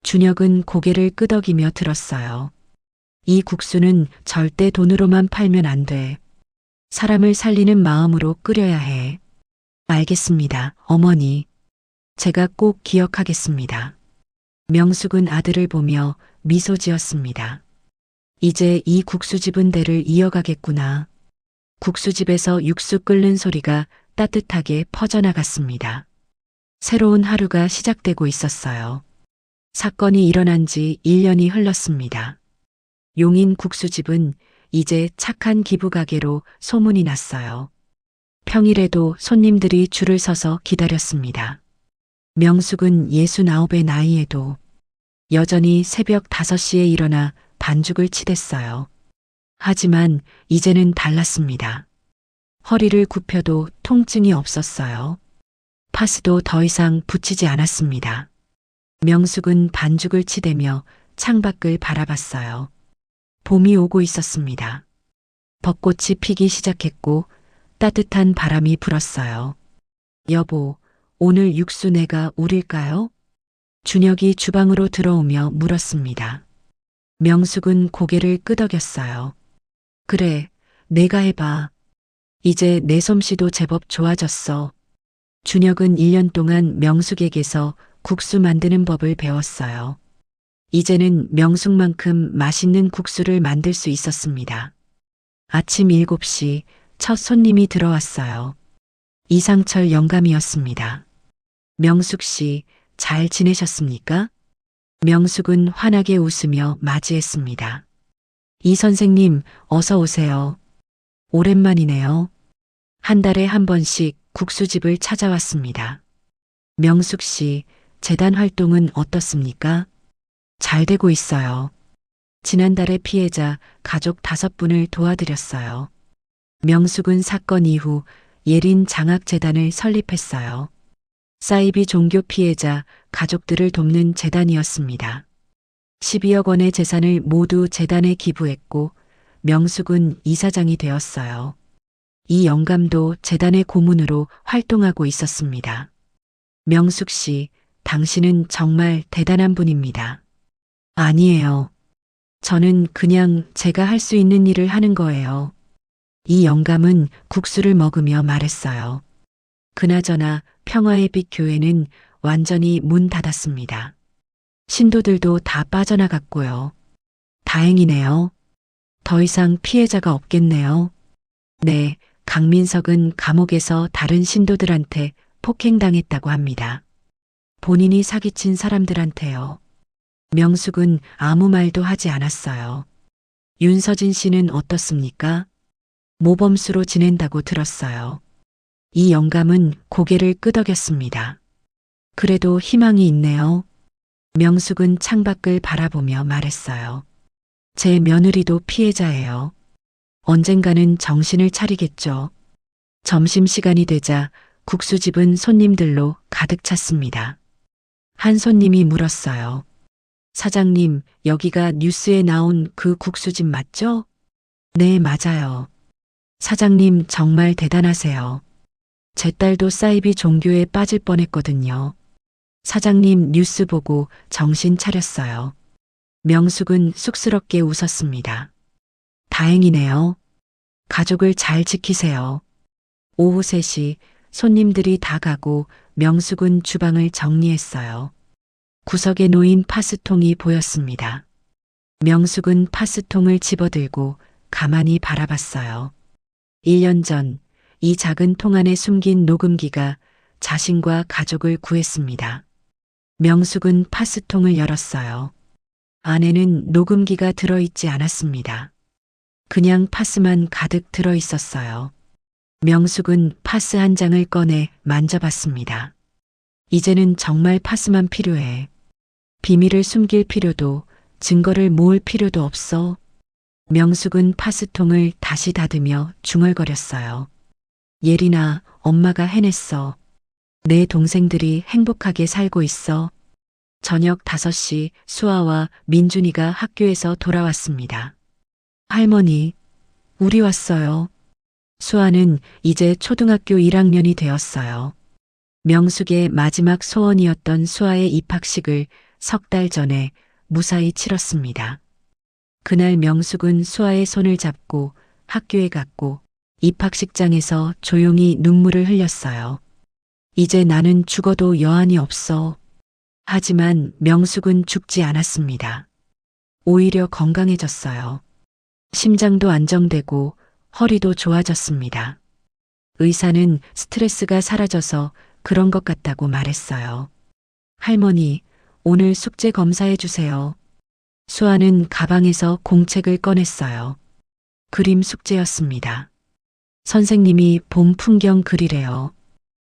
준혁은 고개를 끄덕이며 들었어요. 이 국수는 절대 돈으로만 팔면 안 돼. 사람을 살리는 마음으로 끓여야 해. 알겠습니다, 어머니. 제가 꼭 기억하겠습니다. 명숙은 아들을 보며 미소 지었습니다. 이제 이 국수집은 대를 이어가겠구나. 국수집에서 육수 끓는 소리가 따뜻하게 퍼져나갔습니다. 새로운 하루가 시작되고 있었어요. 사건이 일어난 지 1년이 흘렀습니다. 용인 국수집은 이제 착한 기부가게로 소문이 났어요. 평일에도 손님들이 줄을 서서 기다렸습니다. 명숙은 69의 나이에도 여전히 새벽 5시에 일어나 반죽을 치댔어요. 하지만 이제는 달랐습니다. 허리를 굽혀도 통증이 없었어요. 파스도 더 이상 붙이지 않았습니다. 명숙은 반죽을 치대며 창밖을 바라봤어요. 봄이 오고 있었습니다. 벚꽃이 피기 시작했고 따뜻한 바람이 불었어요. 여보, 오늘 육수 내가 우릴까요? 준혁이 주방으로 들어오며 물었습니다. 명숙은 고개를 끄덕였어요. 그래, 내가 해봐. 이제 내 솜씨도 제법 좋아졌어. 준혁은 1년 동안 명숙에게서 국수 만드는 법을 배웠어요. 이제는 명숙만큼 맛있는 국수를 만들 수 있었습니다. 아침 7시 첫 손님이 들어왔어요. 이상철 영감이었습니다. 명숙 씨, 잘 지내셨습니까? 명숙은 환하게 웃으며 맞이했습니다. 이 선생님, 어서 오세요. 오랜만이네요. 한 달에 한 번씩 국수집을 찾아왔습니다. 명숙 씨, 재단 활동은 어떻습니까? 잘 되고 있어요. 지난달에 피해자 가족 5분을 도와드렸어요. 명숙은 사건 이후 예린 장학재단을 설립했어요. 사이비 종교 피해자 가족들을 돕는 재단이었습니다. 12억 원의 재산을 모두 재단에 기부했고 명숙은 이사장이 되었어요. 이 영감도 재단의 고문으로 활동하고 있었습니다. 명숙 씨, 당신은 정말 대단한 분입니다. 아니에요. 저는 그냥 제가 할 수 있는 일을 하는 거예요. 이 영감은 국수를 먹으며 말했어요. 그나저나 평화의 빛 교회는 완전히 문 닫았습니다. 신도들도 다 빠져나갔고요. 다행이네요. 더 이상 피해자가 없겠네요. 네, 강민석은 감옥에서 다른 신도들한테 폭행당했다고 합니다. 본인이 사기친 사람들한테요. 명숙은 아무 말도 하지 않았어요. 윤서진 씨는 어떻습니까? 모범수로 지낸다고 들었어요. 이 영감은 고개를 끄덕였습니다. 그래도 희망이 있네요. 명숙은 창밖을 바라보며 말했어요. 제 며느리도 피해자예요. 언젠가는 정신을 차리겠죠. 점심시간이 되자 국수집은 손님들로 가득 찼습니다. 한 손님이 물었어요. 사장님, 여기가 뉴스에 나온 그 국수집 맞죠? 네, 맞아요. 사장님 정말 대단하세요. 제 딸도 사이비 종교에 빠질 뻔했거든요. 사장님 뉴스 보고 정신 차렸어요. 명숙은 쑥스럽게 웃었습니다. 다행이네요. 가족을 잘 지키세요. 오후 3시 손님들이 다 가고 명숙은 주방을 정리했어요. 구석에 놓인 파스통이 보였습니다. 명숙은 파스통을 집어들고 가만히 바라봤어요. 1년 전 이 작은 통 안에 숨긴 녹음기가 자신과 가족을 구했습니다. 명숙은 파스통을 열었어요. 안에는 녹음기가 들어있지 않았습니다. 그냥 파스만 가득 들어있었어요. 명숙은 파스 한 장을 꺼내 만져봤습니다. 이제는 정말 파스만 필요해. 비밀을 숨길 필요도 증거를 모을 필요도 없어. 명숙은 파스통을 다시 닫으며 중얼거렸어요. 예린아, 엄마가 해냈어. 내 동생들이 행복하게 살고 있어. 저녁 5시 수아와 민준이가 학교에서 돌아왔습니다. 할머니, 우리 왔어요. 수아는 이제 초등학교 1학년이 되었어요. 명숙의 마지막 소원이었던 수아의 입학식을 3달 전에 무사히 치렀습니다. 그날 명숙은 수아의 손을 잡고 학교에 갔고 입학식장에서 조용히 눈물을 흘렸어요. 이제 나는 죽어도 여한이 없어. 하지만 명숙은 죽지 않았습니다. 오히려 건강해졌어요. 심장도 안정되고 허리도 좋아졌습니다. 의사는 스트레스가 사라져서 그런 것 같다고 말했어요. 할머니, 오늘 숙제 검사해 주세요. 수아는 가방에서 공책을 꺼냈어요. 그림 숙제였습니다. 선생님이 봄 풍경 그리래요.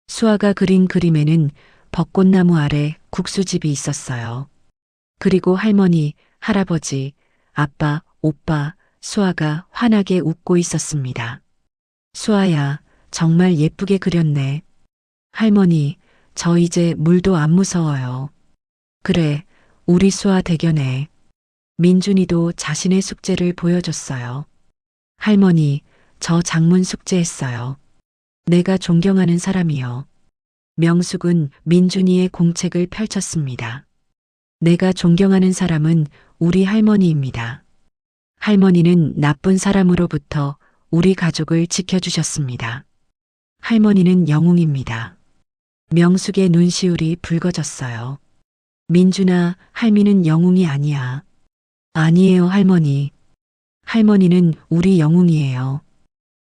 수아가 그린 그림에는 벚꽃나무 아래 국수집이 있었어요. 그리고 할머니, 할아버지, 아빠, 오빠, 수아가 환하게 웃고 있었습니다. 수아야, 정말 예쁘게 그렸네. 할머니, 저 이제 물도 안 무서워요. 그래, 우리 수아 대견해. 민준이도 자신의 숙제를 보여줬어요. 할머니, 저 장문 숙제했어요. 내가 존경하는 사람이요. 명숙은 민준이의 공책을 펼쳤습니다. 내가 존경하는 사람은 우리 할머니입니다. 할머니는 나쁜 사람으로부터 우리 가족을 지켜주셨습니다. 할머니는 영웅입니다. 명숙의 눈시울이 붉어졌어요. 민준아, 할미는 영웅이 아니야. 아니에요, 할머니. 할머니는 우리 영웅이에요.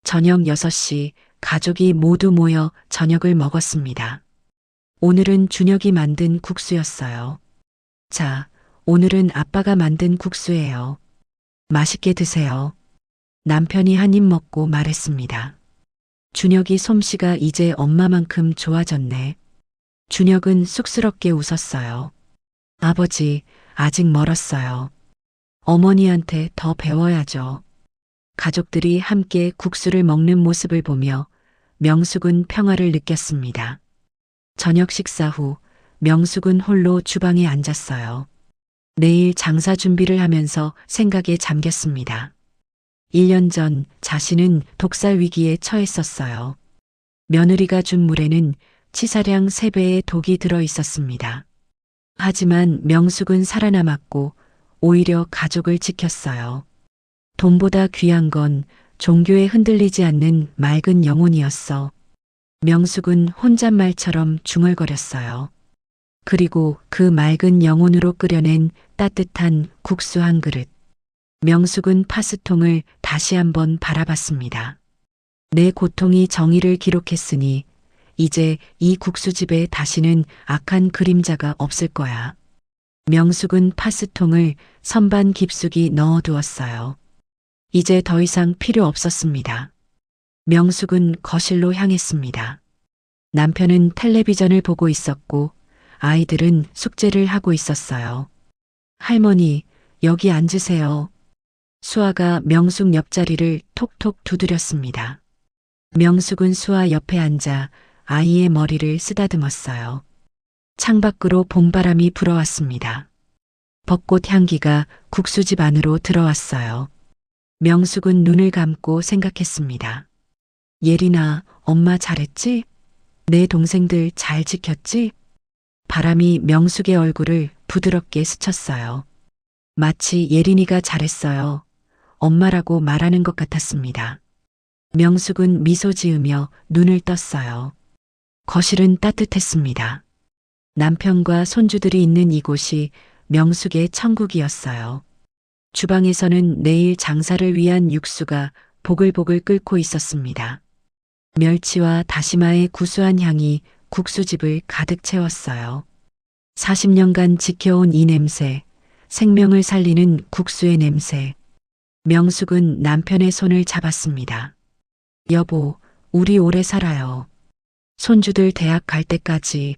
저녁 6시 가족이 모두 모여 저녁을 먹었습니다. 오늘은 준혁이 만든 국수였어요. 자, 오늘은 아빠가 만든 국수예요. 맛있게 드세요. 남편이 한 입 먹고 말했습니다. 준혁이 솜씨가 이제 엄마만큼 좋아졌네. 준혁은 쑥스럽게 웃었어요. 아버지, 아직 멀었어요. 어머니한테 더 배워야죠. 가족들이 함께 국수를 먹는 모습을 보며 명숙은 평화를 느꼈습니다. 저녁 식사 후 명숙은 홀로 주방에 앉았어요. 내일 장사 준비를 하면서 생각에 잠겼습니다. 1년 전 자신은 독살 위기에 처했었어요. 며느리가 준 물에는 치사량 3배의 독이 들어 있었습니다. 하지만 명숙은 살아남았고 오히려 가족을 지켰어요. 돈보다 귀한 건 종교에 흔들리지 않는 맑은 영혼이었어. 명숙은 혼잣말처럼 중얼거렸어요. 그리고 그 맑은 영혼으로 끓여낸 따뜻한 국수 한 그릇. 명숙은 파스통을 다시 한번 바라봤습니다. 내 고통이 정의를 기록했으니 이제 이 국수집에 다시는 악한 그림자가 없을 거야. 명숙은 파스통을 선반 깊숙이 넣어두었어요. 이제 더 이상 필요 없었습니다. 명숙은 거실로 향했습니다. 남편은 텔레비전을 보고 있었고 아이들은 숙제를 하고 있었어요. 할머니, 여기 앉으세요. 수아가 명숙 옆자리를 톡톡 두드렸습니다. 명숙은 수아 옆에 앉아 아이의 머리를 쓰다듬었어요. 창밖으로 봄바람이 불어왔습니다. 벚꽃 향기가 국수집 안으로 들어왔어요. 명숙은 눈을 감고 생각했습니다. 예린아, 엄마 잘했지? 내 동생들 잘 지켰지? 바람이 명숙의 얼굴을 부드럽게 스쳤어요. 마치 예린이가 잘했어요. 엄마라고 말하는 것 같았습니다. 명숙은 미소 지으며 눈을 떴어요. 거실은 따뜻했습니다. 남편과 손주들이 있는 이곳이 명숙의 천국이었어요. 주방에서는 내일 장사를 위한 육수가 보글보글 끓고 있었습니다. 멸치와 다시마의 구수한 향이 국수집을 가득 채웠어요. 40년간 지켜온 이 냄새, 생명을 살리는 국수의 냄새. 명숙은 남편의 손을 잡았습니다. 여보, 우리 오래 살아요. 손주들 대학 갈 때까지.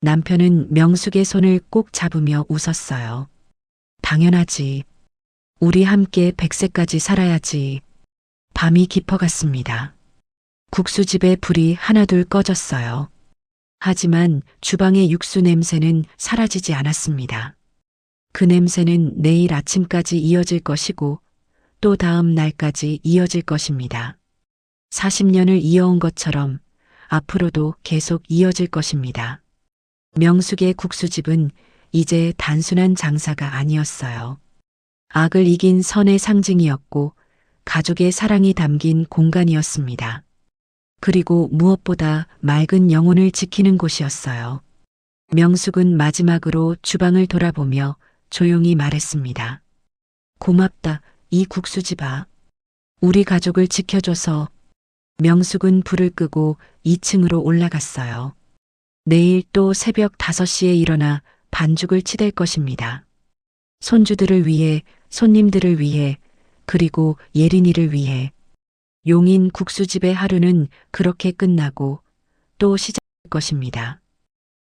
남편은 명숙의 손을 꼭 잡으며 웃었어요. 당연하지. 우리 함께 100세까지 살아야지. 밤이 깊어갔습니다. 국수집의 불이 하나둘 꺼졌어요. 하지만 주방의 육수 냄새는 사라지지 않았습니다. 그 냄새는 내일 아침까지 이어질 것이고 또 다음 날까지 이어질 것입니다. 40년을 이어온 것처럼 앞으로도 계속 이어질 것입니다. 명숙의 국수집은 이제 단순한 장사가 아니었어요. 악을 이긴 선의 상징이었고 가족의 사랑이 담긴 공간이었습니다. 그리고 무엇보다 맑은 영혼을 지키는 곳이었어요. 명숙은 마지막으로 주방을 돌아보며 조용히 말했습니다. 고맙다, 이 국수집아. 우리 가족을 지켜줘서. 명숙은 불을 끄고 2층으로 올라갔어요. 내일 또 새벽 5시에 일어나 반죽을 치댈 것입니다. 손주들을 위해, 손님들을 위해, 그리고 예린이를 위해. 용인 국수집의 하루는 그렇게 끝나고 또 시작될 것입니다.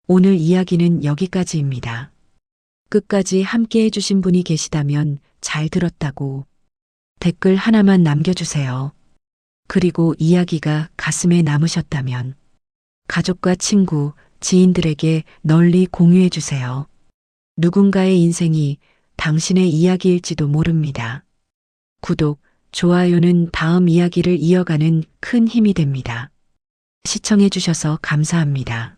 오늘 이야기는 여기까지입니다. 끝까지 함께 해주신 분이 계시다면 잘 들었다고 댓글 하나만 남겨주세요. 그리고 이야기가 가슴에 남으셨다면 가족과 친구, 지인들에게 널리 공유해주세요. 누군가의 인생이 당신의 이야기일지도 모릅니다. 구독, 좋아요는 다음 이야기를 이어가는 큰 힘이 됩니다. 시청해주셔서 감사합니다.